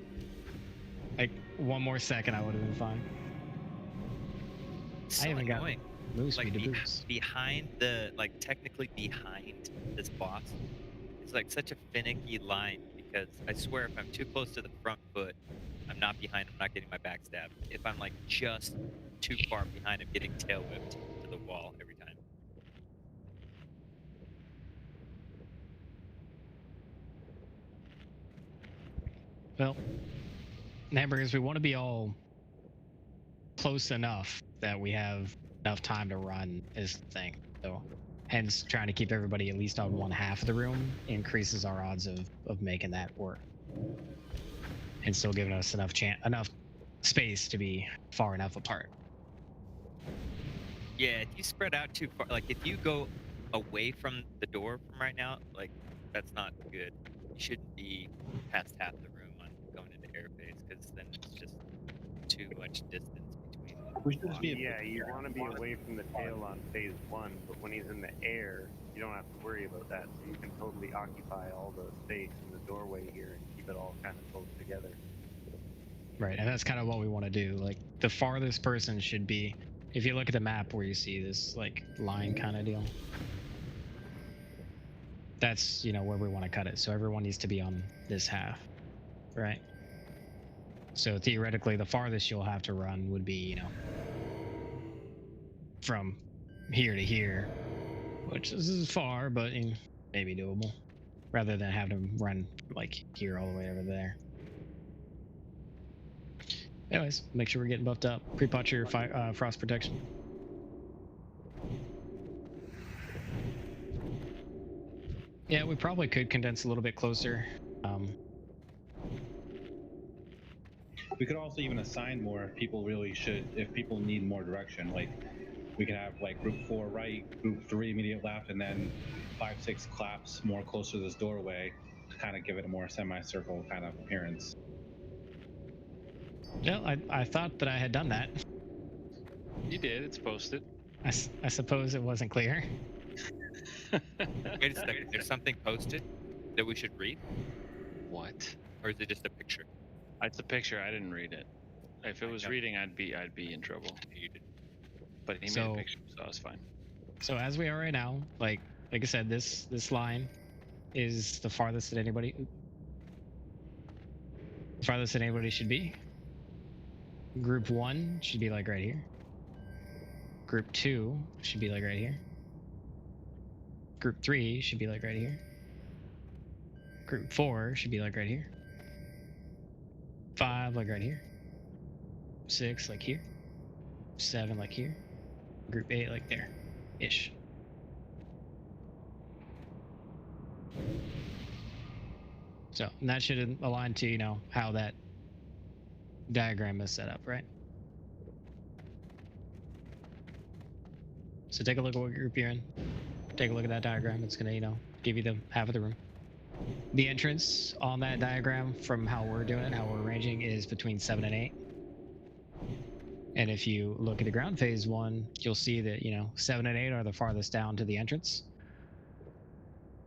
One more second, I would have been fine. So I haven't annoying. got move speed to boost. Behind technically behind this boss, it's such a finicky line because I swear if I'm too close to the front foot, I'm not behind, I'm not getting my backstab. If I'm just too far behind, I'm getting tail whipped to the wall every time. Well, hamburgers, we want to be all close enough that we have enough time to run is the thing. So hence trying to keep everybody at least on one half of the room increases our odds of making that work. And still giving us enough space to be far enough apart. Yeah, if you spread out too far, if you go away from the door from right now, that's not good. You shouldn't be past half the room on going into airspace because then it's just too much distance between. Yeah, you want to be away from the tail on phase 1, but when he's in the air, you don't have to worry about that. So you can totally occupy all the space in the doorway here and keep it all kind of close together. Right, and that's kind of what we want to do. The farthest person should be, if you look at the map where you see this line kind of deal, that's where we want to cut it. So everyone needs to be on this half, right? So theoretically, the farthest you'll have to run would be from here to here, which is far, but maybe doable, rather than having to run here all the way over there. Anyways, make sure we're getting buffed up. Pre-pot your frost protection. Yeah, we probably could condense a little bit closer. We could also even assign more if people if people need more direction. We could have group 4 right, group 3 immediate left, and then 5, 6 claps more closer to this doorway to kind of give it a more semicircle kind of appearance. Yeah, I thought that I had done that. You did. It's posted. I suppose it wasn't clear. Wait a second. There's something posted that we should read? What? Or is it just a picture? It's a picture. I didn't read it. If it was reading, I'd be in trouble. But he made a picture, so it's fine. So as we are right now, like I said, this line is the farthest that anybody should be. Group 1 should be right here. Group 2 should be like right here. Group 3 should be like right here. Group 4 should be like right here. 5 like right here. 6 like here. 7 like here. Group 8 like there. Ish. So, and that should align to, you know, how that diagram is set up, right? So take a look at what group you're in. Take a look at that diagram. It's gonna, you know, give you the half of the room. The entrance on that diagram, from how we're doing it, how we're arranging, is between 7 and 8. And if you look at the ground phase one, you'll see that, you know, 7 and 8 are the farthest down to the entrance.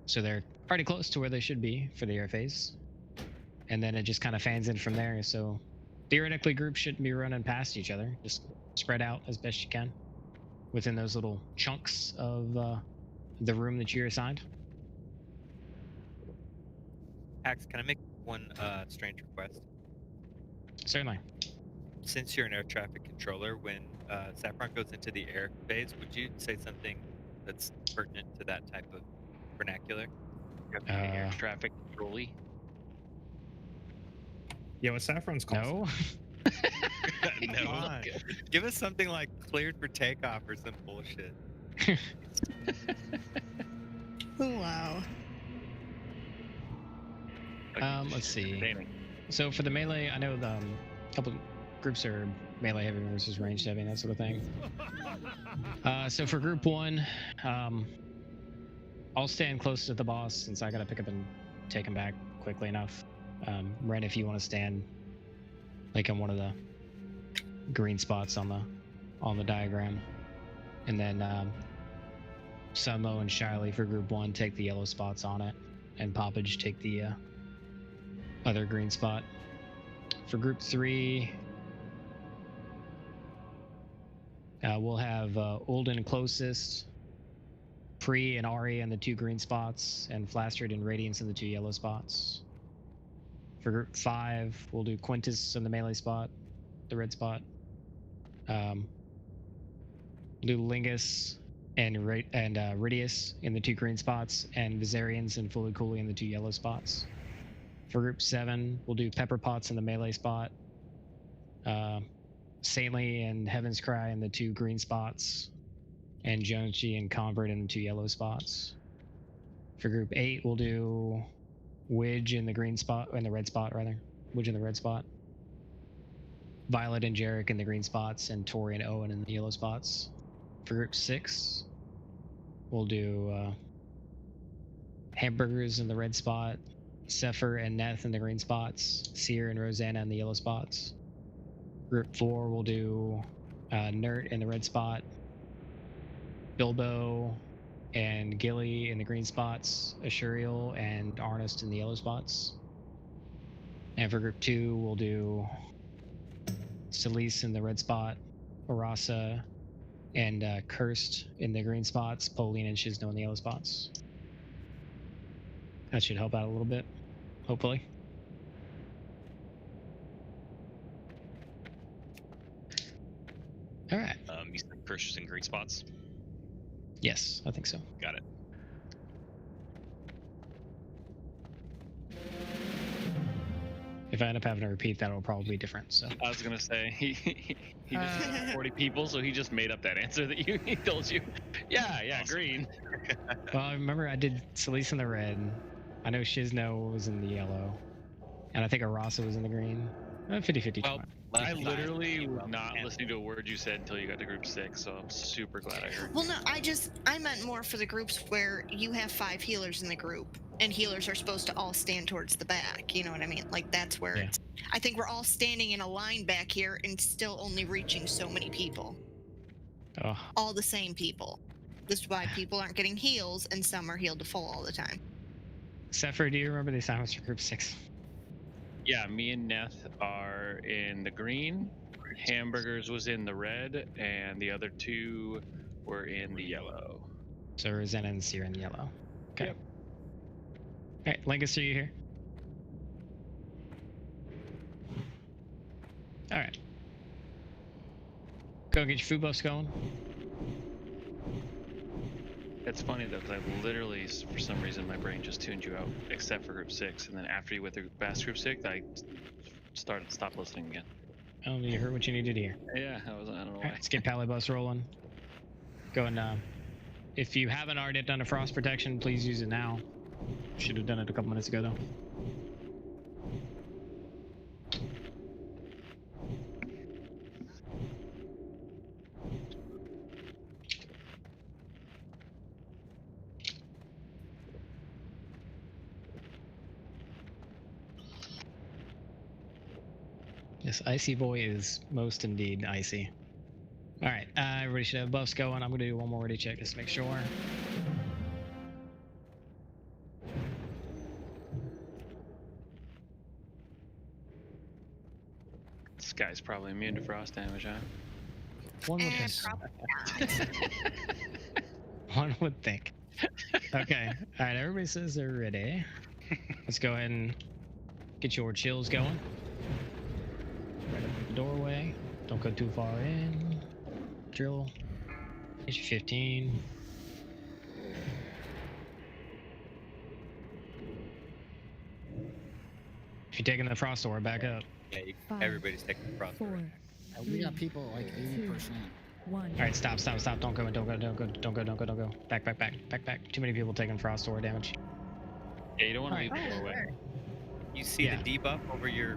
So they're pretty close to where they should be for the air phase. And then it just kind of fans in from there. So theoretically, groups shouldn't be running past each other. Just spread out as best you can within those little chunks of the room that you're assigned. Axe, can I make one strange request? Certainly. Since you're an air traffic controller, when Sapphiron goes into the air phase, would you say something that's pertinent to that type of vernacular? Air traffic controller. Yeah, what Saffron's called? No. Come on. Give us something like cleared for takeoff or some bullshit. Wow. Let's see. So for the melee, I know the couple groups are melee heavy versus ranged heavy and that sort of thing. So for group 1, I'll stand close to the boss since I gotta pick up and take him back quickly enough. Ren, if you want to stand like in one of the green spots on the diagram, and then Sunlow and Shiley for group 1 take the yellow spots on it, and Poppage take the other green spot. For group 3, we'll have Ulden closest, Pre and Ari in the 2 green spots, and Flastrid and Radiance in the 2 yellow spots. For group 5, we'll do Quintus in the melee spot, the red spot. We'll do Lingus and Ridius in the 2 green spots, and Viserians and Fully Cooley in the 2 yellow spots. For group 7, we'll do Pepper Pots in the melee spot, Saintly and Heaven's Cry in the 2 green spots, and Jonesy and Convert in the 2 yellow spots. For group 8, we'll do Widge in the green spot, in the red spot rather. Widge in the red spot. Violet and Jarek in the green spots, and Tori and Owen in the yellow spots. For group 6, we'll do Hamburgers in the red spot, Sepher and Neth in the green spots, Seer and Rosanna in the yellow spots. Group 4, we'll do Nert in the red spot, Bilbo and Gilly in the green spots, Ashuriel and Arnest in the yellow spots. And for group 2, we'll do Celise in the red spot, Arasa and Cursed in the green spots, Pauline and Shizno in the yellow spots. That should help out a little bit, hopefully. All right. You said Cursed in green spots? Yes, I think so. Got it. If I end up having to repeat that, it'll probably be different. So I was gonna say he just said 40 people, so he just made up that answer that he told you. Yeah, awesome. Green. Well, I remember I did Celise in the red. I know Shizno was in the yellow, and I think Arasa was in the green. 50-50. Well, I literally was not listening to a word you said until you got to group 6, so I'm super glad I heard. Well, no, I meant more for the groups where you have 5 healers in the group, and healers are supposed to all stand towards the back. You know what I mean? Like that's where it's. I think we're all standing in a line back here and still only reaching so many people. Oh. All the same people. This is why people aren't getting heals, and some are healed to full all the time. Sepher, do you remember the assignments for group 6? Yeah, me and Neth are in the green, Hamburgers was in the red, and the other 2 were in the yellow. So Rosanna and Seer in the yellow. Okay. Yep. Alright, Lingus, are you here? Alright. Go get your food buffs going. It's funny though, because I literally, for some reason, my brain just tuned you out, except for Group 6, and then after you went through past Group 6, I stopped listening again. Oh, you heard what you needed to hear. Yeah, I don't know All why. right, let's get Pally Bus rolling. Go and, if you haven't already done a frost protection, please use it now. Should have done it a couple minutes ago, though. This icy boy is most indeed icy. All right, everybody should have buffs going. I'm gonna do one more ready check just to make sure. This guy's probably immune to frost damage, huh? One would think. One would think. Okay, all right, everybody says they're ready. Let's go ahead and get your chills going. Right up at the doorway. Don't go too far in. Drill. Get your 15. If you're taking the frost door, back up. Yeah, everybody's taking the frost. 4, We got people like 80%. 1. All right, stop. Don't go. Back. Too many people taking frost door damage. Yeah, you don't want to leave the doorway. You see the debuff over your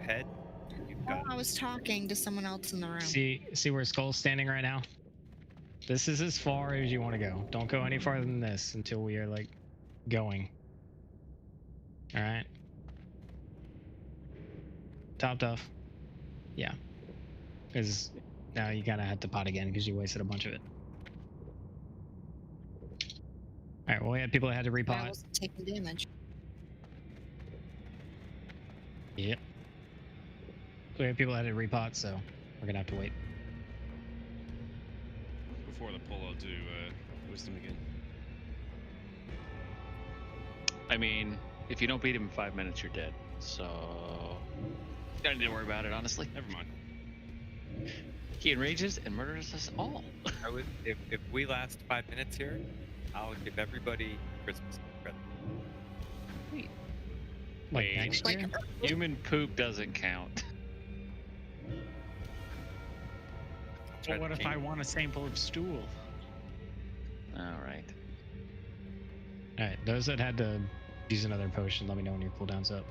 head? Oh, I was talking to someone else in the room. See where Skull's standing right now? This is as far as you want to go. Don't go any farther than this until we are like going. All right. Topped off. Yeah. Because now you gotta have to pot again because you wasted a bunch of it. All right. Well, we had people that had to repot. I wasn't taking damage. Yep. We have people that had to repot, so we're gonna have to wait. Before the pull, I'll do wisdom again. I mean, if you don't beat him in 5 minutes, you're dead. So, I didn't worry about it, honestly. Never mind. He enrages and murders us all. If we last 5 minutes here, I'll give everybody Christmas present. Wait. Like next year? Human poop doesn't count. But what if I want a sample of stool? All right. All right. Those that had to use another potion, let me know when your cooldown's up.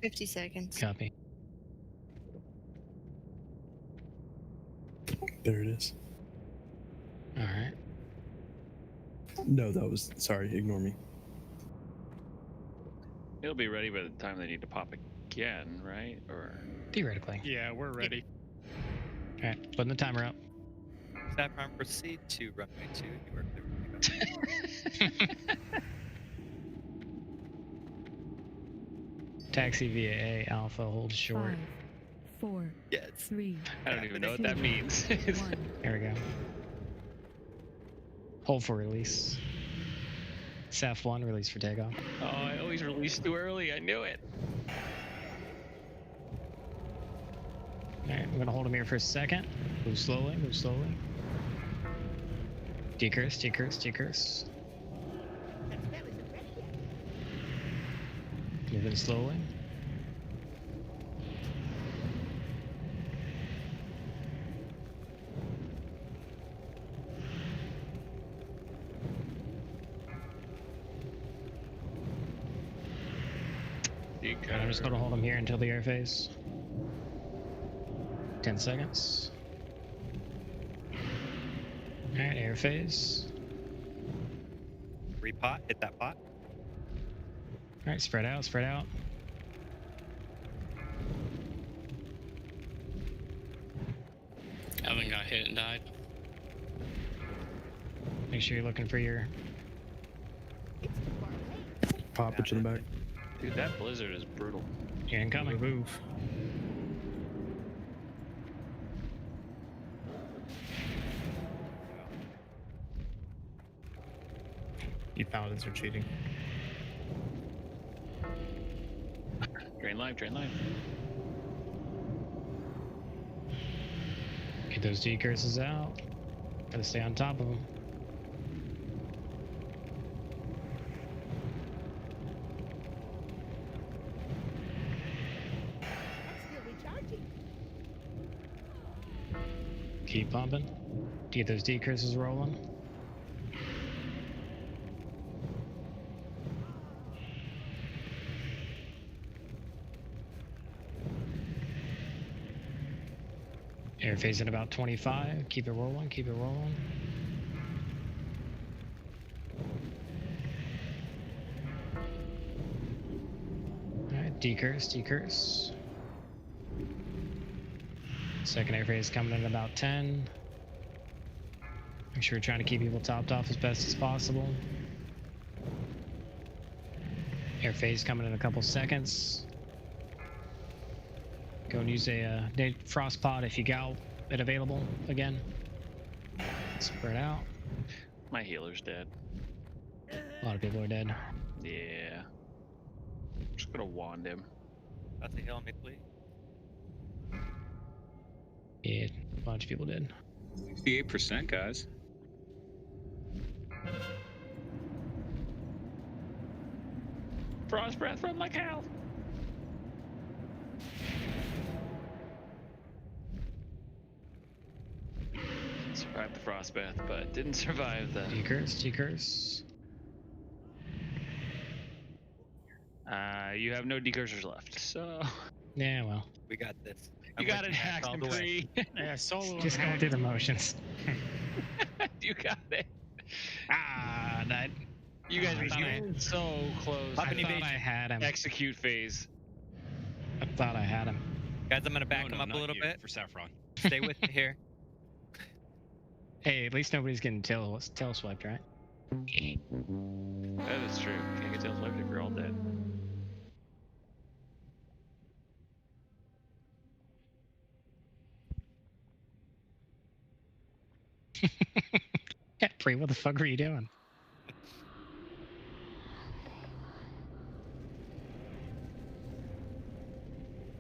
$50 seconds. Copy. There it is. All right. No, that was sorry. Ignore me. It'll be ready by the time they need to pop again, right? Or Theoretically. Yeah, we're ready. All right. Putting the timer up. Sapphiron, proceed to runway 2. You are clear. Taxi via A, Alpha, hold short. 5, 4, Yes. 3. I don't even know what that means. 1. There we go. Hold for release. Saf 1, release for takeoff. Oh, I always release too early. I knew it. Alright, I'm gonna hold him here for a second. Move slowly. Decurse. Moving slowly. And I'm just gonna hold him here until the air phase. 10 seconds. Alright, air phase. Repot, hit that pot. Alright, spread out. Evan got hit and died. Make sure you're looking for your Poppage in the back. Dude, that blizzard is brutal. You're incoming. Move. paladins are cheating. Drain life, drain life. Get those D curses out. Gotta stay on top of them. Keep pumping. Get those D curses rolling. Air phase at about 25. Keep it rolling, keep it rolling. Alright, decurse, decurse. Second air phase coming in at about 10. Make sure we're trying to keep people topped off as best as possible. Air phase coming in a couple seconds. Go and use a frost pod if you got it available again. Spread out. My healer's dead. A lot of people are dead. Yeah. I'm just gonna wand him. About to heal me, please. Yeah, a bunch of people did. 68%, guys. Frost breath from like hell. Survived the frostbath, but didn't survive the Decurse, decurse. You have no decursors left, so Yeah, well. We got this. you got it hacked all and the way. free. Yeah, solo. Just going through the motions. You got it. That. You guys I thought were so close. I thought I had him. Execute phase. I thought I had him. Guys, I'm gonna back No, him up a not little you, bit. for Sapphiron. Stay with me here. Hey, at least nobody's getting tail swiped, right? That is true. Can't get tails left if you're all dead. Yeah, Pre, what the fuck were you doing?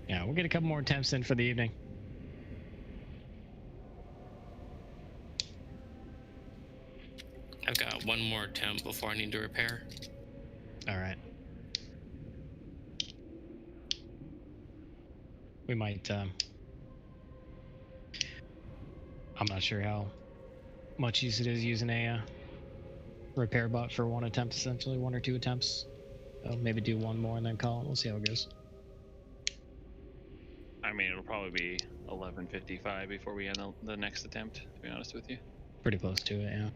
Yeah, we'll get a couple more attempts in for the evening. I've got one more attempt before I need to repair. All right. We might. I'm not sure how much use it is using a repair bot for one attempt, essentially 1 or 2 attempts. I'll maybe do one more and then call it. We'll see how it goes. I mean, it'll probably be 11:55 before we end the next attempt, to be honest with you. Pretty close to it, yeah.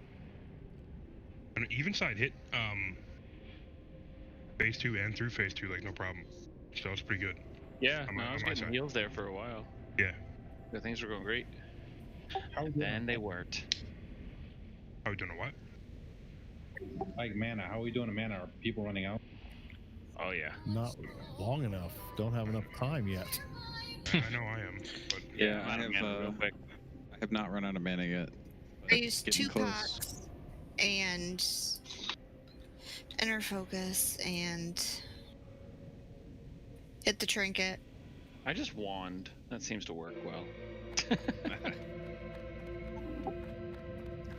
An even side hit phase 2 and through phase 2 like no problem, so it's pretty good. Yeah, on no, my- I was on my getting side. heals there for a while. Yeah. The things were going great. How we Then they weren't. How we doing a what? Like mana, how are we doing a mana? Are people running out? Oh yeah. Not long enough. Don't have enough time yet. I know I am, but Yeah, I'm out of mana real quick. I have not run out of mana yet. I used Getting 2 close. pots and inner focus and hit the trinket. I just wand. That seems to work well.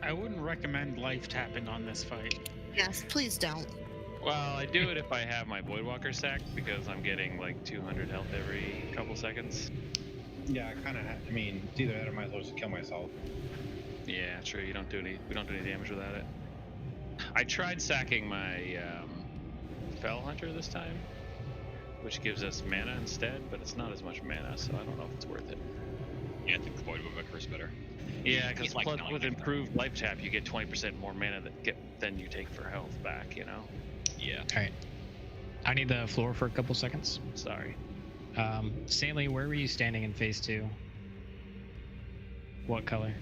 I wouldn't recommend life tapping on this fight. Yes, please don't. Well, I do it if I have my Voidwalker sacked because I'm getting like 200 health every couple seconds. Yeah, I kind of. I mean, it's either that or I might as well just kill myself. Yeah, true. We don't do any damage without it. I tried sacking my Fell Hunter this time, which gives us mana instead, but it's not as much mana, so I don't know if it's worth it. Yeah, I think the Voidwalker is better. Yeah, because It's like with 9. improved life tap, you get 20% more mana than you take for health back. You know. Yeah. All right. I need the floor for a couple seconds. Sorry. Stanley, where were you standing in phase 2? What color?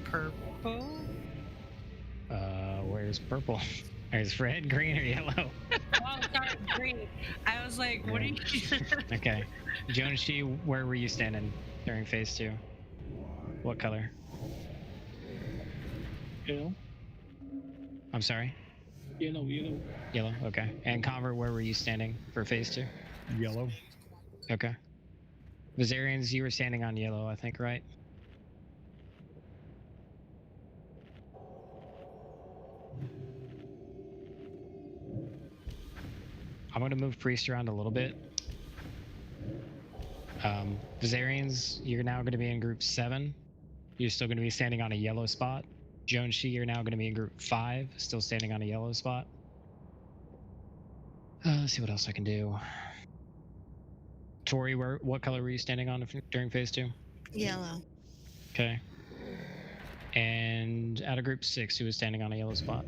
Purple? Where's purple? There's red, green, or yellow? Oh, sorry, green. I was like, what are you? Okay. Jonashi, where were you standing during phase 2? What color? Ew. I'm sorry. Yellow, yellow. Yellow. Okay. And Convert, where were you standing for phase 2? Yellow. Okay. Viserians, you were standing on yellow, I think, right? I'm going to move Priest around a little bit. Viserians, you're now going to be in group 7. You're still going to be standing on a yellow spot. Joneshi, you're now going to be in group 5, still standing on a yellow spot. Let's see what else I can do. Tori, what color were you standing on during phase 2? Yellow. Okay. And out of group 6, who was standing on a yellow spot?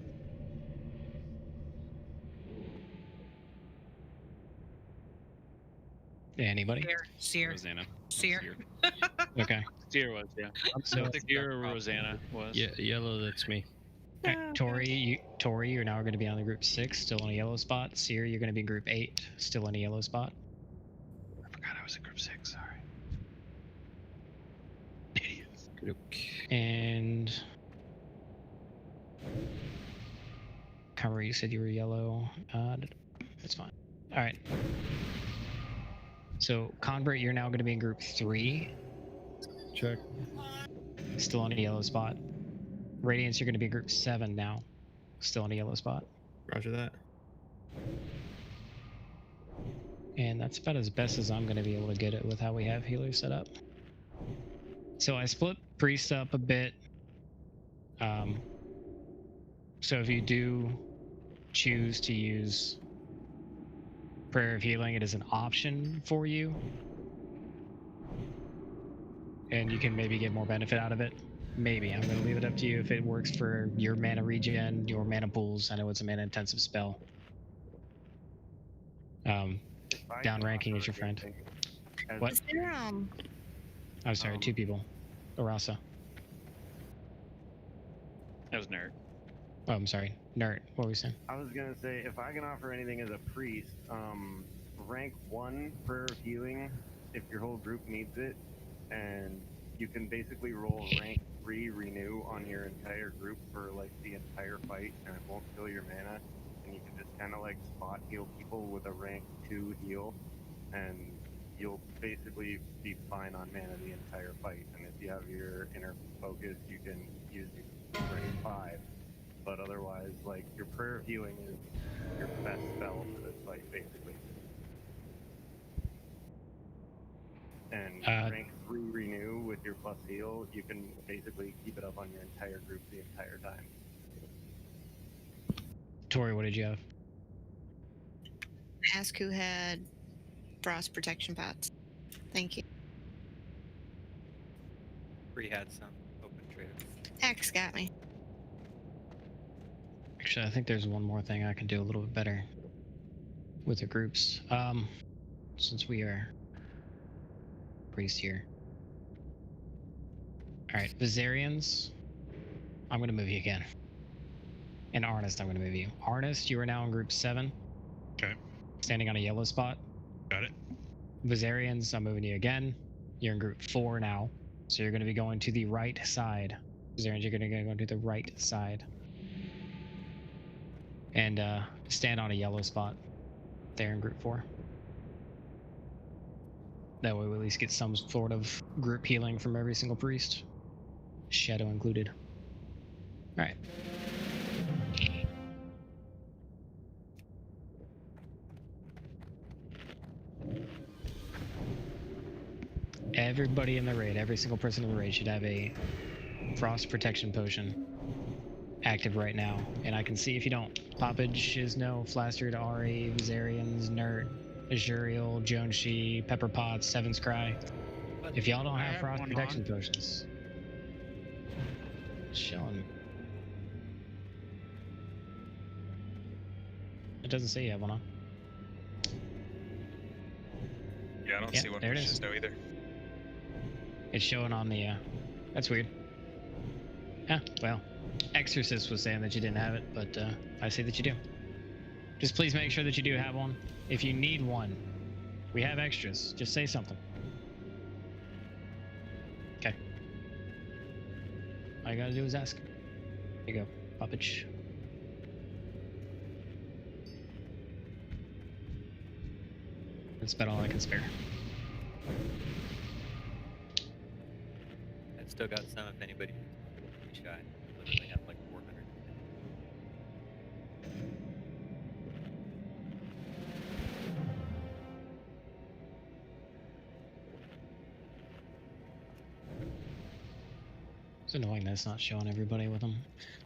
Anybody? Seer. Rosanna. Seer. Okay. Seer was, yeah. So Seer or Rosanna was. Yeah, yellow. That's me. Tori, you're now going to be on the group 6, still on a yellow spot. Seer, you're going to be in group 8, still in a yellow spot. I forgot I was in group 6. Sorry. And Cover, you said you were yellow. That's fine. All right. So Convert, you're now going to be in group 3. Check. Still on a yellow spot. Radiance, you're going to be in group 7 now. Still on a yellow spot. Roger that. And that's about as best as I'm going to be able to get it with how we have healers set up. So I split Priest up a bit. So if you do choose to use Prayer of Healing, it is an option for you. And you can maybe get more benefit out of it. Maybe. I'm going to leave it up to you if it works for your mana regen, your mana pools. I know it's a mana intensive spell. Down ranking is your friend. What? Is there, I'm sorry, 2 people. Arasa. That was Nerd. Oh, I'm sorry. Nerd. What were we saying? I was gonna say, if I can offer anything as a priest, rank 1 Prayer of Healing if your whole group needs it, and you can basically roll rank 3 Renew on your entire group for like the entire fight, and it won't kill your mana, and you can just kind of like spot heal people with a rank 2 heal, and you'll basically be fine on mana the entire fight. And if you have your inner focus, you can use your rank 5. But otherwise, like, your Prayer of Healing is your best spell for this fight, basically. And rank 3 Renew with your plus heal, you can basically keep it up on your entire group the entire time. Tori, what did you have? Ask who had frost protection pots. Thank you. Bree had some open trade. X got me. Actually, I think there's one more thing I can do a little bit better with the groups. Since we are Priest here. Alright, Viserians, I'm going to move you again. And Arnest, I'm going to move you. Arnest, you are now in group 7. Okay. Standing on a yellow spot. Got it. Viserians, I'm moving you again. You're in group 4 now. So you're going to be going to the right side. Viserians, you're going to go to the right side. And stand on a yellow spot there in group 4. That way we at least get some sort of group healing from every single priest. Shadow included. Alright. Everybody in the raid, every single person in the raid should have a frost protection potion active right now. And I can see if you don't. Poppage is no, Flastered, Ari, Viserians, Nert, Azuriel, Joneshi, Pepper Potts, Seven's Cry. If y'all don't have frost protection potions. Showing. It doesn't say you have one on. Yeah, I don't Yeah, see one there it for is. Shisto either. It's showing on the, that's weird. Yeah, well, Exorcist was saying that you didn't have it, but I see that you do. Just please make sure that you do have one. If you need one, we have extras. Just say something. Okay. All you gotta do is ask. Here you go, Poppage. That's about all I can spare. I've still got some if anybody needs a shot. Literally have like 400. It's annoying that it's not showing everybody with them.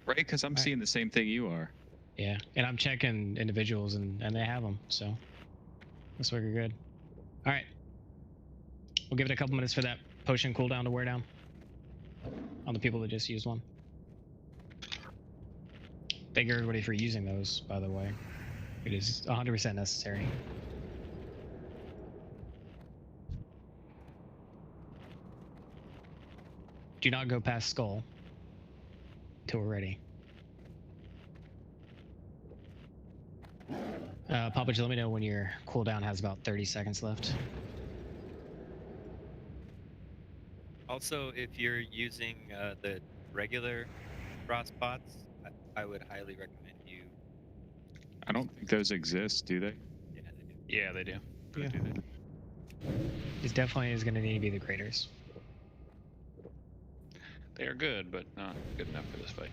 Right, because I'm seeing the same thing you are. Yeah, and I'm checking individuals and they have them, so looks like we're good. All right, we'll give it a couple minutes for that potion cooldown to wear down on the people that just used one. Thank you everybody for using those, by the way. It is 100% necessary. Do not go past Skull until we're ready. Papa, let me know when your cooldown has about 30 seconds left. Also, if you're using the regular frost pots, I would highly recommend you. I don't think those exist, do they? Yeah, they do. Yeah. It definitely is going to need to be the craters. They are good, but not good enough for this fight.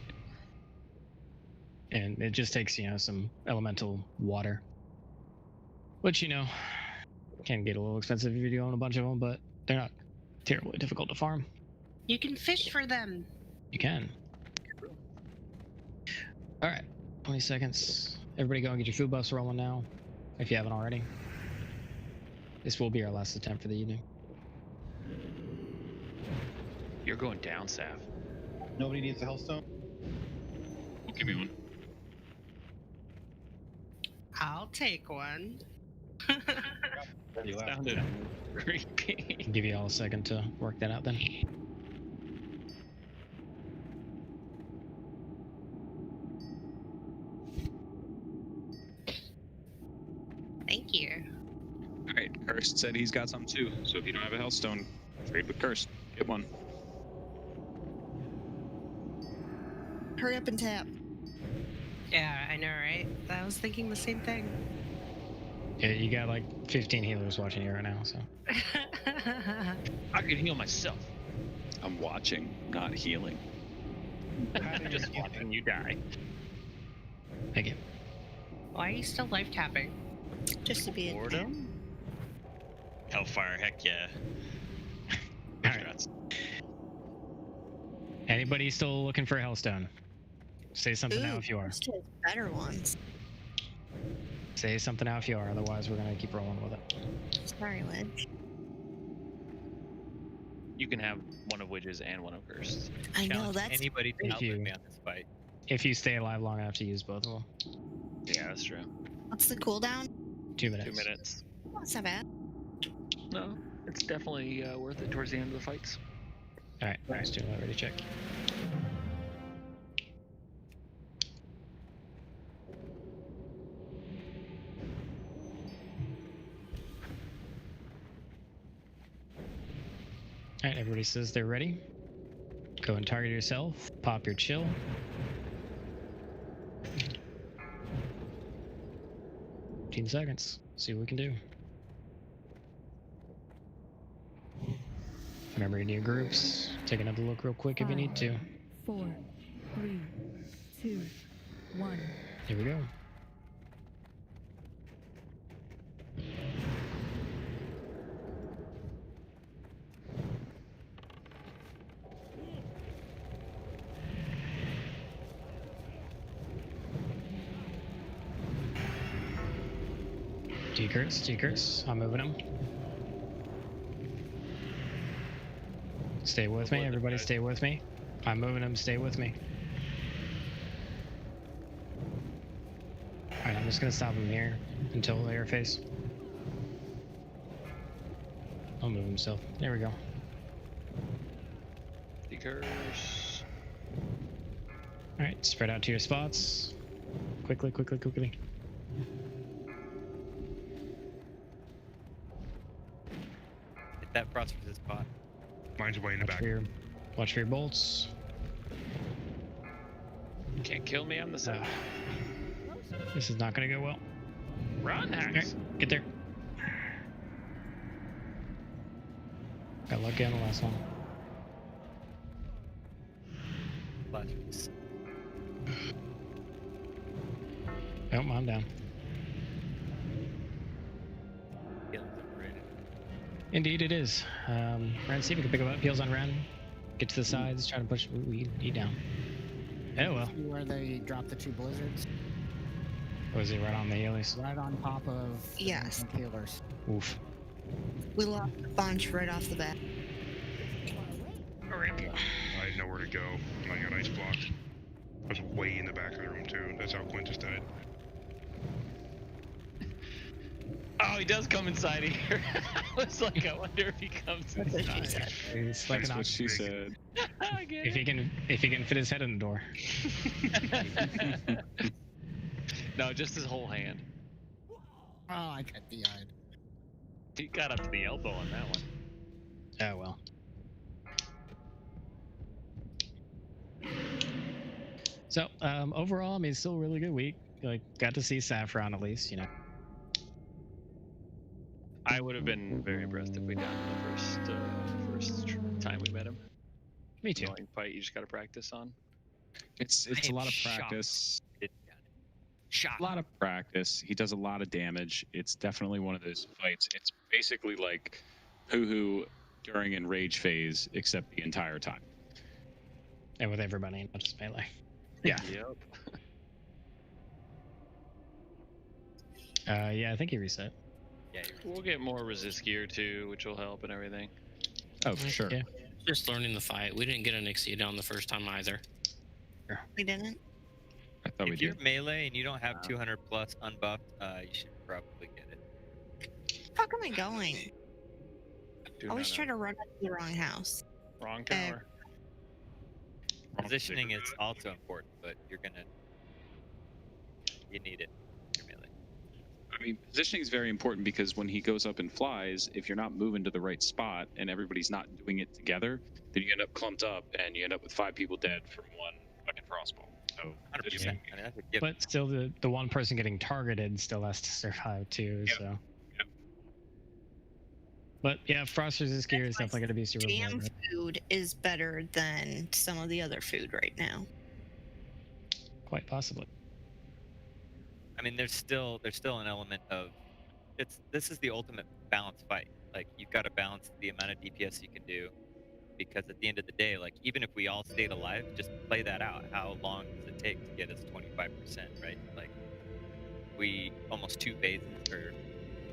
And it just takes, you know, some elemental water. Which, you know, can get a little expensive if you own a bunch of them, but they're not terribly difficult to farm. You can fish for them. You can. All right, 20 seconds. Everybody go and get your food buffs rolling now, if you haven't already. This will be our last attempt for the evening. You're going down, Saf. Nobody needs a Hellstone? Give me one. I'll take one. Sounded creepy. I'll give you all a second to work that out then. Thank you. All right, Cursed said he's got some too. So if you don't have a Hellstone, trade with Cursed. Get one. Hurry up and tap. Yeah, I know, right? I was thinking the same thing. Yeah, you got like 15 healers watching you right now, so. I can heal myself. I'm watching, not healing. I'm just watching you die. Thank you. Why are you still life tapping? Just to be Boredom? Hellfire, heck yeah. Alright. Anybody still looking for a Hellstone? Say something now if you are. Better ones. Say something now if you are, otherwise we're gonna keep rolling with it. Sorry, Wedge. You can have one of Widges and one of Cursed. I know, Challenge that's anybody to If outlive you- me on this fight. If you stay alive long enough to use both of them. Yeah, that's true. what's the cooldown? 2 minutes. 2 minutes. Oh, it's not bad. No, it's definitely worth it towards the end of the fights. Alright, let's do that. Ready, check. Alright, everybody says they're ready. Go and target yourself. Pop your chill. Seconds. See what we can do. Remember in your groups. Take another look real quick if you need to. 4, 3, 2, 1. Here we go. Decurs. I'm moving them. Stay with me. Everybody stay with me. I'm moving them. Stay with me. Alright, I'm just going to stop him here until the airface. I'll move himself. There we go. Decurs. Alright, spread out to your spots. Quickly. Hit that frost resist pot. Mine's way in the back. Watch for your bolts. Can't kill me on the side. This is not going to go well. Run, Naxx. Alright, get there. Got lucky on the last one. Flashes. Oh, I'm down. Healing's overrated. Indeed, it is. Ren, see if we can pick up heals on Ren. Get to the sides, try to push. Ooh, he down. Oh well. See where they dropped the 2 blizzards? Was he right on the healers? Right on top of Yes. the healers. Oof. We lost a bunch right off the bat. I had nowhere to go. I got ice blocked. I was way in the back of the room too. That's how Quinn just died. Oh, he does come inside here. I was like, I wonder if he comes inside. It's like That's an what she said. I get if he can fit his head in the door. No, just his whole hand. Oh, I got DI'd. He got up to the elbow on that one. Oh well. So overall, I mean, it's still a really good week. Like, got to see Sapphiron at least, you know. I would have been very impressed if we got the first time we met him. Me too. Annoying fight you just got to practice on. It's a lot of practice. Shocked. A lot of practice. He does a lot of damage. It's definitely one of those fights. It's basically like Hoo during Enrage phase, except the entire time. And with everybody, not just melee. Yeah. Yep. Yeah, I think he reset. Yeah, We'll get more resist gear too, which will help and everything. Oh, for sure. Yeah. Just learning the fight. We didn't get an Nixie down the first time either. We didn't. I thought we If you're did. melee and you don't have 200 plus unbuffed, you should probably get it. How come I going? Do Always not try know. to run into the wrong house. Wrong tower. Positioning is also important, but you need it. You're melee. I mean, positioning is very important because when he goes up and flies, if you're not moving to the right spot and everybody's not doing it together, then you end up clumped up and you end up with 5 people dead from one fucking frostball. So, 100%. I mean, that's a given. But still, the one person getting targeted still has to survive too. Yep. So. Yep. But yeah, frost resist gear is That's why definitely going to be super Jam important. food is better than some of the other food right now. Quite possibly. I mean, there's still an element of this is the ultimate balance fight. Like, you've got to balance the amount of DPS you can do, because at the end of the day, like, even if we all stayed alive, just play that out. How long does it take to get us 25%, right? Like, we almost 2 phases, or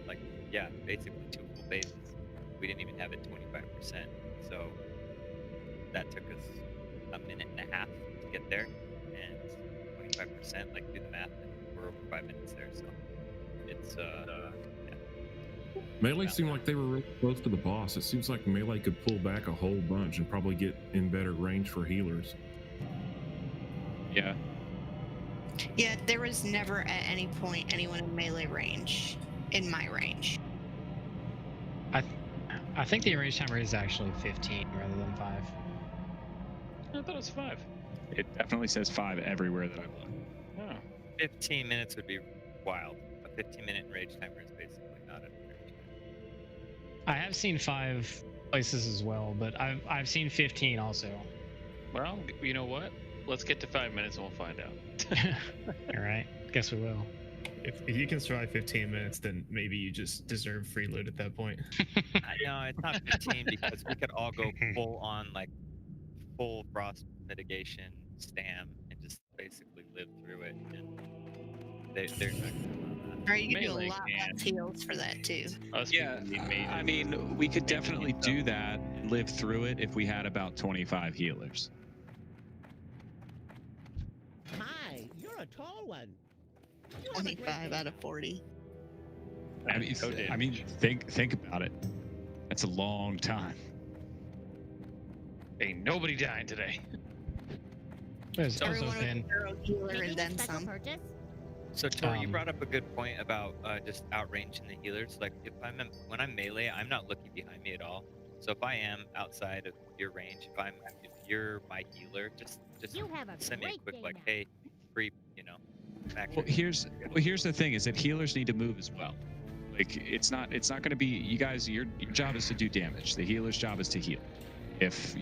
like, yeah, basically 2 full phases. We didn't even have it 25%. So that took us a minute and a half to get there, and 25%, like, do the math, and we're over 5 minutes there. So it's Melee seemed like they were really close to the boss. It seems like Melee could pull back a whole bunch and probably get in better range for healers. Yeah. Yeah, there was never at any point anyone in melee range, in my range. I think the enrage timer is actually 15 rather than 5. I thought it was 5. It definitely says 5 everywhere that I've looked. Oh. 15 minutes would be wild. A 15-minute rage timer is basically not a rage timer. I have seen 5 places as well, but I've seen 15 also. Well, you know what? Let's get to 5 minutes and we'll find out. All right, guess we will. If you can survive 15 minutes, then maybe you just deserve free loot at that point. No, it's not 15 because we could all go full on, like, full frost mitigation, stam, and just basically live through it. And they're not gonna. Or you can do a Melee lot less heals for that too. Yeah, I mean, we could definitely do that and live through it if we had about 25 healers. Hi, you're a tall one. 25 out of 40. I mean, think about it. That's a long time. Ain't nobody dying today. There's also Everyone with been a hero healer and then some. So Tor, you brought up a good point about just outranging the healers. Like, when I'm melee, I'm not looking behind me at all. So if I am outside of your range, if you're my healer, just send me a quick, like, hey, creep, you know. Well, here's the thing: is that healers need to move as well. Like it's not going to be you guys. Your job is to do damage. The healer's job is to heal. If